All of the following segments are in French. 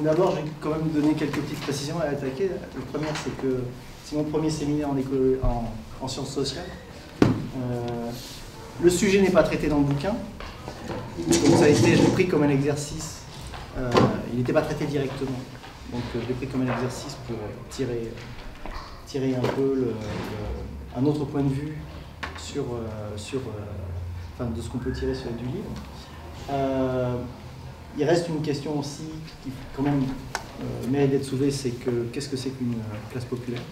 D'abord, je vais quand même donner quelques petites précisions à attaquer. Le premier, c'est que c'est mon premier séminaire en sciences sociales. Le sujet n'est pas traité dans le bouquin. Donc ça a été, je l'ai pris comme un exercice. Il n'était pas traité directement. Donc je l'ai pris comme un exercice pour tirer un peu un autre point de vue de ce qu'on peut tirer du livre. Il reste une question aussi qui quand même mérite d'être soulevée, c'est qu'est-ce que c'est qu'une classe populaire?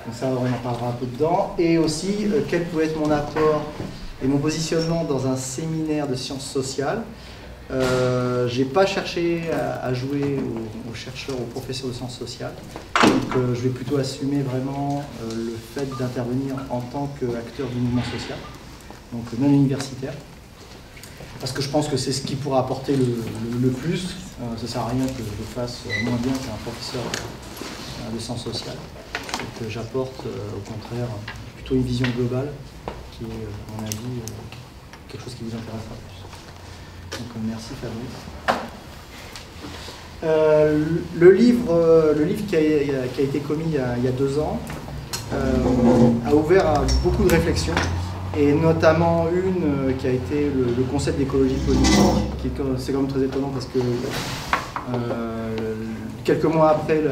Donc ça, on en parlera un peu dedans. Et aussi, quel pouvait être mon apport et mon positionnement dans un séminaire de sciences sociales. Je n'ai pas cherché à jouer aux chercheurs, aux professeurs de sciences sociales. Donc je vais plutôt assumer vraiment le fait d'intervenir en tant qu'acteur du mouvement social, donc non universitaire. Parce que je pense que c'est ce qui pourra apporter le plus. Ça ne sert à rien que je fasse moins bien qu'un professeur de sciences sociales. Et que j'apporte au contraire plutôt une vision globale qui est, à mon avis, quelque chose qui vous intéressera plus. Donc merci Fabrice. Le livre qui a été commis il y a 2 ans a ouvert à beaucoup de réflexions. Et notamment une qui a été le concept d'écologie politique, c'est quand même très étonnant parce que quelques mois après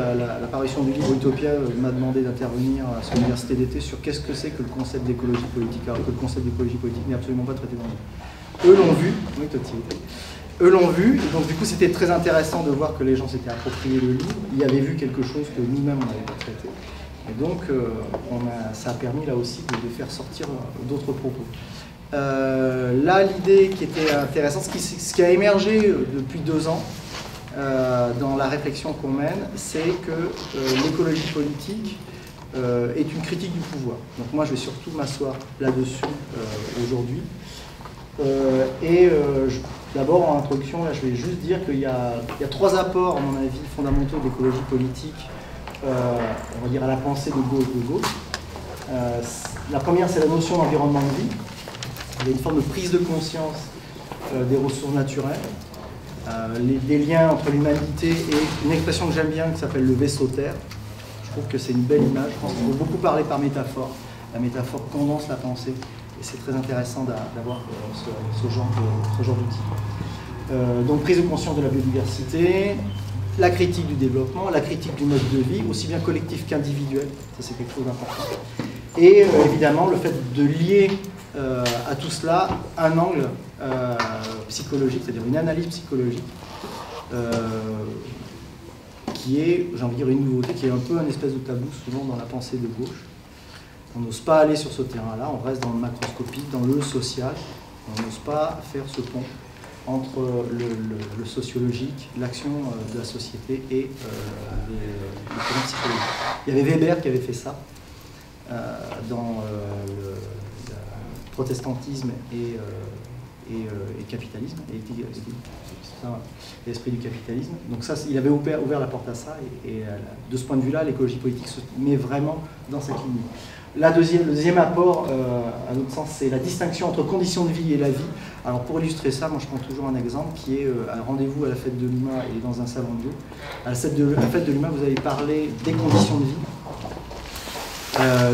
l'apparition du livre Utopia, m'a demandé d'intervenir à son université d'été sur qu'est-ce que c'est que le concept d'écologie politique, alors que le concept d'écologie politique n'est absolument pas traité dans le livre. Eux l'ont vu, oui, eux l'ont vu, et donc du coup c'était très intéressant de voir que les gens s'étaient appropriés le livre, ils avaient vu quelque chose que nous-mêmes on n'avait pas traité. Et donc, ça a permis là aussi de faire sortir d'autres propos. Là, l'idée qui était intéressante, ce qui a émergé depuis 2 ans dans la réflexion qu'on mène, c'est que l'écologie politique est une critique du pouvoir. Donc moi, je vais surtout m'asseoir là-dessus aujourd'hui. D'abord, en introduction, là, je vais juste dire qu'il y a 3 apports, à mon avis, fondamentaux d'écologie politique. On va dire à la pensée de gauche. La première, c'est la notion d'environnement de vie. Il y a une forme de prise de conscience des ressources naturelles, des liens entre l'humanité et une expression que j'aime bien qui s'appelle le vaisseau Terre. Je trouve que c'est une belle image. Je pense qu'il faut beaucoup parler par métaphore. La métaphore condense la pensée et c'est très intéressant d'avoir ce genre d'outil. Donc prise de conscience de la biodiversité, la critique du développement, la critique du mode de vie, aussi bien collectif qu'individuel, ça c'est quelque chose d'important. Et évidemment, le fait de lier à tout cela un angle psychologique, c'est-à-dire une analyse psychologique, qui est, j'ai envie de dire, une nouveauté, qui est un peu un espèce de tabou souvent dans la pensée de gauche. On n'ose pas aller sur ce terrain-là, on reste dans le macroscopique, dans le social, on n'ose pas faire ce pont entre le sociologique, l'action de la société et les problèmes psychologiques. Il y avait Weber qui avait fait ça dans le protestantisme et capitalisme, l'esprit du capitalisme. Donc ça, il avait ouvert la porte à ça, et de ce point de vue-là, l'écologie politique se met vraiment dans cette ligne. Le deuxième apport, à notre sens, c'est la distinction entre conditions de vie et la vie. Alors pour illustrer ça, moi je prends toujours un exemple qui est un rendez-vous à la fête de l'UMA et dans un salon de bio. À la fête de l'UMA, vous avez parlé des conditions de vie,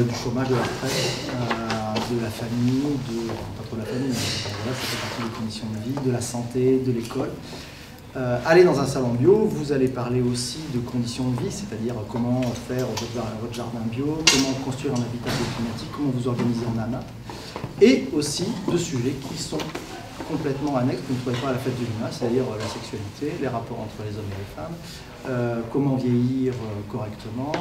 du chômage, de la retraite, de la famille, pas trop la famille, mais voilà, ça fait partie des conditions de vie, de la santé, de l'école. Allez dans un salon bio, vous allez parler aussi de conditions de vie, c'est-à-dire comment faire votre jardin bio, comment construire un habitat climatique, comment vous organiser en AMA, et aussi de sujets qui sont complètement annexes, que vous ne trouvez pas à la fête de l'UMA, c'est-à-dire la sexualité, les rapports entre les hommes et les femmes, comment vieillir correctement,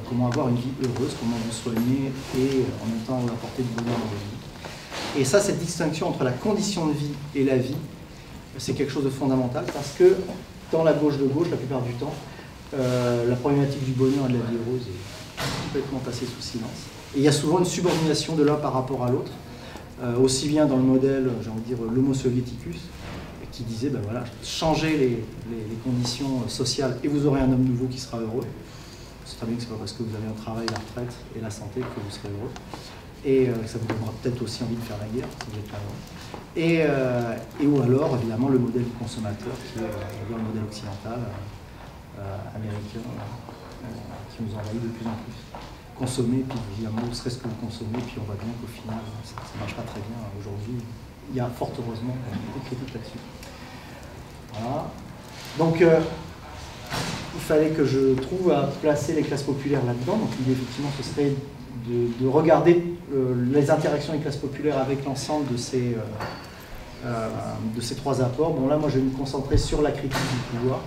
comment avoir une vie heureuse, comment vous soigner et en même temps apporter du bonheur dans votre vie. Et ça, cette distinction entre la condition de vie et la vie, c'est quelque chose de fondamental parce que dans la gauche de gauche, la plupart du temps, la problématique du bonheur et de la vie heureuse est complètement passée sous silence. Et il y a souvent une subordination de l'un par rapport à l'autre, aussi bien dans le modèle, j'ai envie de dire, l'homo soviéticus, qui disait, ben voilà, changez les conditions sociales et vous aurez un homme nouveau qui sera heureux. C'est très bien que ce n'est pas parce que vous avez un travail, la retraite et la santé que vous serez heureux. et ça vous donnera peut-être aussi envie de faire la guerre, si vous êtes pas loin. Et ou alors, évidemment, le modèle du consommateur, qui est le modèle occidental, américain, qui nous envahit de plus en plus. Consommer, puis évidemment, où serait-ce que vous consommez, puis on voit bien qu'au final, ça ne marche pas très bien aujourd'hui. Il y a fort heureusement des critiques là-dessus. Voilà. Donc, il fallait que je trouve à placer les classes populaires là-dedans. Donc, l'idée, effectivement, ce serait de regarder les interactions des classes populaires avec l'ensemble de ces trois apports. Bon, là, moi, je vais me concentrer sur la critique du pouvoir.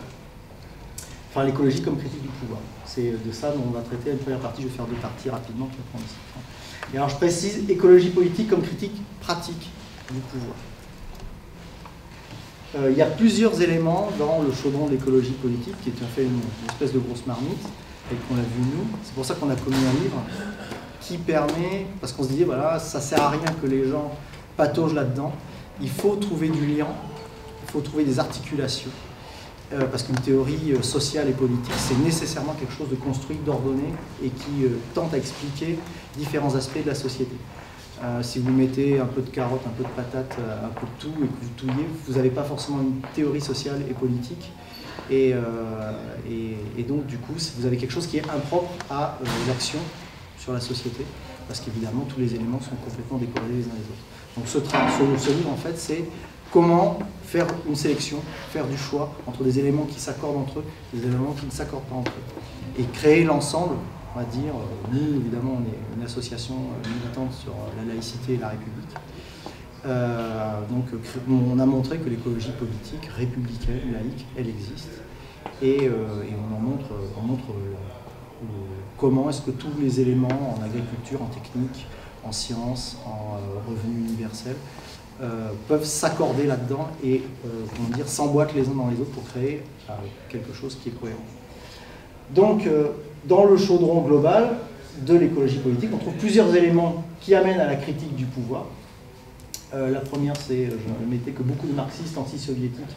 Enfin, l'écologie comme critique du pouvoir. C'est de ça dont on va traiter une première partie. Je vais faire deux parties rapidement. Et alors, je précise écologie politique comme critique pratique du pouvoir. Il y a plusieurs éléments dans le chaudron de l'écologie politique, qui est en fait une espèce de grosse marmite, tel qu'on l'a vu nous. C'est pour ça qu'on a commis un livre qui permet, parce qu'on se disait, voilà, ça ne sert à rien que les gens pataugent là-dedans. Il faut trouver du lien, il faut trouver des articulations. Parce qu'une théorie sociale et politique, c'est nécessairement quelque chose de construit, d'ordonné, et qui tente à expliquer différents aspects de la société. Si vous mettez un peu de carotte, un peu de patate, un peu de tout, et que vous touillez, vous n'avez pas forcément une théorie sociale et politique. Et donc, du coup, vous avez quelque chose qui est impropre à l'action sur la société, parce qu'évidemment, tous les éléments sont complètement décorrélés les uns les autres. Donc, ce livre, en fait, c'est comment faire une sélection, faire du choix entre des éléments qui s'accordent entre eux et des éléments qui ne s'accordent pas entre eux. Et créer l'ensemble, on va dire, nous évidemment on est une association militante sur la laïcité et la République. Donc on a montré que l'écologie politique, républicaine, laïque, elle existe. Et on montre comment est-ce que tous les éléments en agriculture, en technique, en sciences, en revenus universels, peuvent s'accorder là-dedans et s'emboîtent les uns dans les autres pour créer quelque chose qui est cohérent. Donc, dans le chaudron global de l'écologie politique, on trouve plusieurs éléments qui amènent à la critique du pouvoir. La première, c'est, je mettais que beaucoup de marxistes anti-soviétiques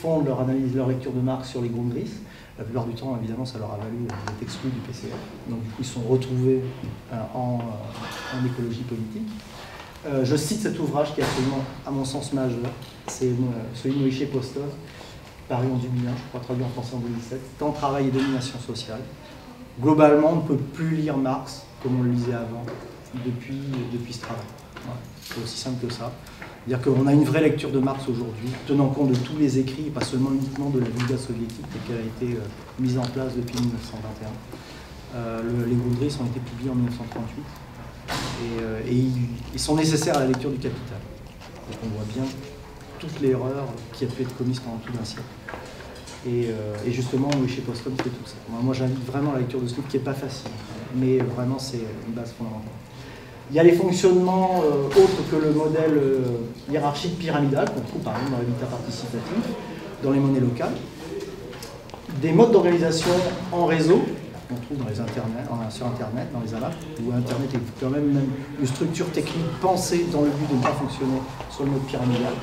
fondent leur analyse, leur lecture de Marx sur les Grundrisse. La plupart du temps, évidemment, ça leur a valu d'être exclus du PCF. Donc, du coup, ils sont retrouvés en écologie politique. Je cite cet ouvrage qui est absolument, à mon sens, majeur. C'est celui de Moïse Postov, paru en 2001, je crois, traduit en français en 2007. Temps, travail et domination sociale. Globalement, on ne peut plus lire Marx comme on le lisait avant, depuis ce travail. Voilà. C'est aussi simple que ça. C'est-à-dire qu'on a une vraie lecture de Marx aujourd'hui, tenant compte de tous les écrits, et pas seulement uniquement de la Vulgate soviétique, telle qu'elle a été mise en place depuis 1921. Les Grundrisse ont été publiés en 1938. Et ils sont nécessaires à la lecture du Capital. Donc on voit bien toute l'erreur qui a pu être commise pendant tout un siècle. Et justement, chez Postcom, c'est tout ça. Moi, j'invite vraiment à la lecture de ce livre qui n'est pas facile, mais vraiment, c'est une base fondamentale. Il y a les fonctionnements autres que le modèle hiérarchique pyramidal, qu'on trouve par exemple dans l'habitat participatif, dans les monnaies locales. Des modes d'organisation en réseau, qu'on trouve dans les sur Internet, dans les ALAP, où Internet est quand même une structure technique pensée dans le but de ne pas fonctionner sur le mode pyramidal.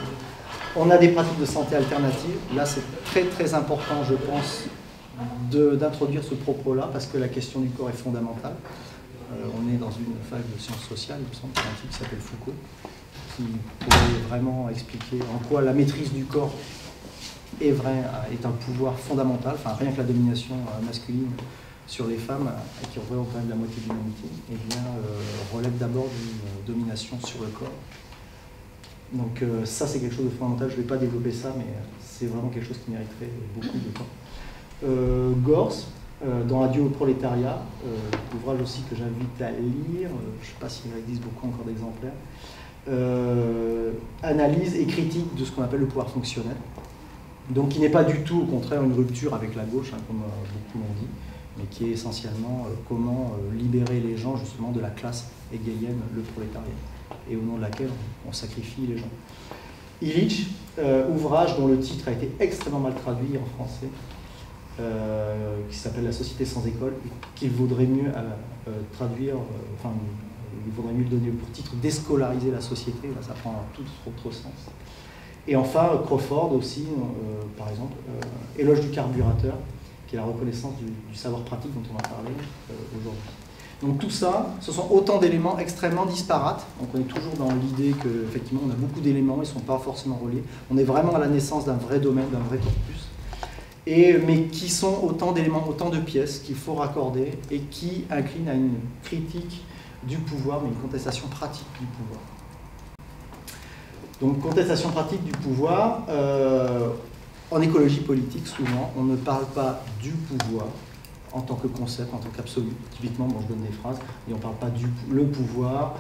On a des pratiques de santé alternatives. Là, c'est très très important, je pense, d'introduire ce propos-là, parce que la question du corps est fondamentale. On est dans une fac de sciences sociales, il me semble, un type qui s'appelle Foucault, qui pourrait vraiment expliquer en quoi la maîtrise du corps est un pouvoir fondamental, enfin rien que la domination masculine sur les femmes, qui représente quand même la moitié de l'humanité, relève d'abord d'une domination sur le corps. Donc ça, c'est quelque chose de fondamental. Je ne vais pas développer ça, mais c'est vraiment quelque chose qui mériterait beaucoup de temps. Gors, dans Adieu au prolétariat, ouvrage aussi que j'invite à lire, je ne sais pas s'il existe beaucoup encore d'exemplaires, analyse et critique de ce qu'on appelle le pouvoir fonctionnel. Donc qui n'est pas du tout, au contraire, une rupture avec la gauche, comme beaucoup l'ont dit, mais qui est essentiellement comment libérer les gens justement de la classe hegelienne, le prolétariat, et au nom de laquelle on sacrifie les gens. Illich, ouvrage dont le titre a été extrêmement mal traduit en français, qui s'appelle La société sans école, et qu'il vaudrait mieux traduire, il vaudrait mieux le donner pour titre Déscolariser la société, là ça prend tout autre sens. Et enfin, Crawford aussi, par exemple, Éloge du carburateur, qui est la reconnaissance du savoir pratique dont on va parler aujourd'hui. Donc tout ça, ce sont autant d'éléments extrêmement disparates. Donc on est toujours dans l'idée qu'effectivement on a beaucoup d'éléments, ils ne sont pas forcément reliés. On est vraiment à la naissance d'un vrai domaine, d'un vrai corpus. Mais qui sont autant d'éléments, autant de pièces qu'il faut raccorder et qui inclinent à une critique du pouvoir, mais une contestation pratique du pouvoir. Donc contestation pratique du pouvoir, en écologie politique souvent, on ne parle pas du pouvoir en tant que concept, en tant qu'absolu. Typiquement, bon, je donne des phrases, et on ne parle pas le pouvoir,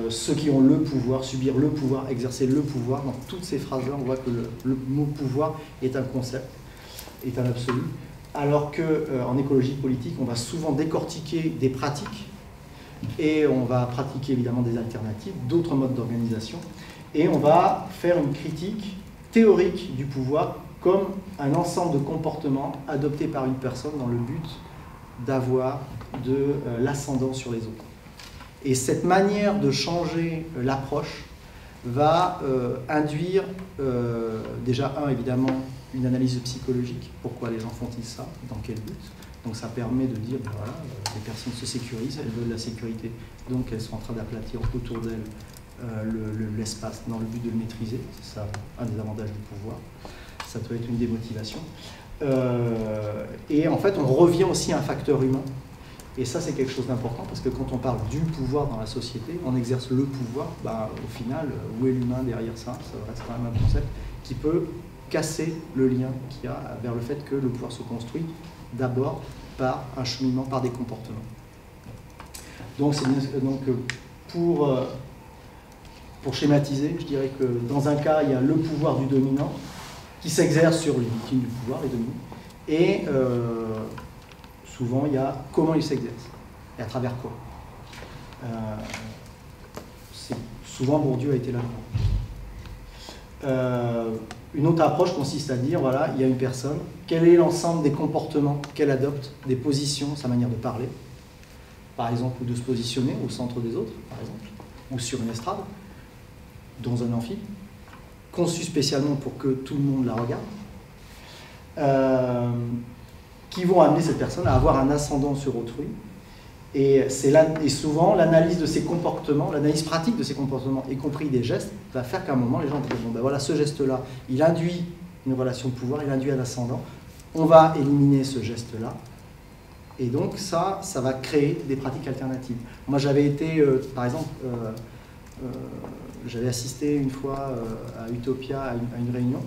ceux qui ont le pouvoir, subir le pouvoir, exercer le pouvoir. Dans toutes ces phrases-là, on voit que le mot pouvoir est un concept, est un absolu, alors qu'en écologie politique, on va souvent décortiquer des pratiques, et on va pratiquer évidemment des alternatives, d'autres modes d'organisation, et on va faire une critique théorique du pouvoir comme un ensemble de comportements adoptés par une personne dans le but d'avoir de l'ascendant sur les autres. Et cette manière de changer l'approche va induire déjà, évidemment, une analyse psychologique. Pourquoi les gens font-ils ça? Dans quel but? Donc ça permet de dire, ben voilà, les personnes se sécurisent, elles veulent la sécurité, donc elles sont en train d'aplatir autour d'elles l'espace dans le but de le maîtriser. C'est ça un des avantages du pouvoir. Ça peut être une démotivation. Et en fait, on revient aussi à un facteur humain. Et ça, c'est quelque chose d'important, parce que quand on parle du pouvoir dans la société, on exerce le pouvoir, bah, au final, où est l'humain derrière ça? Ça reste quand même un concept qui peut casser le lien qu'il y a vers le fait que le pouvoir se construit d'abord par un cheminement, par des comportements. Donc, pour schématiser, je dirais que dans un cas, il y a le pouvoir du dominant qui s'exerce sur les victimes du pouvoir, les dominants, et souvent, il y a comment il s'exerce, et à travers quoi. Souvent, Bourdieu a été là-dedans. Une autre approche consiste à dire, voilà, il y a une personne, quel est l'ensemble des comportements qu'elle adopte, des positions, sa manière de parler, par exemple, ou de se positionner au centre des autres, par exemple, ou sur une estrade, dans un amphi, conçu spécialement pour que tout le monde la regarde, qui vont amener cette personne à avoir un ascendant sur autrui. Et souvent, l'analyse de ses comportements, l'analyse pratique de ses comportements, y compris des gestes, va faire qu'à un moment, les gens vont dire, bon ben voilà, ce geste-là, il induit une relation de pouvoir, il induit un ascendant, on va éliminer ce geste-là, et donc ça va créer des pratiques alternatives. Moi, j'avais été, par exemple, j'avais assisté une fois à Utopia, à une réunion,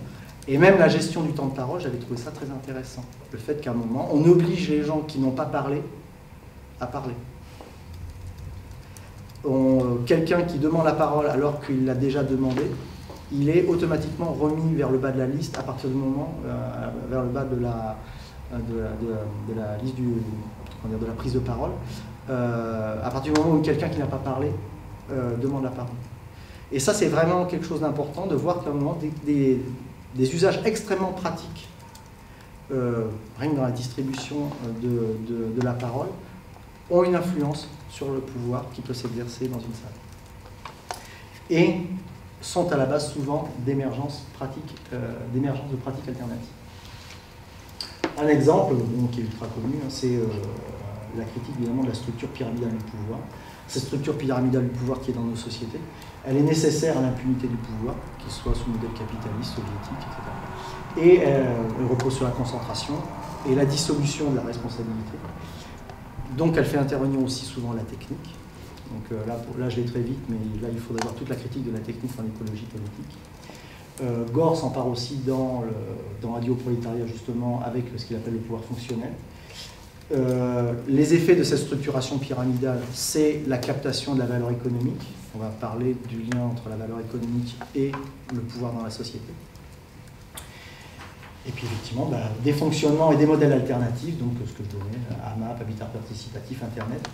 et même la gestion du temps de parole, j'avais trouvé ça très intéressant. Le fait qu'à un moment, on oblige les gens qui n'ont pas parlé à parler. Quelqu'un qui demande la parole alors qu'il l'a déjà demandé, il est automatiquement remis vers le bas de la liste à partir du moment, vers le bas de la liste de la prise de parole, à partir du moment où quelqu'un qui n'a pas parlé demande la parole. Et ça, c'est vraiment quelque chose d'important, de voir qu'à un moment, des usages extrêmement pratiques, rien que dans la distribution de la parole, ont une influence sur le pouvoir qui peut s'exercer dans une salle. Et sont à la base souvent d'émergence de pratiques alternatives. Un exemple, qui est ultra connu, c'est la critique évidemment de la structure pyramidale du pouvoir. Cette structure pyramidale du pouvoir qui est dans nos sociétés, elle est nécessaire à l'impunité du pouvoir, qu'il soit sous modèle capitaliste, soviétique, etc. Et elle repose sur la concentration et la dissolution de la responsabilité. Donc elle fait intervenir aussi souvent la technique. Donc là je vais très vite, mais là il faudrait voir toute la critique de la technique en écologie politique. Gore s'empare aussi dans Radioprolétariat justement avec ce qu'il appelle le pouvoir fonctionnel. Les effets de cette structuration pyramidale, c'est la captation de la valeur économique. On va parler du lien entre la valeur économique et le pouvoir dans la société. Et puis effectivement, des fonctionnements et des modèles alternatifs, donc ce que je donnais, AMAP, Habitat participatif, Internet,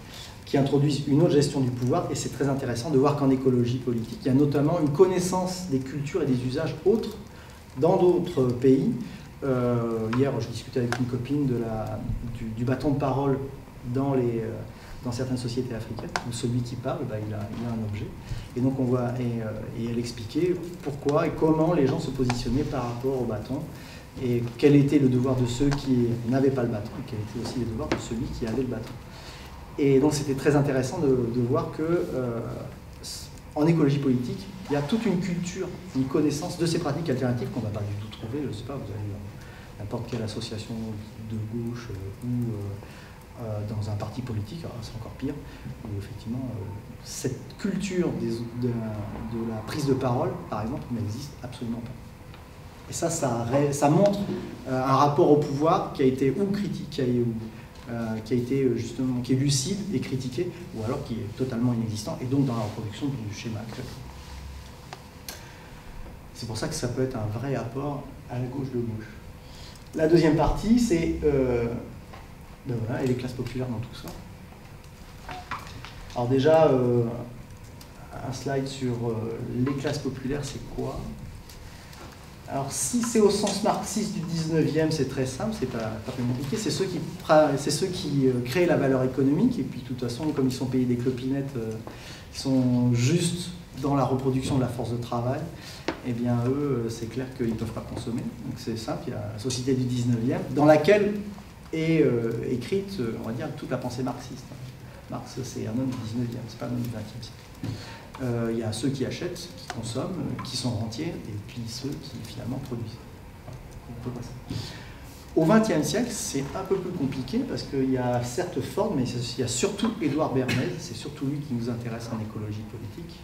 qui introduisent une autre gestion du pouvoir. Et c'est très intéressant de voir qu'en écologie politique, il y a notamment une connaissance des cultures et des usages autres dans d'autres pays. Hier, je discutais avec une copine du bâton de parole dans certaines sociétés africaines, où celui qui parle, il a un objet. Et donc on voit, et elle expliquait pourquoi et comment les gens se positionnaient par rapport au bâton, et quel était le devoir de ceux qui n'avaient pas le bâton, et quel était aussi le devoir de celui qui avait le bâton. Et donc c'était très intéressant de voir que en écologie politique, il y a toute une culture, une connaissance de ces pratiques alternatives qu'on ne va pas du tout trouver. Je ne sais pas, vous avez n'importe quelle association de gauche ou dans un parti politique, alors c'est encore pire, où effectivement cette culture de la prise de parole, par exemple, n'existe absolument pas. Et ça montre un rapport au pouvoir qui a été ou critique, qui a été justement qui est lucide et critiqué, ou alors qui est totalement inexistant, et donc dans la reproduction du schéma actuel. C'est pour ça que ça peut être un vrai apport à la gauche de gauche. La deuxième partie, c'est ben voilà, et les classes populaires dans tout ça. Alors déjà, un slide sur les classes populaires, c'est quoi? Alors si c'est au sens marxiste du 19e, c'est très simple, c'est pas très compliqué, c'est ceux qui créent la valeur économique, et puis de toute façon, comme ils sont payés des clopinettes, ils sont juste dans la reproduction de la force de travail, eh bien eux, c'est clair qu'ils ne peuvent pas consommer. Donc c'est simple, il y a la société du 19e, dans laquelle est écrite, on va dire, toute la pensée marxiste. Marx, c'est un homme du 19e, c'est pas un homme du 20e siècle. Il y a ceux qui achètent, qui consomment, qui sont rentiers, et puis ceux qui finalement produisent. Au XXe siècle, c'est un peu plus compliqué parce qu'il y a certes Ford, mais il y a surtout Édouard Bernays, c'est surtout lui qui nous intéresse en écologie politique.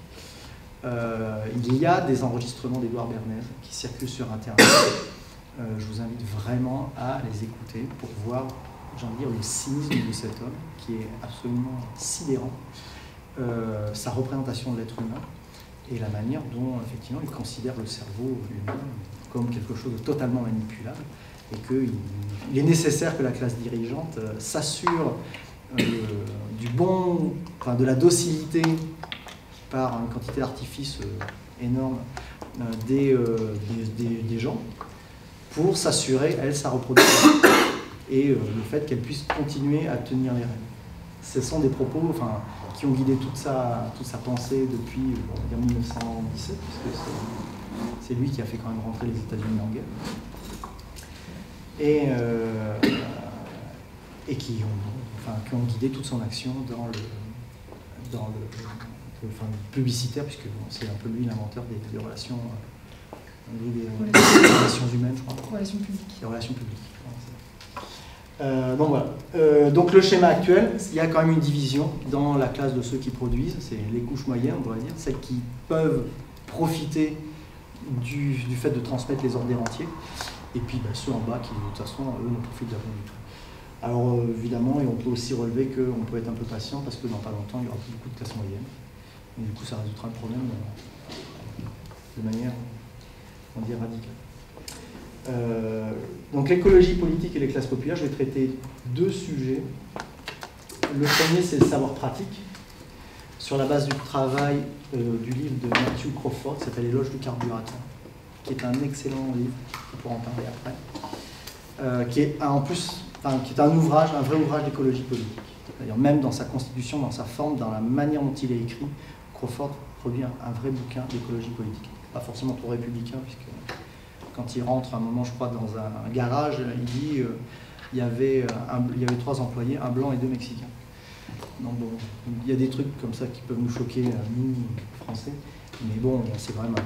Il y a des enregistrements d'Édouard Bernays qui circulent sur Internet. Je vous invite vraiment à les écouter pour voir, j'ai envie de dire, le cynisme de cet homme qui est absolument sidérant. Sa représentation de l'être humain et la manière dont effectivement il considère le cerveau humain comme quelque chose de totalement manipulable et qu'il est nécessaire que la classe dirigeante s'assure de la docilité par une quantité d'artifices énorme des gens pour s'assurer, elle, sa reproduction et le fait qu'elle puisse continuer à tenir les rênes. Ce sont des propos qui ont guidé toute sa pensée depuis 1917, puisque c'est lui qui a fait quand même rentrer les États-Unis en guerre. Et qui ont guidé toute son action dans le publicitaire, puisque c'est un peu lui l'inventeur des relations, des relations humaines, je crois. Relations publiques. Des relations publiques. Donc voilà. Donc le schéma actuel, il y a quand même une division dans la classe de ceux qui produisent, c'est les couches moyennes, on pourrait dire, celles qui peuvent profiter du fait de transmettre les ordres entiers, et puis ceux en bas qui, de toute façon, eux, ne profitent de rien du tout. Alors évidemment, et on peut aussi relever qu'on peut être un peu patient, parce que dans pas longtemps, il y aura plus beaucoup de classes moyennes, et du coup, ça résoudra le problème de manière, on va dire, radicale. Donc l'écologie politique et les classes populaires, je vais traiter deux sujets. Le premier, c'est le savoir pratique, sur la base du travail du livre de Matthew Crawford, qui s'appelle L'éloge du carburateur, qui est un excellent livre, on pourra en parler après, qui est en plus, qui est un vrai ouvrage d'écologie politique. D'ailleurs, même dans sa constitution, dans sa forme, dans la manière dont il est écrit, Crawford produit un vrai bouquin d'écologie politique. Pas forcément trop républicain, puisque quand il rentre à un moment, je crois, dans un garage, il dit il y avait 3 employés, un blanc et 2 Mexicains. Donc bon, il y a des trucs comme ça qui peuvent nous choquer, nous, Français, mais bon, c'est quand même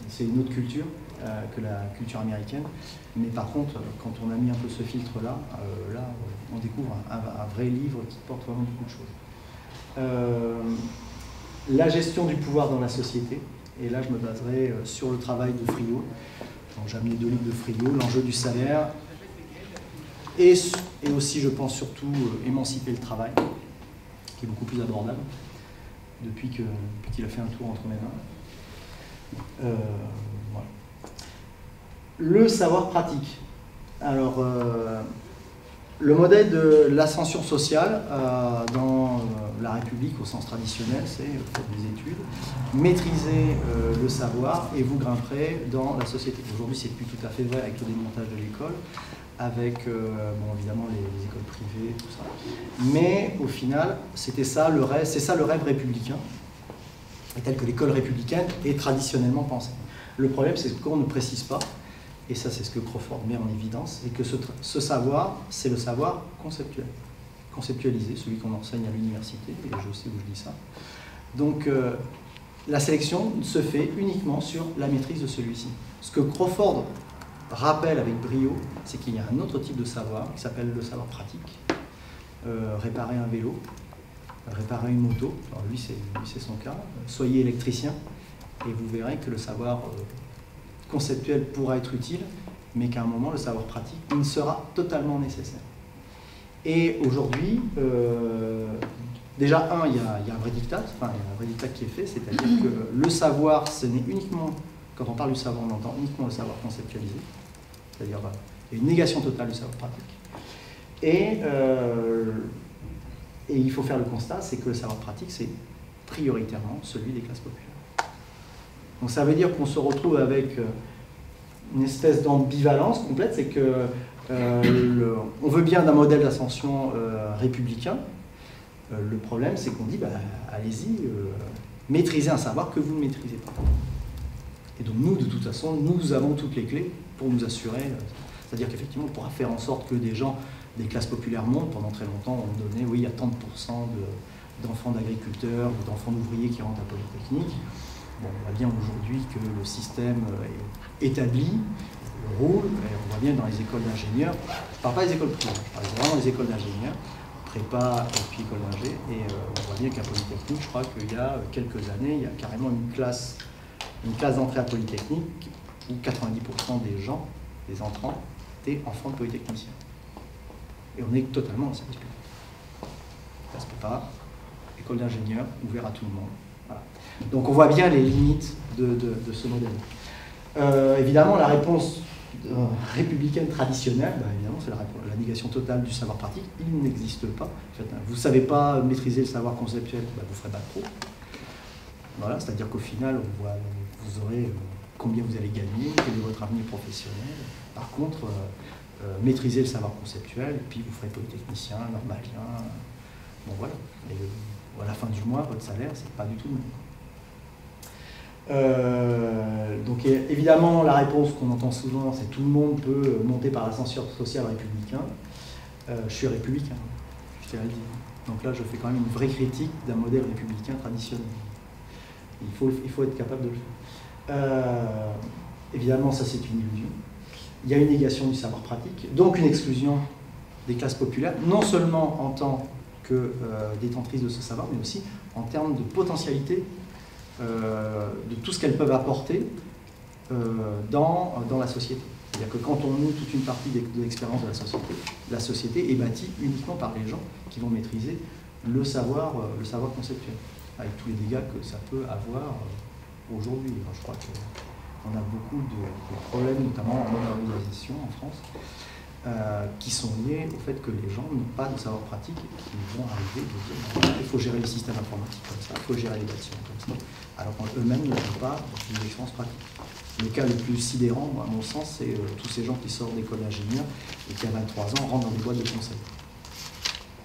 c'est une autre culture que la culture américaine. Mais par contre, quand on a mis un peu ce filtre-là, on découvre un vrai livre qui porte vraiment beaucoup de choses. La gestion du pouvoir dans la société. Et là, je me baserai sur le travail de Friot. J'ai amené 2 livres de Friot, l'enjeu du salaire, et aussi, je pense, surtout, émanciper le travail, qui est beaucoup plus abordable, depuis qu'il a fait un tour entre mes mains. Voilà. Le savoir pratique. Alors, le modèle de l'ascension sociale dans la République au sens traditionnel, c'est faire des études, maîtriser le savoir et vous grimperez dans la société. Aujourd'hui, c'est plus tout à fait vrai avec le démontage de l'école, avec évidemment les écoles privées, tout ça. Mais au final, c'est ça le rêve républicain, tel que l'école républicaine est traditionnellement pensée. Le problème, c'est qu'on ne précise pas. Et ça, c'est ce que Crawford met en évidence, c'est que ce savoir, c'est le savoir conceptuel. conceptualisé, celui qu'on enseigne à l'université, et je sais où je dis ça. Donc, la sélection se fait uniquement sur la maîtrise de celui-ci. Ce que Crawford rappelle avec brio, c'est qu'il y a un autre type de savoir qui s'appelle le savoir pratique. Réparer un vélo, réparer une moto, alors lui c'est son cas, soyez électricien et vous verrez que le savoir conceptuel pourra être utile, mais qu'à un moment le savoir pratique il sera totalement nécessaire. Et aujourd'hui, déjà il y a un vrai diktat, enfin il y a un vrai diktat qui est fait, c'est-à-dire que le savoir, ce n'est uniquement, quand on parle du savoir, on entend uniquement le savoir conceptualisé, c'est-à-dire il y a une négation totale du savoir pratique. Et il faut faire le constat, c'est que le savoir pratique, c'est prioritairement celui des classes populaires. Donc ça veut dire qu'on se retrouve avec une espèce d'ambivalence complète, c'est que on veut bien d'un modèle d'ascension républicain. Le problème, c'est qu'on dit, bah, allez-y, maîtrisez un savoir que vous ne maîtrisez pas. Et donc nous, de toute façon, nous avons toutes les clés pour nous assurer, c'est-à-dire qu'effectivement, on pourra faire en sorte que des gens des classes populaires montent. Pendant très longtemps, on donnait, oui, il y a tant de pourcents d'enfants d'agriculteurs ou d'enfants d'ouvriers qui rentrent à Polytechnique. Bon, on voit bien aujourd'hui que le système est établi, roule, et on voit bien dans les écoles d'ingénieurs, je ne parle pas des écoles privées, je parle vraiment des écoles d'ingénieurs, prépa et puis école d'ingé, et on voit bien qu'à Polytechnique, je crois qu'il y a quelques années, il y a carrément une classe d'entrée à Polytechnique où 90% des gens, des entrants, étaient enfants de polytechniciens. Et on est totalement en service public. Classe prépa, école d'ingénieurs, ouvert à tout le monde. Voilà. Donc on voit bien les limites de ce modèle. Évidemment, la réponse républicaine traditionnelle, bah, évidemment, c'est la négation totale du savoir pratique. Il n'existe pas. En fait, vous ne savez pas maîtriser le savoir conceptuel, bah, vous ne ferez pas de pro. Voilà, c'est-à-dire qu'au final, vous aurez combien vous allez gagner, quel est votre avenir professionnel. Par contre, maîtriser le savoir conceptuel, et puis vous ferez polytechnicien, normalien. Bon voilà. Et à la fin du mois, votre salaire, c'est pas du tout le même. Donc évidemment, la réponse qu'on entend souvent, c'est tout le monde peut monter par l'ascenseur social républicain. Je suis républicain, je tiens à le dire. Donc là, je fais quand même une vraie critique d'un modèle républicain traditionnel. Il faut être capable de le faire. Évidemment, ça c'est une illusion. Il y a une négation du savoir pratique, donc une exclusion des classes populaires, non seulement en tant que détentrices de ce savoir, mais aussi en termes de potentialité de tout ce qu'elles peuvent apporter dans la société. C'est-à-dire que quand on noue toute une partie de l'expérience de la société est bâtie uniquement par les gens qui vont maîtriser le savoir conceptuel, avec tous les dégâts que ça peut avoir aujourd'hui. Je crois qu'on a beaucoup de problèmes, notamment en modernisation en France, qui sont liés au fait que les gens n'ont pas de savoir pratique et qui vont arriver de dire il faut gérer le système informatique comme ça, il faut gérer les bâtiments comme ça, alors qu'eux-mêmes n'ont pas d'expérience pratique. Le cas le plus sidérant, à mon sens, c'est tous ces gens qui sortent d'école d'ingénieur et qui, à 23 ans, rentrent dans des boîtes de conseil.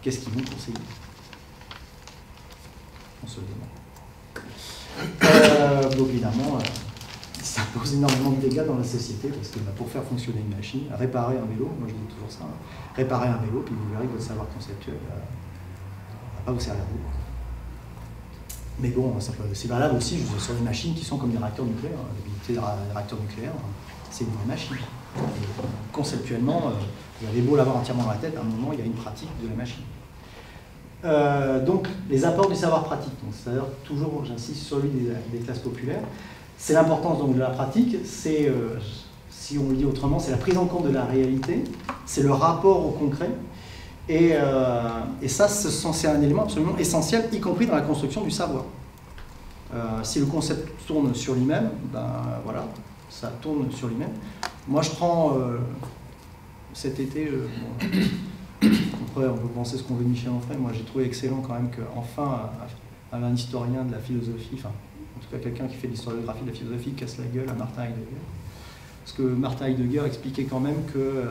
Qu'est-ce qu'ils vont conseiller? On se le demande. Donc évidemment, ça pose énormément de dégâts dans la société, parce que pour faire fonctionner une machine, réparer un vélo, moi je dis toujours ça, réparer un vélo, puis vous verrez que votre savoir conceptuel ne va pas vous servir beaucoup. Mais bon, c'est valable aussi sur des machines qui sont comme des réacteurs nucléaires. L'habilité des réacteurs nucléaires, c'est une vraie machine. Et conceptuellement, vous avez beau l'avoir entièrement dans la tête, à un moment, il y a une pratique de la machine. Donc, les apports du savoir pratique. C'est-à-dire, toujours, j'insiste sur celui des classes populaires. C'est l'importance donc, de la pratique, c'est, si on le dit autrement, c'est la prise en compte de la réalité, c'est le rapport au concret. Et ça, c'est un élément absolument essentiel, y compris dans la construction du savoir. Si le concept tourne sur lui-même, ben voilà, ça tourne sur lui-même. Moi, je prends cet été, après on peut penser ce qu'on veut de Michel Onfray, moi j'ai trouvé excellent quand même qu'enfin un historien de la philosophie, enfin en tout cas quelqu'un qui fait de l'historiographie de la philosophie casse la gueule à Martin Heidegger. Parce que Martin Heidegger expliquait quand même que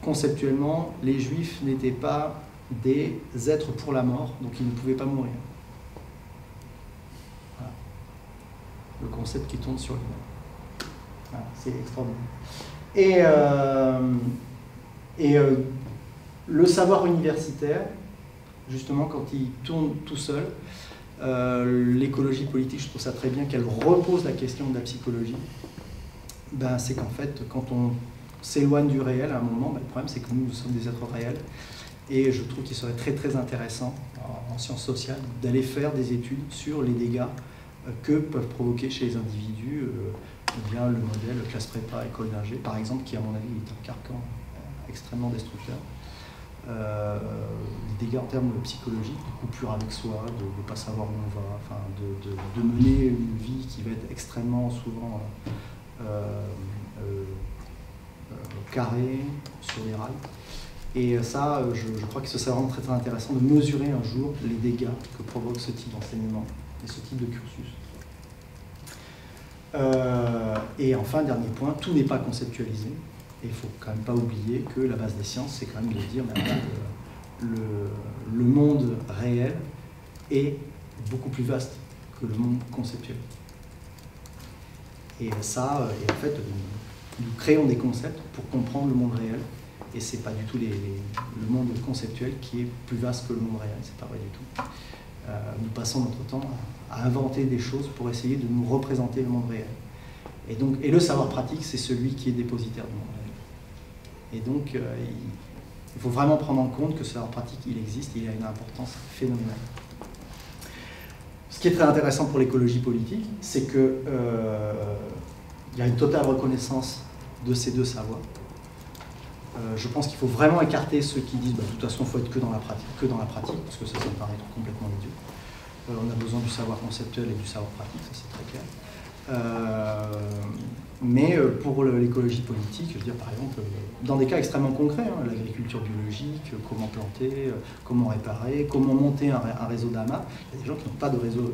conceptuellement, les Juifs n'étaient pas des êtres pour la mort, donc ils ne pouvaient pas mourir. Voilà. Le concept qui tourne sur lui-même. Voilà, c'est extraordinaire. Et le savoir universitaire justement, quand il tourne tout seul, l'écologie politique, je trouve ça très bien qu'elle repose la question de la psychologie. Ben, c'est qu'en fait, quand on s'éloigne du réel à un moment, ben, le problème c'est que nous sommes des êtres réels. Et je trouve qu'il serait très très intéressant en sciences sociales d'aller faire des études sur les dégâts que peuvent provoquer chez les individus via le modèle classe prépa, école d'ingé, par exemple, qui à mon avis est un carcan extrêmement destructeur. Les dégâts en termes psychologiques, de coupure avec soi, de ne pas savoir où on va, enfin, de mener une vie qui va être extrêmement souvent carrée, sur les rails. Et ça, je crois que ce serait vraiment très, très intéressant de mesurer un jour les dégâts que provoque ce type d'enseignement et ce type de cursus. Et enfin, dernier point, tout n'est pas conceptualisé. Et il ne faut quand même pas oublier que la base des sciences, c'est quand même de dire que le monde réel est beaucoup plus vaste que le monde conceptuel. Et ça, et en fait, nous créons des concepts pour comprendre le monde réel. Et ce n'est pas du tout le monde conceptuel qui est plus vaste que le monde réel, c'est pas vrai du tout. Nous passons notre temps à inventer des choses pour essayer de nous représenter le monde réel. Et le savoir pratique, c'est celui qui est dépositaire du monde réel. Et donc, il faut vraiment prendre en compte que ce savoir pratique, il existe, il a une importance phénoménale. Ce qui est très intéressant pour l'écologie politique, c'est qu'il y a une totale reconnaissance de ces deux savoirs. Je pense qu'il faut vraiment écarter ceux qui disent de toute façon il faut être que dans la pratique, parce que ça me paraît complètement idiot. On a besoin du savoir conceptuel et du savoir pratique, ça c'est très clair. Mais pour l'écologie politique, je veux dire par exemple, dans des cas extrêmement concrets, l'agriculture biologique, comment planter, comment réparer, comment monter un réseau d'amas, il y a des gens qui n'ont pas de réseau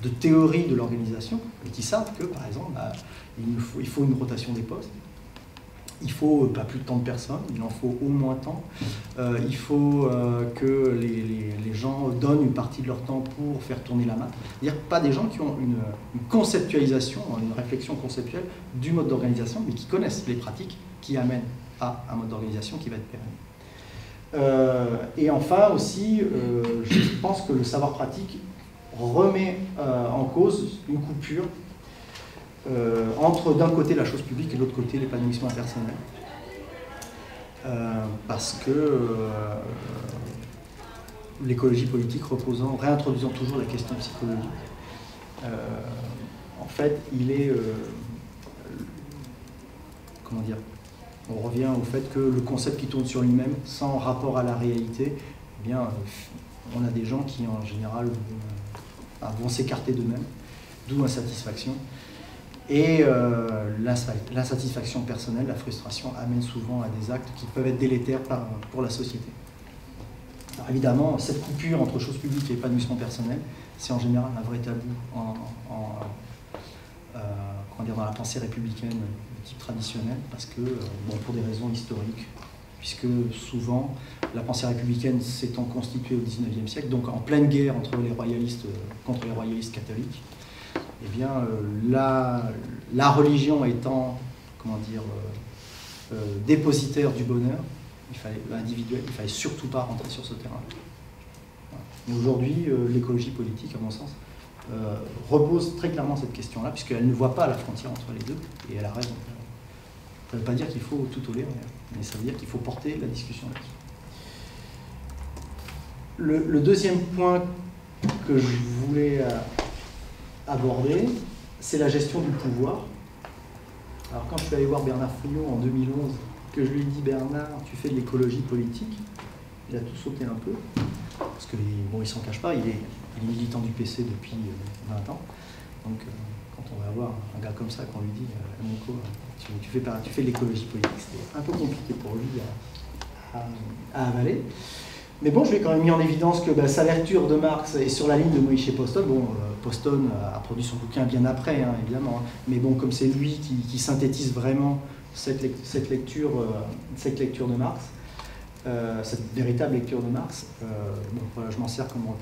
de théorie de l'organisation, mais qui savent que par exemple, il faut une rotation des postes. Il faut pas plus de tant de personnes, il en faut au moins tant. Il faut que les gens donnent une partie de leur temps pour faire tourner la main. C'est-à-dire pas des gens qui ont une conceptualisation, une réflexion conceptuelle du mode d'organisation, mais qui connaissent les pratiques qui amènent à un mode d'organisation qui va être pérenne. Et enfin aussi, je pense que le savoir pratique remet en cause une coupure entre d'un côté la chose publique et de l'autre côté l'épanouissement personnel. Parce que l'écologie politique réintroduisant toujours la question psychologique, en fait, il est... comment dire ? On revient au fait que le concept qui tourne sur lui-même, sans rapport à la réalité, eh bien, on a des gens qui, en général, vont s'écarter d'eux-mêmes, d'où l'insatisfaction. Et l'insatisfaction personnelle, la frustration, amène souvent à des actes qui peuvent être délétères pour la société. Alors évidemment, cette coupure entre choses publiques et épanouissement personnel, c'est en général un vrai tabou dans la pensée républicaine de type traditionnel, parce que, pour des raisons historiques, puisque souvent, la pensée républicaine s'étant constituée au XIXe siècle, donc en pleine guerre contre les royalistes catholiques, eh bien, la religion étant, dépositaire du bonheur individuel, il ne fallait surtout pas rentrer sur ce terrain. Voilà. Aujourd'hui, l'écologie politique, à mon sens, repose très clairement cette question-là, puisqu'elle ne voit pas la frontière entre les deux, et elle a raison. Ça ne veut pas dire qu'il faut tout tolérer, mais ça veut dire qu'il faut porter la discussion là-dessus. Le deuxième point que je voulais aborder, c'est la gestion du pouvoir. Alors quand je suis allé voir Bernard Friot en 2011, que je lui ai dit « Bernard, tu fais de l'écologie politique », il a tout sauté un peu, parce qu'il ne s'en cache pas, il est militant du PC depuis 20 ans. Donc quand on va avoir un gars comme ça, qu'on lui dit « Monco, tu fais de l'écologie politique », c'était un peu compliqué pour lui à avaler. Mais bon, je lui ai quand même mis en évidence que sa lecture de Marx est sur la ligne de Moïse Poston. Bon, Poston a produit son bouquin bien après, évidemment. Mais bon, comme c'est lui qui synthétise vraiment cette lecture de Marx, cette véritable lecture de Marx, voilà, je m'en sers comme modèle.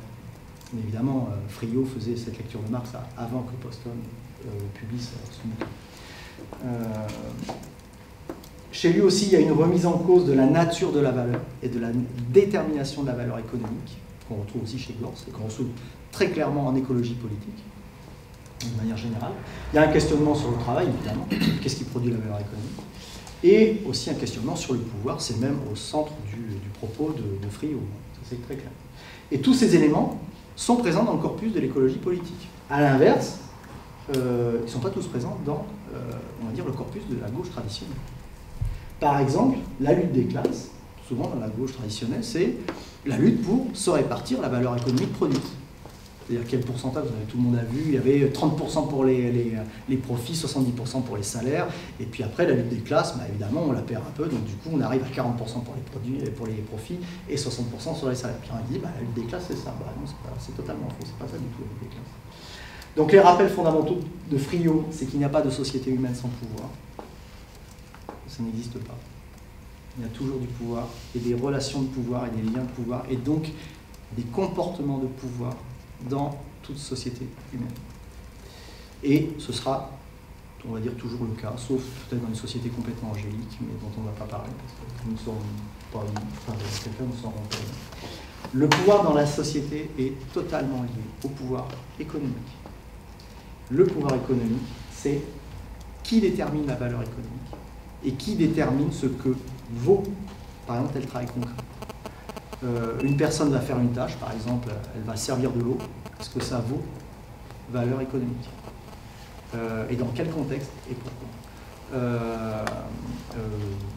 Mais évidemment, Friot faisait cette lecture de Marx avant que Poston publie son bouquin. Chez lui aussi, il y a une remise en cause de la nature de la valeur et de la détermination de la valeur économique. qu'on retrouve aussi chez Gors et qu'on retrouve très clairement en écologie politique, de manière générale. Il y a un questionnement sur le travail, évidemment, qu'est-ce qui produit la valeur économique, et aussi un questionnement sur le pouvoir, c'est même au centre du propos de Friot, ça c'est très clair. Et tous ces éléments sont présents dans le corpus de l'écologie politique. À l'inverse, ils ne sont pas tous présents dans, on va dire, le corpus de la gauche traditionnelle. Par exemple, la lutte des classes, souvent dans la gauche traditionnelle, c'est la lutte pour se répartir la valeur économique produite. C'est-à-dire quel pourcentage, tout le monde a vu, il y avait 30% pour les profits, 70% pour les salaires, et puis après la lutte des classes, bah, évidemment on la perd un peu, donc du coup on arrive à 40% pour les profits et 60% sur les salaires. Puis on dit, bah, la lutte des classes c'est ça, bah, non c'est totalement faux, c'est pas ça du tout la lutte des classes. Donc les rappels fondamentaux de Friot, c'est qu'il n'y a pas de société humaine sans pouvoir, ça n'existe pas. Il y a toujours du pouvoir, et des relations de pouvoir, et des liens de pouvoir, et donc des comportements de pouvoir dans toute société humaine. Et ce sera, on va dire, toujours le cas, sauf peut-être dans les sociétés complètement angéliques, mais dont on ne va pas parler, parce que nous ne saurons pas, enfin, quelqu'un ne saura pas. Le pouvoir dans la société est totalement lié au pouvoir économique. Le pouvoir économique, c'est qui détermine la valeur économique et qui détermine ce que vaut, par exemple, tel travail concret. Une personne va faire une tâche, par exemple, elle va servir de l'eau, est-ce que ça vaut valeur économique? Et dans quel contexte et pourquoi?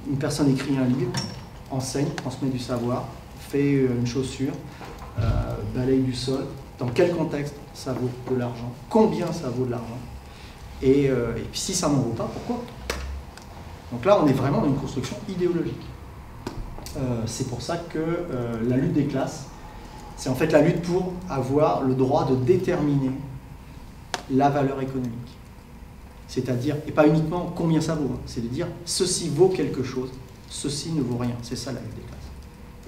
Une personne écrit un livre, enseigne, transmet du savoir, fait une chaussure, balaye du sol, dans quel contexte ça vaut de l'argent? Combien ça vaut de l'argent? Et puis si ça n'en vaut pas, pourquoi? Donc là, on est vraiment dans une construction idéologique. C'est pour ça que la lutte des classes, c'est en fait la lutte pour avoir le droit de déterminer la valeur économique. C'est-à-dire, et pas uniquement combien ça vaut, hein, c'est de dire ceci vaut quelque chose, ceci ne vaut rien. C'est ça la lutte des classes.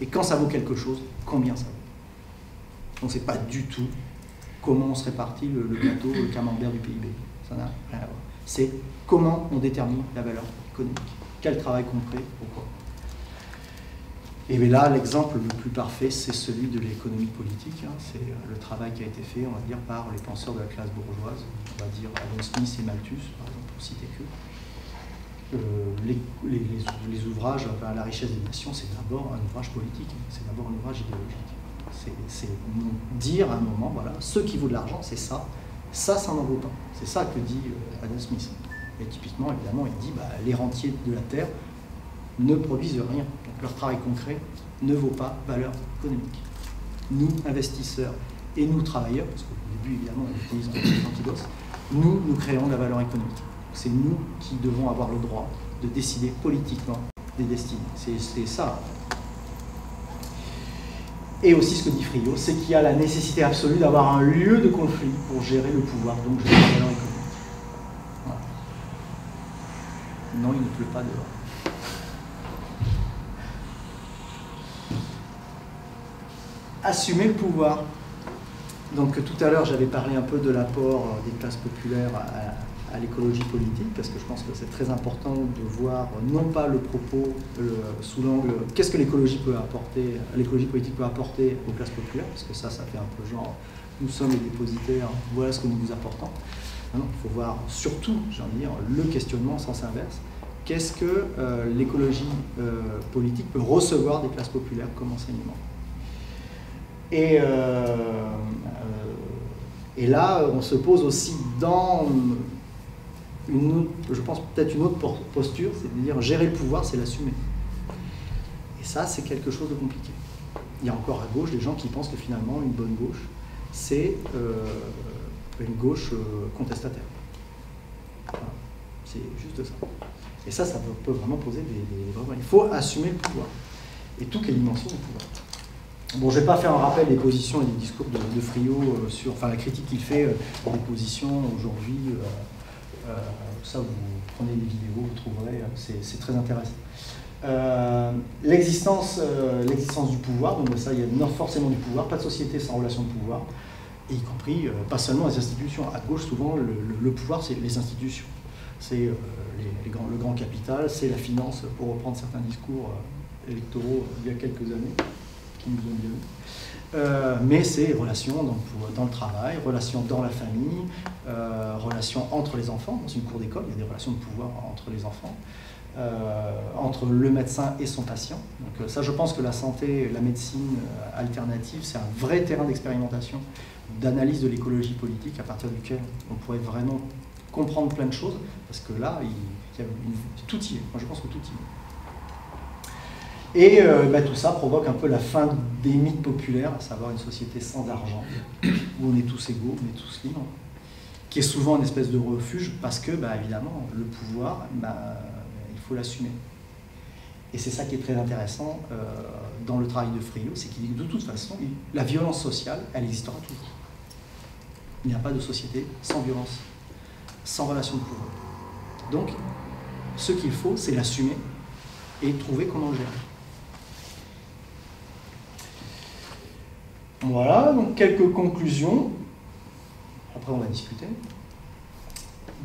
Et quand ça vaut quelque chose, combien ça vaut. Donc c'est pas du tout comment on se répartit le gâteau, le camembert du PIB. Ça n'a rien à voir. C'est comment on détermine la valeur économique. Quel travail concret, pourquoi. Et bien là, l'exemple le plus parfait, c'est celui de l'économie politique. Hein. C'est le travail qui a été fait, on va dire, par les penseurs de la classe bourgeoise, on va dire Adam Smith et Malthus, par exemple, pour citer que. Les ouvrages, enfin, La richesse des nations, c'est d'abord un ouvrage politique, c'est d'abord un ouvrage idéologique. C'est dire à un moment, voilà, ce qui vaut de l'argent, c'est ça, ça n'en vaut pas. C'est ça que dit Adam Smith. Et typiquement, évidemment, il dit, bah, les rentiers de la terre ne produisent rien. Donc leur travail concret ne vaut pas valeur économique. Nous, investisseurs, et nous, travailleurs, parce qu'au début, évidemment, on utilise un antidote, nous créons la valeur économique. C'est nous qui devons avoir le droit de décider politiquement des destinées. C'est ça. Et aussi ce que dit Friot, c'est qu'il y a la nécessité absolue d'avoir un lieu de conflit pour gérer le pouvoir, donc gérer la valeur économique. Voilà. Non, il ne pleut pas dehors. Assumer le pouvoir. Donc tout à l'heure, j'avais parlé un peu de l'apport des classes populaires à l'écologie politique, parce que je pense que c'est très important de voir non pas le propos sous l'angle qu'est-ce que l'écologie peut apporter, l'écologie politique peut apporter aux classes populaires, parce que ça fait un peu genre nous sommes les dépositaires, voilà ce que nous vous apportons. Non, il faut voir surtout, j'ai envie de dire, le questionnement en sens inverse. Qu'est-ce que l'écologie politique peut recevoir des classes populaires comme enseignement? Et là, on se pose aussi dans je pense peut-être une autre posture, c'est de dire gérer le pouvoir, c'est l'assumer. Et ça, c'est quelque chose de compliqué. Il y a encore à gauche des gens qui pensent que finalement, une bonne gauche, c'est une gauche contestataire. Voilà. C'est juste ça. Et ça peut vraiment poser des problèmes. Il faut assumer le pouvoir. Et toutes les dimensions du pouvoir. Bon, je ne vais pas faire un rappel des positions et des discours de Friot sur la critique qu'il fait des positions aujourd'hui. Ça, vous prenez des vidéos, vous trouverez, c'est très intéressant. L'existence du pouvoir, donc ça, il y a forcément du pouvoir, pas de société sans relation de pouvoir, et y compris, pas seulement les institutions. À gauche, souvent, le pouvoir, c'est les institutions. C'est le grand capital, c'est la finance, pour reprendre certains discours électoraux il y a quelques années, qui nous ont bien vu. Mais c'est relations dans le travail, relations dans la famille, relations entre les enfants. Dans une cour d'école, il y a des relations de pouvoir entre les enfants, entre le médecin et son patient. Donc ça, je pense que la santé, la médecine alternative, c'est un vrai terrain d'expérimentation, d'analyse de l'écologie politique à partir duquel on pourrait vraiment comprendre plein de choses, parce que là, tout y est. Moi, je pense que tout y est. Et tout ça provoque un peu la fin des mythes populaires, à savoir une société sans argent, où on est tous égaux, on est tous libres, qui est souvent une espèce de refuge, parce que, évidemment, le pouvoir, il faut l'assumer. Et c'est ça qui est très intéressant dans le travail de Friot, c'est qu'il dit que de toute façon, la violence sociale, elle existera toujours. Il n'y a pas de société sans violence, sans relation de pouvoir. Donc, ce qu'il faut, c'est l'assumer et trouver comment le gérer. Voilà, donc quelques conclusions. Après, on va discuter.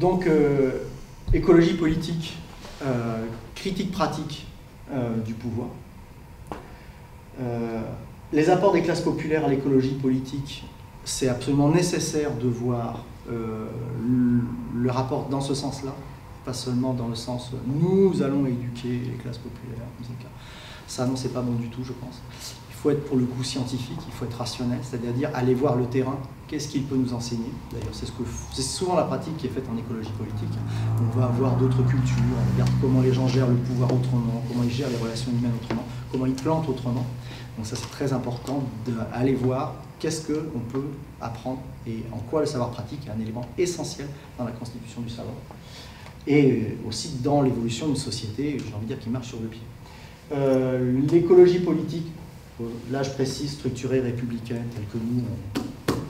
Donc, écologie politique, critique pratique du pouvoir. Les apports des classes populaires à l'écologie politique, c'est absolument nécessaire de voir le rapport dans ce sens-là, pas seulement dans le sens nous allons éduquer les classes populaires. Ça, non, c'est pas bon du tout, je pense. Il faut être pour le coup scientifique, il faut être rationnel, c'est-à-dire aller voir le terrain, qu'est-ce qu'il peut nous enseigner. D'ailleurs, c'est souvent la pratique qui est faite en écologie politique. On va avoir d'autres cultures, on regarde comment les gens gèrent le pouvoir autrement, comment ils gèrent les relations humaines autrement, comment ils plantent autrement. Donc ça, c'est très important d'aller voir qu'est-ce qu'on peut apprendre et en quoi le savoir pratique est un élément essentiel dans la constitution du savoir. Et aussi dans l'évolution d'une société, j'ai envie de dire, qui marche sur deux pieds. L'écologie politique, là je précise, structurée républicaine, telle que nous,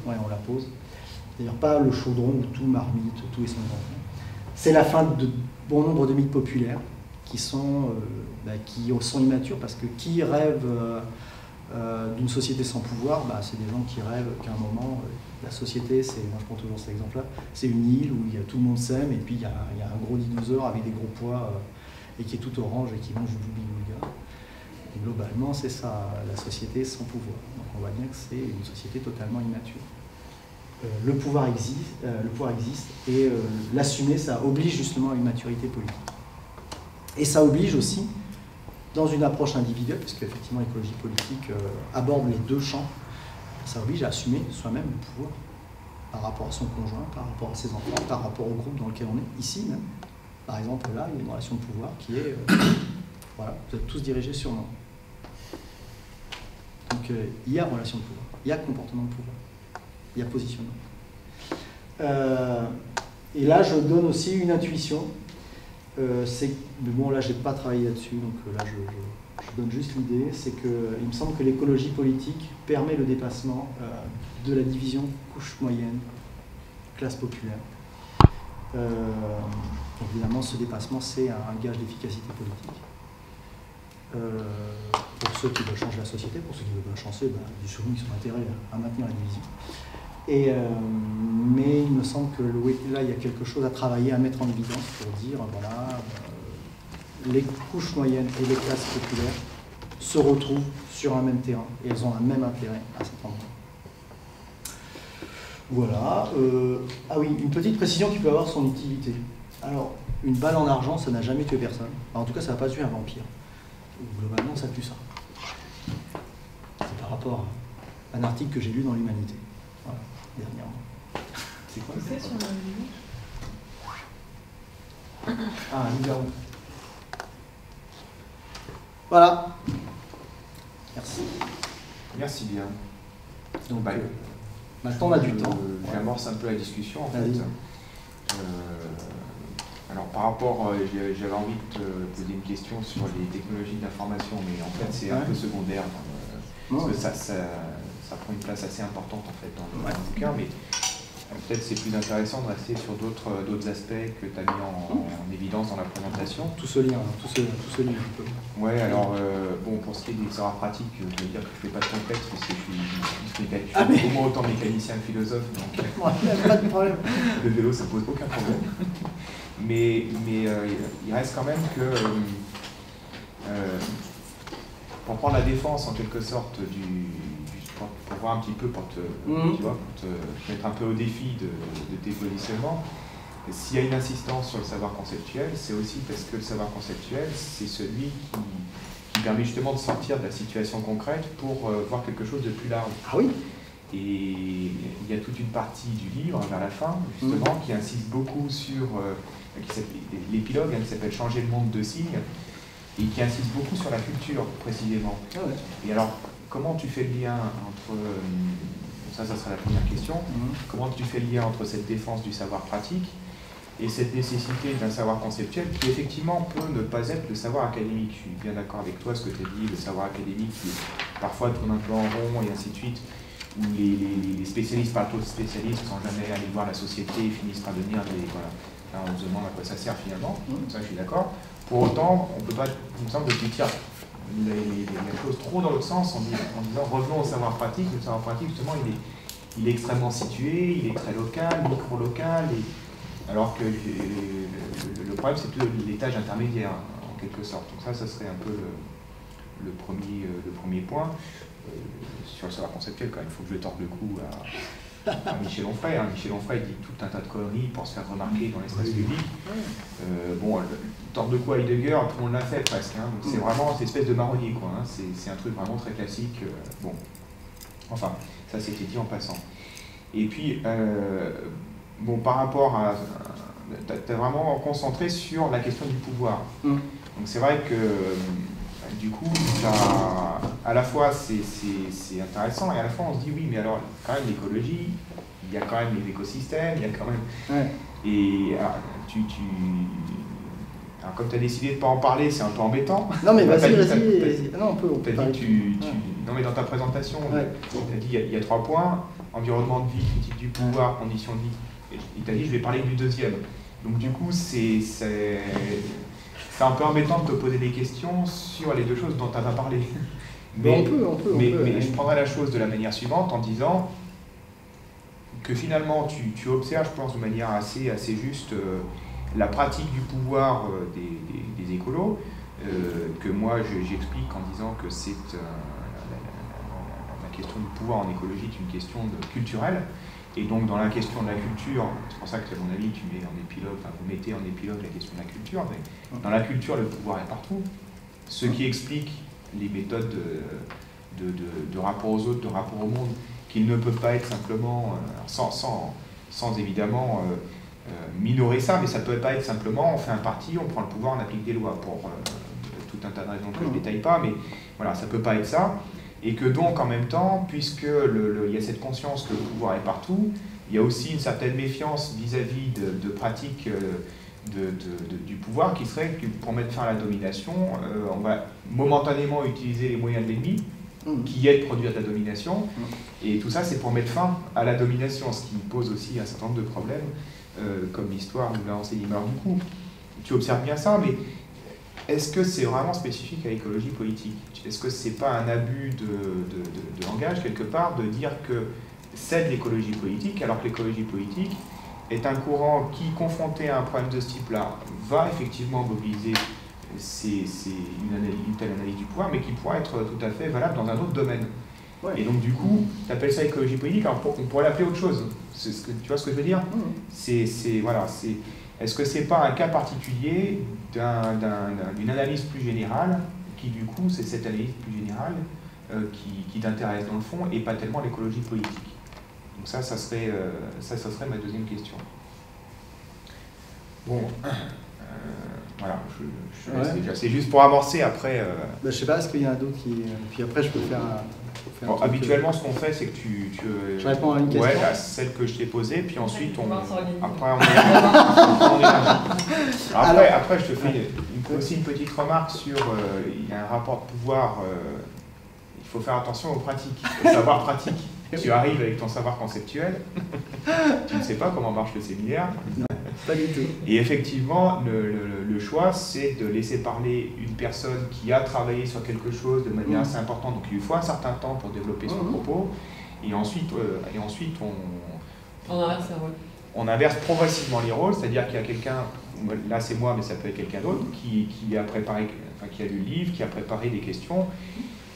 on la pose. D'ailleurs, pas le chaudron où tout marmite, tout est son enfant. C'est la fin de bon nombre de mythes populaires qui sont immatures, parce que qui rêve d'une société sans pouvoir, c'est des gens qui rêvent qu'à un moment, la société, moi je prends toujours cet exemple-là, c'est une île où tout le monde s'aime, et puis il y a un gros dinosaure avec des gros pois, et qui est tout orange et qui mange du boubli-boulga. Et globalement, c'est ça, la société sans pouvoir. Donc on voit bien que c'est une société totalement immature. Le pouvoir existe, et l'assumer, ça oblige justement à une maturité politique. Et ça oblige aussi, dans une approche individuelle, puisque effectivement l'écologie politique aborde les deux champs, ça oblige à assumer soi-même le pouvoir par rapport à son conjoint, par rapport à ses enfants, par rapport au groupe dans lequel on est, ici même. Par exemple, là, il y a une relation de pouvoir qui est, voilà, vous êtes tous dirigés sur moi. Donc il y a relation de pouvoir, il y a comportement de pouvoir, il y a positionnement. Et là, je donne aussi une intuition. Mais bon, là, je n'ai pas travaillé là-dessus, donc là, je donne juste l'idée. C'est qu'il me semble que l'écologie politique permet le dépassement de la division couche moyenne, classe populaire. Évidemment, ce dépassement, c'est un gage d'efficacité politique. Pour ceux qui veulent changer la société, pour ceux qui ne veulent pas changer, du second, ils ont intérêt à maintenir la division. Mais il me semble que là, il y a quelque chose à travailler, à mettre en évidence pour dire, voilà, les couches moyennes et les classes populaires se retrouvent sur un même terrain et elles ont un même intérêt à cet endroit. Voilà. Ah oui, une petite précision qui peut avoir son utilité. Alors, une balle en argent, ça n'a jamais tué personne. Alors, en tout cas, ça n'a pas tué un vampire. Globalement, ça tue ça. C'est par rapport à un article que j'ai lu dans l'Humanité. Voilà, dernièrement. C'est quoi C'est sur le Ah, un Libéron. Voilà. Merci. Merci bien. Donc, maintenant, on a du temps. J'amorce un peu la discussion, en fait. Alors, par rapport, j'avais envie de te poser une question sur les technologies d'information, mais en fait, c'est un peu secondaire. Parce que ça prend une place assez importante, en fait, dans le bouquin, mais peut-être c'est plus intéressant de rester sur d'autres aspects que tu as mis en évidence dans la présentation. Tout ce lien, tout ce lien. Ouais, alors, bon, pour ce qui est des savoirs pratiques, je veux dire que je ne fais pas de complexe, parce que je suis au moins autant mécanicien que philosophe. Donc, pas de problème. Le vélo, ça ne pose aucun problème. Mais il reste quand même que, pour prendre la défense, en quelque sorte, du sport pour voir un petit peu, tu vois, pour te mettre un peu au défi de tes positionnements. S'il y a une insistance sur le savoir conceptuel, c'est aussi parce que le savoir conceptuel, c'est celui qui permet justement de sortir de la situation concrète pour voir quelque chose de plus large. Ah oui. Et il y a toute une partie du livre, vers la fin, justement, qui insiste beaucoup sur l'épilogue, qui s'appelle « Changer le monde de signes », et qui insiste beaucoup sur la culture, précisément. Ah ouais. Et alors, comment tu fais le lien entre... ça sera la première question. Comment tu fais le lien entre cette défense du savoir pratique et cette nécessité d'un savoir conceptuel qui, effectivement, peut ne pas être le savoir académique. Je suis bien d'accord avec toi, ce que tu as dit, le savoir académique qui parfois tourne un peu en rond et ainsi de suite, où les spécialistes parlent de spécialistes sans jamais aller voir la société et finissent par devenir des... Voilà. Là, on se demande à quoi ça sert finalement, ça je suis d'accord. Pour autant, on ne peut pas, il me semble, que tu tires les choses trop dans l'autre sens en disant revenons au savoir pratique. Le savoir pratique, justement, il est extrêmement situé, il est très local, micro-local, alors que le problème, c'est plutôt l'étage intermédiaire, en quelque sorte. Donc ça serait un peu le premier point. Sur le savoir conceptuel, quand même, il faut que je torde le cou à Michel Onfray. Michel Onfray dit tout un tas de conneries pour se faire remarquer dans l'espace public. Bon, tordre le cou à Heidegger, tout le monde l'a fait presque. Donc c'est vraiment cette espèce de marronnier, quoi. C'est un truc vraiment très classique. Bon, enfin, ça c'était dit en passant. Et puis, bon, par rapport à... T'as vraiment concentré sur la question du pouvoir. Donc c'est vrai que... Du coup, à la fois c'est intéressant et à la fois on se dit oui, mais alors quand même l'écologie, il y a quand même les écosystèmes, il y a quand même... Ouais. Et alors, alors comme tu as décidé de ne pas en parler, c'est un peu embêtant. Non mais vas-y. Non, on peut dit, non mais dans ta présentation, tu as dit il y a 3 points, environnement de vie, critique du pouvoir, conditions de vie. Et il t'a dit je vais parler du deuxième. Donc du coup, c'est un peu embêtant de te poser des questions sur les deux choses dont tu as parlé. Mais je prendrais la chose de la manière suivante en disant que finalement tu observes, je pense, de manière assez juste la pratique du pouvoir des écolos, que moi j'explique en disant que c'est la question du pouvoir en écologie est une question culturelle. Et donc dans la question de la culture, c'est pour ça que à mon avis tu mets en épilogue, enfin vous mettez en épilogue la question de la culture, mais dans la culture le pouvoir est partout. Ce qui explique les méthodes de rapport aux autres, de rapport au monde, qui ne peuvent pas être simplement, sans évidemment minorer ça, mais ça ne peut pas être simplement on fait un parti, on prend le pouvoir, on applique des lois pour tout un tas de raisons que je ne détaille pas, mais voilà, ça ne peut pas être ça. Et que donc, en même temps, puisque il y a cette conscience que le pouvoir est partout, il y a aussi une certaine méfiance vis-à-vis de pratiques du pouvoir qui serait que pour mettre fin à la domination, on va momentanément utiliser les moyens de l'ennemi, qui est de produire de la domination, et tout ça c'est pour mettre fin à la domination, ce qui pose aussi un certain nombre de problèmes, comme l'histoire nous l'a enseigné. Alors du coup, tu observes bien ça, mais est-ce que c'est vraiment spécifique à l'écologie politique? Est-ce que c'est pas un abus de langage, quelque part, de dire que c'est de l'écologie politique, alors que l'écologie politique est un courant qui, confronté à un problème de ce type-là, va effectivement mobiliser une telle analyse du pouvoir, mais qui pourra être tout à fait valable dans un autre domaine. Ouais. Et donc du coup, tu appelles ça écologie politique, alors on pourrait l'appeler autre chose. Tu vois ce que je veux dire? Voilà, est-ce que c'est pas un cas particulier d'une analyse plus générale, qui du coup, c'est cette analyse plus générale qui t'intéresse dans le fond, et pas tellement l'écologie politique? Donc ça serait ma deuxième question. Bon, voilà, c'est juste pour amorcer après. Je sais pas, est-ce qu'il y en a d'autres qui... Puis après, je peux faire bon, habituellement, ce qu'on fait, c'est que je réponds à une question. Ouais, à celle que je t'ai posée, puis ensuite, après, je te fais aussi une petite remarque sur... il y a un rapport de pouvoir... il faut faire attention aux pratiques, au savoir pratique. Tu arrives avec ton savoir conceptuel, tu ne sais pas comment marche le séminaire. Non, pas du tout. Et effectivement, le choix, c'est de laisser parler une personne qui a travaillé sur quelque chose de manière assez importante. Donc il lui faut un certain temps pour développer son propos. Et ensuite on inverse progressivement les rôles, c'est-à-dire qu'il y a quelqu'un, là c'est moi, mais ça peut être quelqu'un d'autre, qui a préparé, qui a lu le livre, qui a préparé des questions.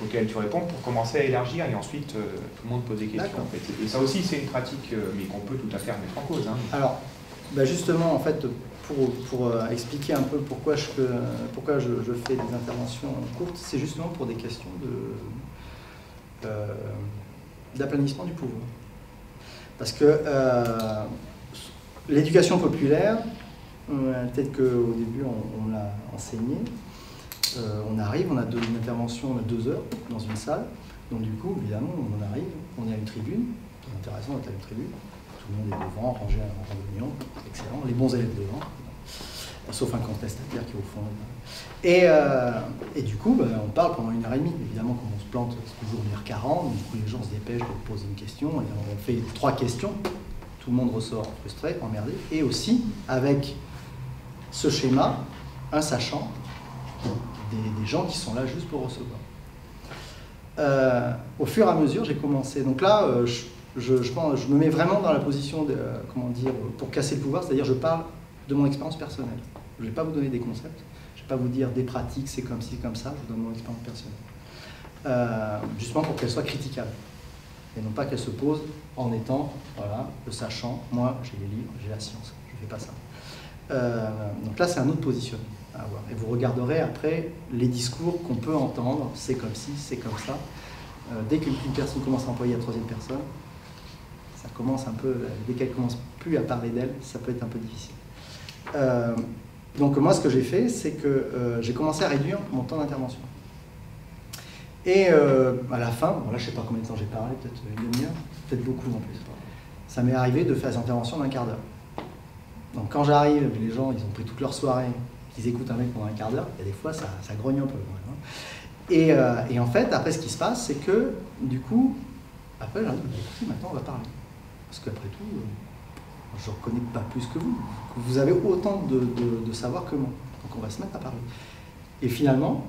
auxquelles tu réponds pour commencer à élargir et ensuite tout le monde pose des questions. En fait. Et ça aussi, c'est une pratique, mais qu'on peut tout à fait remettre en cause. Hein. Alors, justement, en fait, pour expliquer un peu pourquoi je fais des interventions courtes, c'est justement pour des questions d'aplanissement du pouvoir. Parce que l'éducation populaire, peut-être qu'au début on l'a enseigné, on arrive, on a une intervention, on a 2 heures dans une salle, donc du coup, évidemment, on arrive, on est à une tribune, c'est intéressant d'être à une tribune, tout le monde est devant, rangé en réunion, c'est excellent, les bons élèves devant, sauf un contestataire qui est au fond. Et du coup, on parle pendant 1h30, évidemment, quand on se plante, c'est toujours 1h40, donc du coup, les gens se dépêchent de poser une question, et on fait 3 questions, tout le monde ressort frustré, emmerdé, et aussi, avec ce schéma, un sachant, des gens qui sont là juste pour recevoir. Au fur et à mesure, j'ai commencé. Donc là, je me mets vraiment dans la position de, comment dire, pour casser le pouvoir, c'est-à-dire je parle de mon expérience personnelle. Je ne vais pas vous donner des concepts, je ne vais pas vous dire des pratiques, c'est comme ci, comme ça, je vous donne mon expérience personnelle. Justement pour qu'elle soit critiquable. Et non pas qu'elle se pose en étant, voilà, le sachant, moi j'ai les livres, j'ai la science, je ne fais pas ça. Donc là, c'est un autre positionnement à avoir. Et vous regarderez après les discours qu'on peut entendre, c'est comme ci, c'est comme ça. Dès qu'une personne commence à employer la 3e personne, ça commence un peu, dès qu'elle commence plus à parler d'elle, ça peut être un peu difficile. Donc moi, ce que j'ai fait, c'est que j'ai commencé à réduire mon temps d'intervention. Et à la fin, bon là, je ne sais pas combien de temps j'ai parlé, peut-être une demi-heure, peut-être beaucoup en plus. Ça m'est arrivé de faire des interventions d'1 quart d'heure. Donc quand j'arrive, les gens, ils ont pris toute leur soirée, ils écoutent un mec pendant 1 quart d'heure, et des fois, ça grogne un peu. Et en fait, après, ce qui se passe, c'est que, du coup, après, j'arrive, écoutez, maintenant, on va parler. Parce qu'après tout, je ne reconnais pas plus que vous. Vous avez autant de savoir que moi. Donc on va se mettre à parler. Et finalement,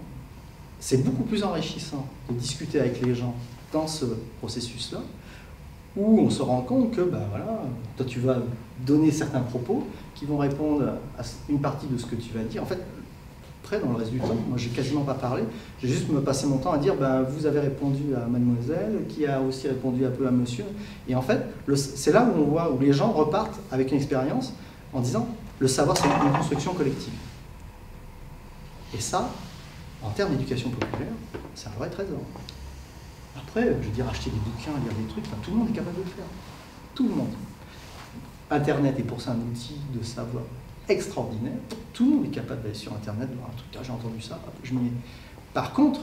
c'est beaucoup plus enrichissant de discuter avec les gens dans ce processus-là, où on se rend compte que, voilà, toi tu vas donner certains propos qui vont répondre à une partie de ce que tu vas dire. En fait, après, dans le reste du temps, moi j'ai quasiment pas parlé, j'ai juste me passé mon temps à dire, vous avez répondu à mademoiselle, qui a aussi répondu un peu à monsieur. Et en fait, c'est là où on voit, où les gens repartent avec une expérience en disant, le savoir c'est une construction collective. Et ça, en termes d'éducation populaire, c'est un vrai trésor. Après, je veux dire, acheter des bouquins, lire des trucs, tout le monde est capable de le faire. Tout le monde. Internet est pour ça un outil de savoir extraordinaire. Tout le monde est capable d'aller sur Internet, de voir un truc, j'ai entendu ça, je m'y mets. Par contre,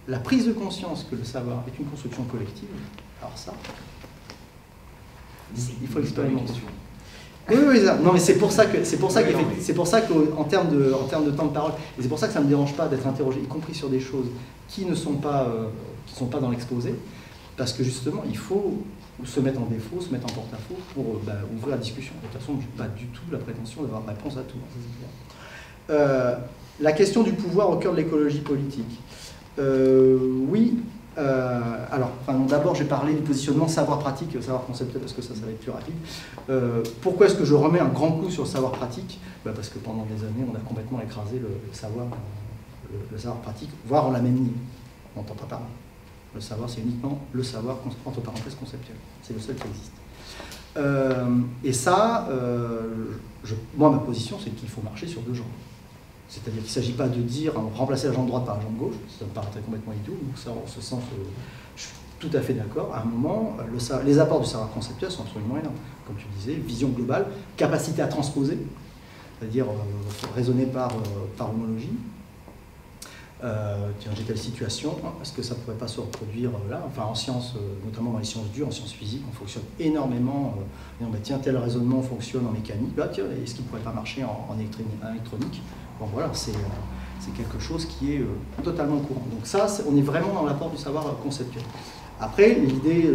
la prise de conscience que le savoir est une construction collective, alors ça, il faut expérimenter. Oui, non, mais c'est pour ça qu'en termes de temps de parole, et c'est pour ça que ça ne me dérange pas d'être interrogé, y compris sur des choses qui ne sont pas, dans l'exposé, parce que justement, il faut se mettre en défaut, se mettre en porte-à-faux pour ouvrir la discussion. De toute façon, je n'ai pas du tout la prétention d'avoir réponse à tout. La question du pouvoir au cœur de l'écologie politique. Oui. Alors, d'abord, j'ai parlé du positionnement savoir-pratique et savoir conceptuel, parce que ça va être plus rapide. Pourquoi est-ce que je remets un grand coup sur le savoir-pratique? Parce que pendant des années, on a complètement écrasé le savoir-pratique, voire on l'a même nié. On n'entend pas parler. Le savoir, c'est uniquement le savoir, entre parenthèses, conceptuel. C'est le seul qui existe. Et ça, moi, ma position, c'est qu'il faut marcher sur 2 jambes. C'est-à-dire qu'il ne s'agit pas de dire remplacer la jambe droite par la jambe gauche, ça me paraîtrait complètement idiot, donc ça, en ce sens, je suis tout à fait d'accord. À un moment, les apports du savoir conceptuel sont absolument énormes. Comme tu disais, vision globale, capacité à transposer, c'est-à-dire raisonner par homologie. Tiens, j'ai telle situation, est-ce que ça ne pourrait pas se reproduire là? Enfin, en sciences, notamment dans les sciences dures, en sciences physiques, on fonctionne énormément. Tiens, tel raisonnement fonctionne en mécanique, tiens, est-ce qu'il ne pourrait pas marcher en électronique? Bon, voilà, c'est quelque chose qui est totalement courant. Donc ça, on est vraiment dans l'apport du savoir conceptuel. Après, l'idée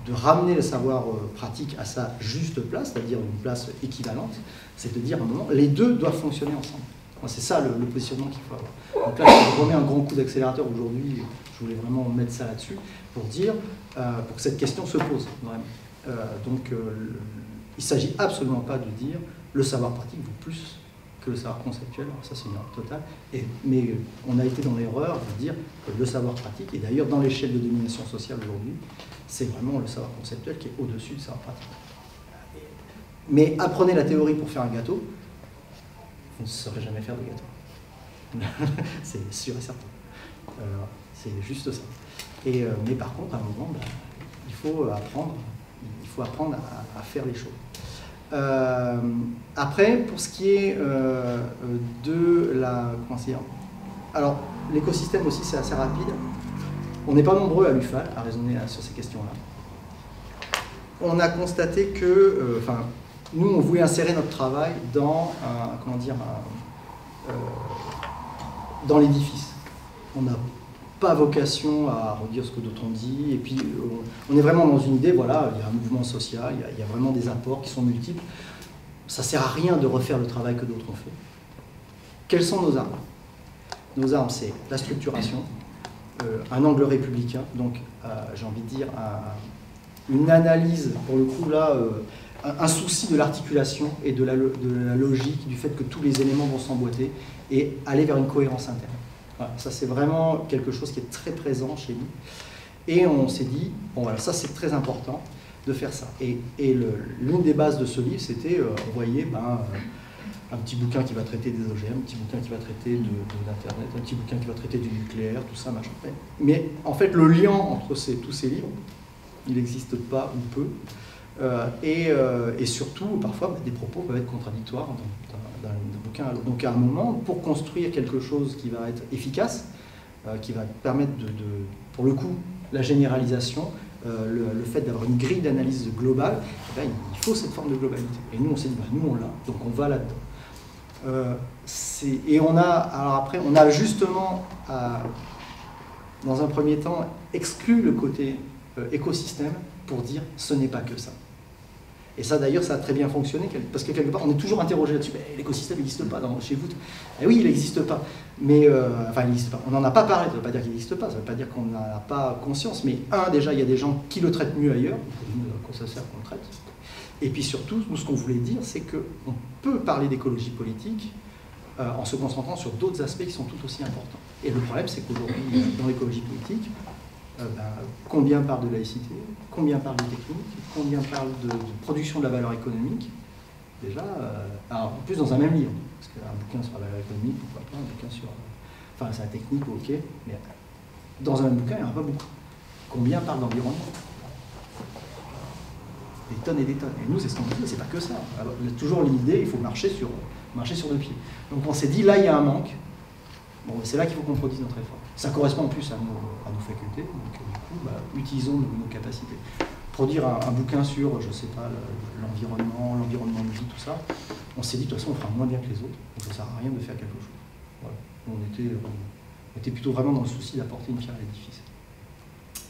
de ramener le savoir pratique à sa juste place, c'est-à-dire une place équivalente, c'est de dire à un moment, les deux doivent fonctionner ensemble. C'est ça le positionnement qu'il faut avoir. Donc là, je remets un grand coup d'accélérateur aujourd'hui, je voulais vraiment mettre ça là-dessus, pour dire, pour que cette question se pose, vraiment. Il ne s'agit absolument pas de dire le savoir pratique vaut plus que le savoir conceptuel. Alors ça, c'est une erreur totale. Mais on a été dans l'erreur de dire que le savoir pratique, et d'ailleurs dans l'échelle de domination sociale aujourd'hui, c'est vraiment le savoir conceptuel qui est au-dessus du savoir pratique. Mais apprenez la théorie pour faire un gâteau, vous ne saurez jamais faire de gâteau. C'est sûr et certain. C'est juste ça. Mais par contre, à un moment, il faut apprendre à faire les choses. Après, pour ce qui est de la... Comment dire, alors, l'écosystème aussi, c'est assez rapide. On n'est pas nombreux à l'UFAL à raisonner sur ces questions-là. On a constaté que... nous, on voulait insérer notre travail dans, dans l'édifice. On n'a pas vocation à redire ce que d'autres ont dit, et puis on est vraiment dans une idée, voilà, il y a un mouvement social, il y a vraiment des apports qui sont multiples. Ça ne sert à rien de refaire le travail que d'autres ont fait. Quelles sont nos armes? Nos armes, c'est la structuration, un angle républicain, donc j'ai envie de dire une analyse, pour le coup là, un souci de l'articulation et de la logique, du fait que tous les éléments vont s'emboîter et aller vers une cohérence interne. Voilà, ça c'est vraiment quelque chose qui est très présent chez nous. Et on s'est dit, bon voilà, ça c'est très important de faire ça. Et l'une des bases de ce livre, c'était envoyer un petit bouquin qui va traiter des OGM, un petit bouquin qui va traiter d'Internet, un petit bouquin qui va traiter du nucléaire, tout ça, machin. Mais en fait, le lien entre tous ces livres, il n'existe pas ou peu. Et surtout, parfois, des propos peuvent être contradictoires d'un bouquin à l'autre. Donc à un moment, pour construire quelque chose qui va être efficace, qui va permettre pour le coup, la généralisation, le fait d'avoir une grille d'analyse globale, eh bien, il faut cette forme de globalité. Et nous, on s'est dit, nous on l'a, donc on va là-dedans. Et on a justement, dans un premier temps, exclu le côté écosystème pour dire, ce n'est pas que ça. Et ça, d'ailleurs, ça a très bien fonctionné, parce que quelque part, on est toujours interrogé là-dessus. L'écosystème n'existe pas chez vous. Et oui, il n'existe pas. Mais, il n'existe pas. On n'en a pas parlé, ça ne veut pas dire qu'il n'existe pas, ça ne veut pas dire qu'on n'en a pas conscience. Mais déjà, il y a des gens qui le traitent mieux ailleurs. Quoi ça sert qu'on le traite? Et puis surtout, nous, ce qu'on voulait dire, c'est qu'on peut parler d'écologie politique en se concentrant sur d'autres aspects qui sont tout aussi importants. Et le problème, c'est qu'aujourd'hui, dans l'écologie politique, combien parle de laïcité, combien parle de technique, combien parle de production de la valeur économique, déjà, en plus dans un même livre, parce qu'un bouquin sur la valeur économique, pourquoi pas, un bouquin sur... Enfin, c'est la technique, ok, mais dans un même bouquin, il n'y en a pas beaucoup. Combien parle d'environnement? Des tonnes et des tonnes. Et nous, c'est ce qu'on dit, mais c'est pas que ça. Alors, toujours l'idée, il faut marcher sur deux pieds. Donc on s'est dit, là, il y a un manque. Bon, c'est là qu'il faut qu'on produise notre effort. Ça correspond en plus à nos facultés, donc du coup, utilisons nos capacités. Produire un bouquin sur, je ne sais pas, l'environnement de vie, tout ça, on s'est dit, de toute façon, on fera moins bien que les autres, donc ça ne sert à rien de faire quelque chose. Voilà. On était plutôt vraiment dans le souci d'apporter une pierre à l'édifice.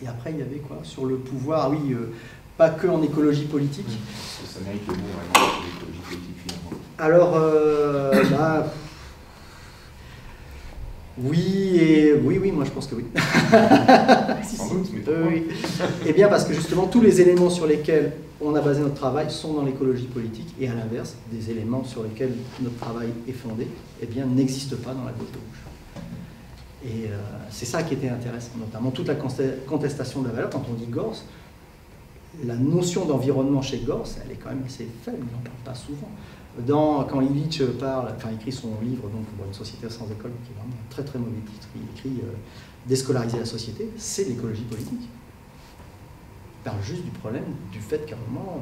Et après, il y avait quoi? Sur le pouvoir, oui, pas que en écologie politique. Ça mérite le mot vraiment sur l'écologie politique, finalement. Alors, oui, moi je pense que oui. Oui. Eh bien parce que justement tous les éléments sur lesquels on a basé notre travail sont dans l'écologie politique et à l'inverse, des éléments sur lesquels notre travail est fondé, eh bien n'existent pas dans la gauche de gauche. Et c'est ça qui était intéressant, notamment toute la contestation de la valeur. Quand on dit Gors, la notion d'environnement chez Gors, elle est quand même assez faible, on n'en parle pas souvent. Quand Illich écrit son livre donc, pour une société sans école, qui est vraiment un très très mauvais titre, il écrit Déscolariser la société, c'est l'écologie politique. Il parle juste du problème du fait qu'à un moment,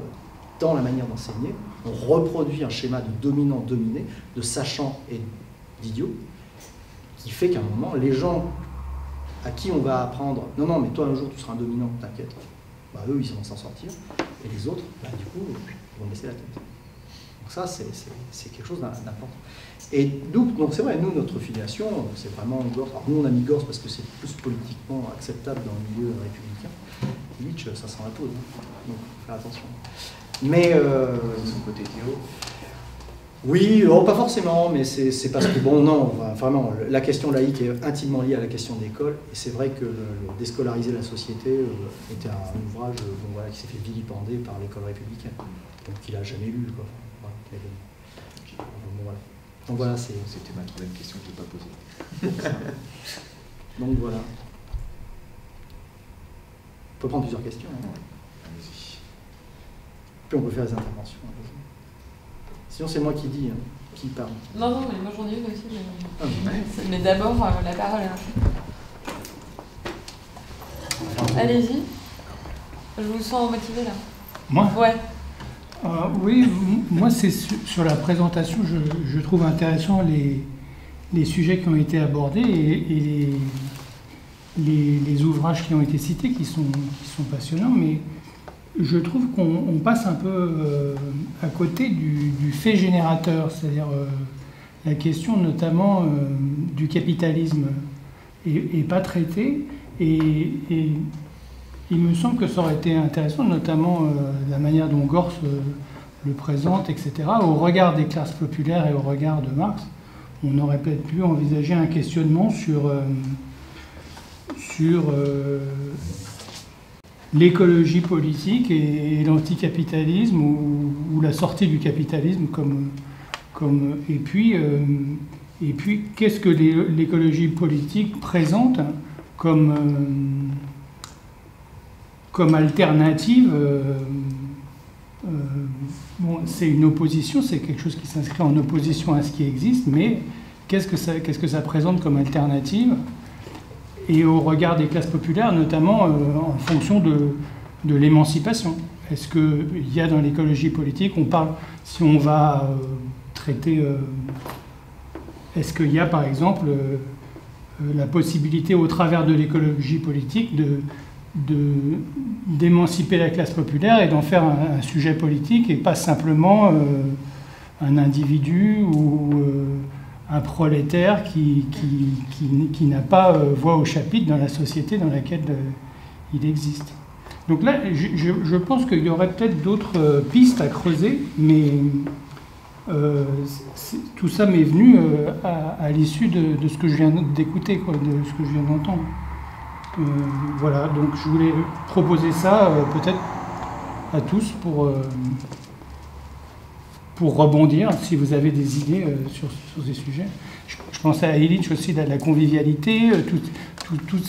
dans la manière d'enseigner, on reproduit un schéma de dominant-dominé, de sachant et d'idiot, qui fait qu'à un moment, les gens à qui on va apprendre « Non, mais toi un jour tu seras un dominant, t'inquiète », eux ils vont s'en sortir, et les autres, du coup, ils vont baisser la tête. Donc ça, c'est quelque chose d'important. Et donc c'est vrai, nous, notre filiation, c'est vraiment Gors. Alors nous, on a mis Gors parce que c'est plus politiquement acceptable dans le milieu républicain. Illich, ça sent la pause, hein. Donc il faut faire attention. Mais... son côté Théo. Oui, pas forcément, mais c'est parce que, vraiment, la question laïque est intimement liée à la question d'école, et c'est vrai que Déscolariser la société était un ouvrage qui s'est fait vilipender par l'école républicaine, donc qu'il n'a jamais lu, quoi. Voilà. Donc voilà, c'était ma troisième question que je n'ai pas posée. Donc voilà. On peut prendre plusieurs questions. Hein. Ouais. Allez-y. Puis on peut faire des interventions. Sinon, c'est moi qui dis, hein, qui parle. Non, non, mais moi j'en ai une aussi. Ouais. Mais d'abord, la parole est Allez-y. Je vous sens motivé là. Moi ? Ouais. Oui, moi c'est sur la présentation, je trouve intéressant les sujets qui ont été abordés et les ouvrages qui ont été cités qui sont passionnants, mais je trouve qu'on passe un peu à côté du fait générateur, c'est-à-dire la question notamment du capitalisme est pas traitée et il me semble que ça aurait été intéressant, notamment la manière dont Gorce le présente, etc. Au regard des classes populaires et au regard de Marx, on aurait peut-être pu envisager un questionnement sur l'écologie politique et l'anticapitalisme ou la sortie du capitalisme et puis qu'est-ce que l'écologie politique présente comme alternative. Bon, c'est une opposition, c'est quelque chose qui s'inscrit en opposition à ce qui existe, mais qu'est-ce que ça présente comme alternative? Et au regard des classes populaires, notamment en fonction de l'émancipation. Est-ce qu'il y a dans l'écologie politique, on parle, si on va traiter, est-ce qu'il y a par exemple la possibilité au travers de l'écologie politique d'émanciper la classe populaire et d'en faire un sujet politique et pas simplement un individu ou un prolétaire qui n'a pas voix au chapitre dans la société dans laquelle il existe. Donc là, je pense qu'il y aurait peut-être d'autres pistes à creuser, mais tout ça m'est venu à l'issue de ce que je viens d'écouter, de ce que je viens d'entendre. Voilà, donc je voulais proposer ça peut-être à tous pour rebondir, si vous avez des idées sur ces sujets. Je pensais à Illich aussi, la convivialité, tous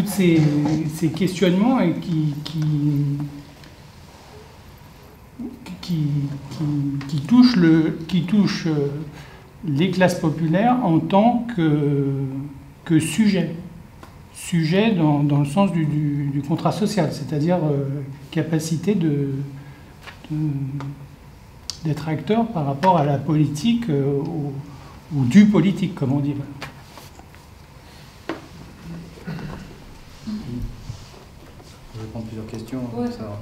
ces questionnements et qui touchent les classes populaires en tant que sujet dans le sens du contrat social, c'est-à-dire capacité d'être acteur par rapport à la politique ou du politique, comme on dit. Je vais prendre plusieurs questions. Ouais. Ça.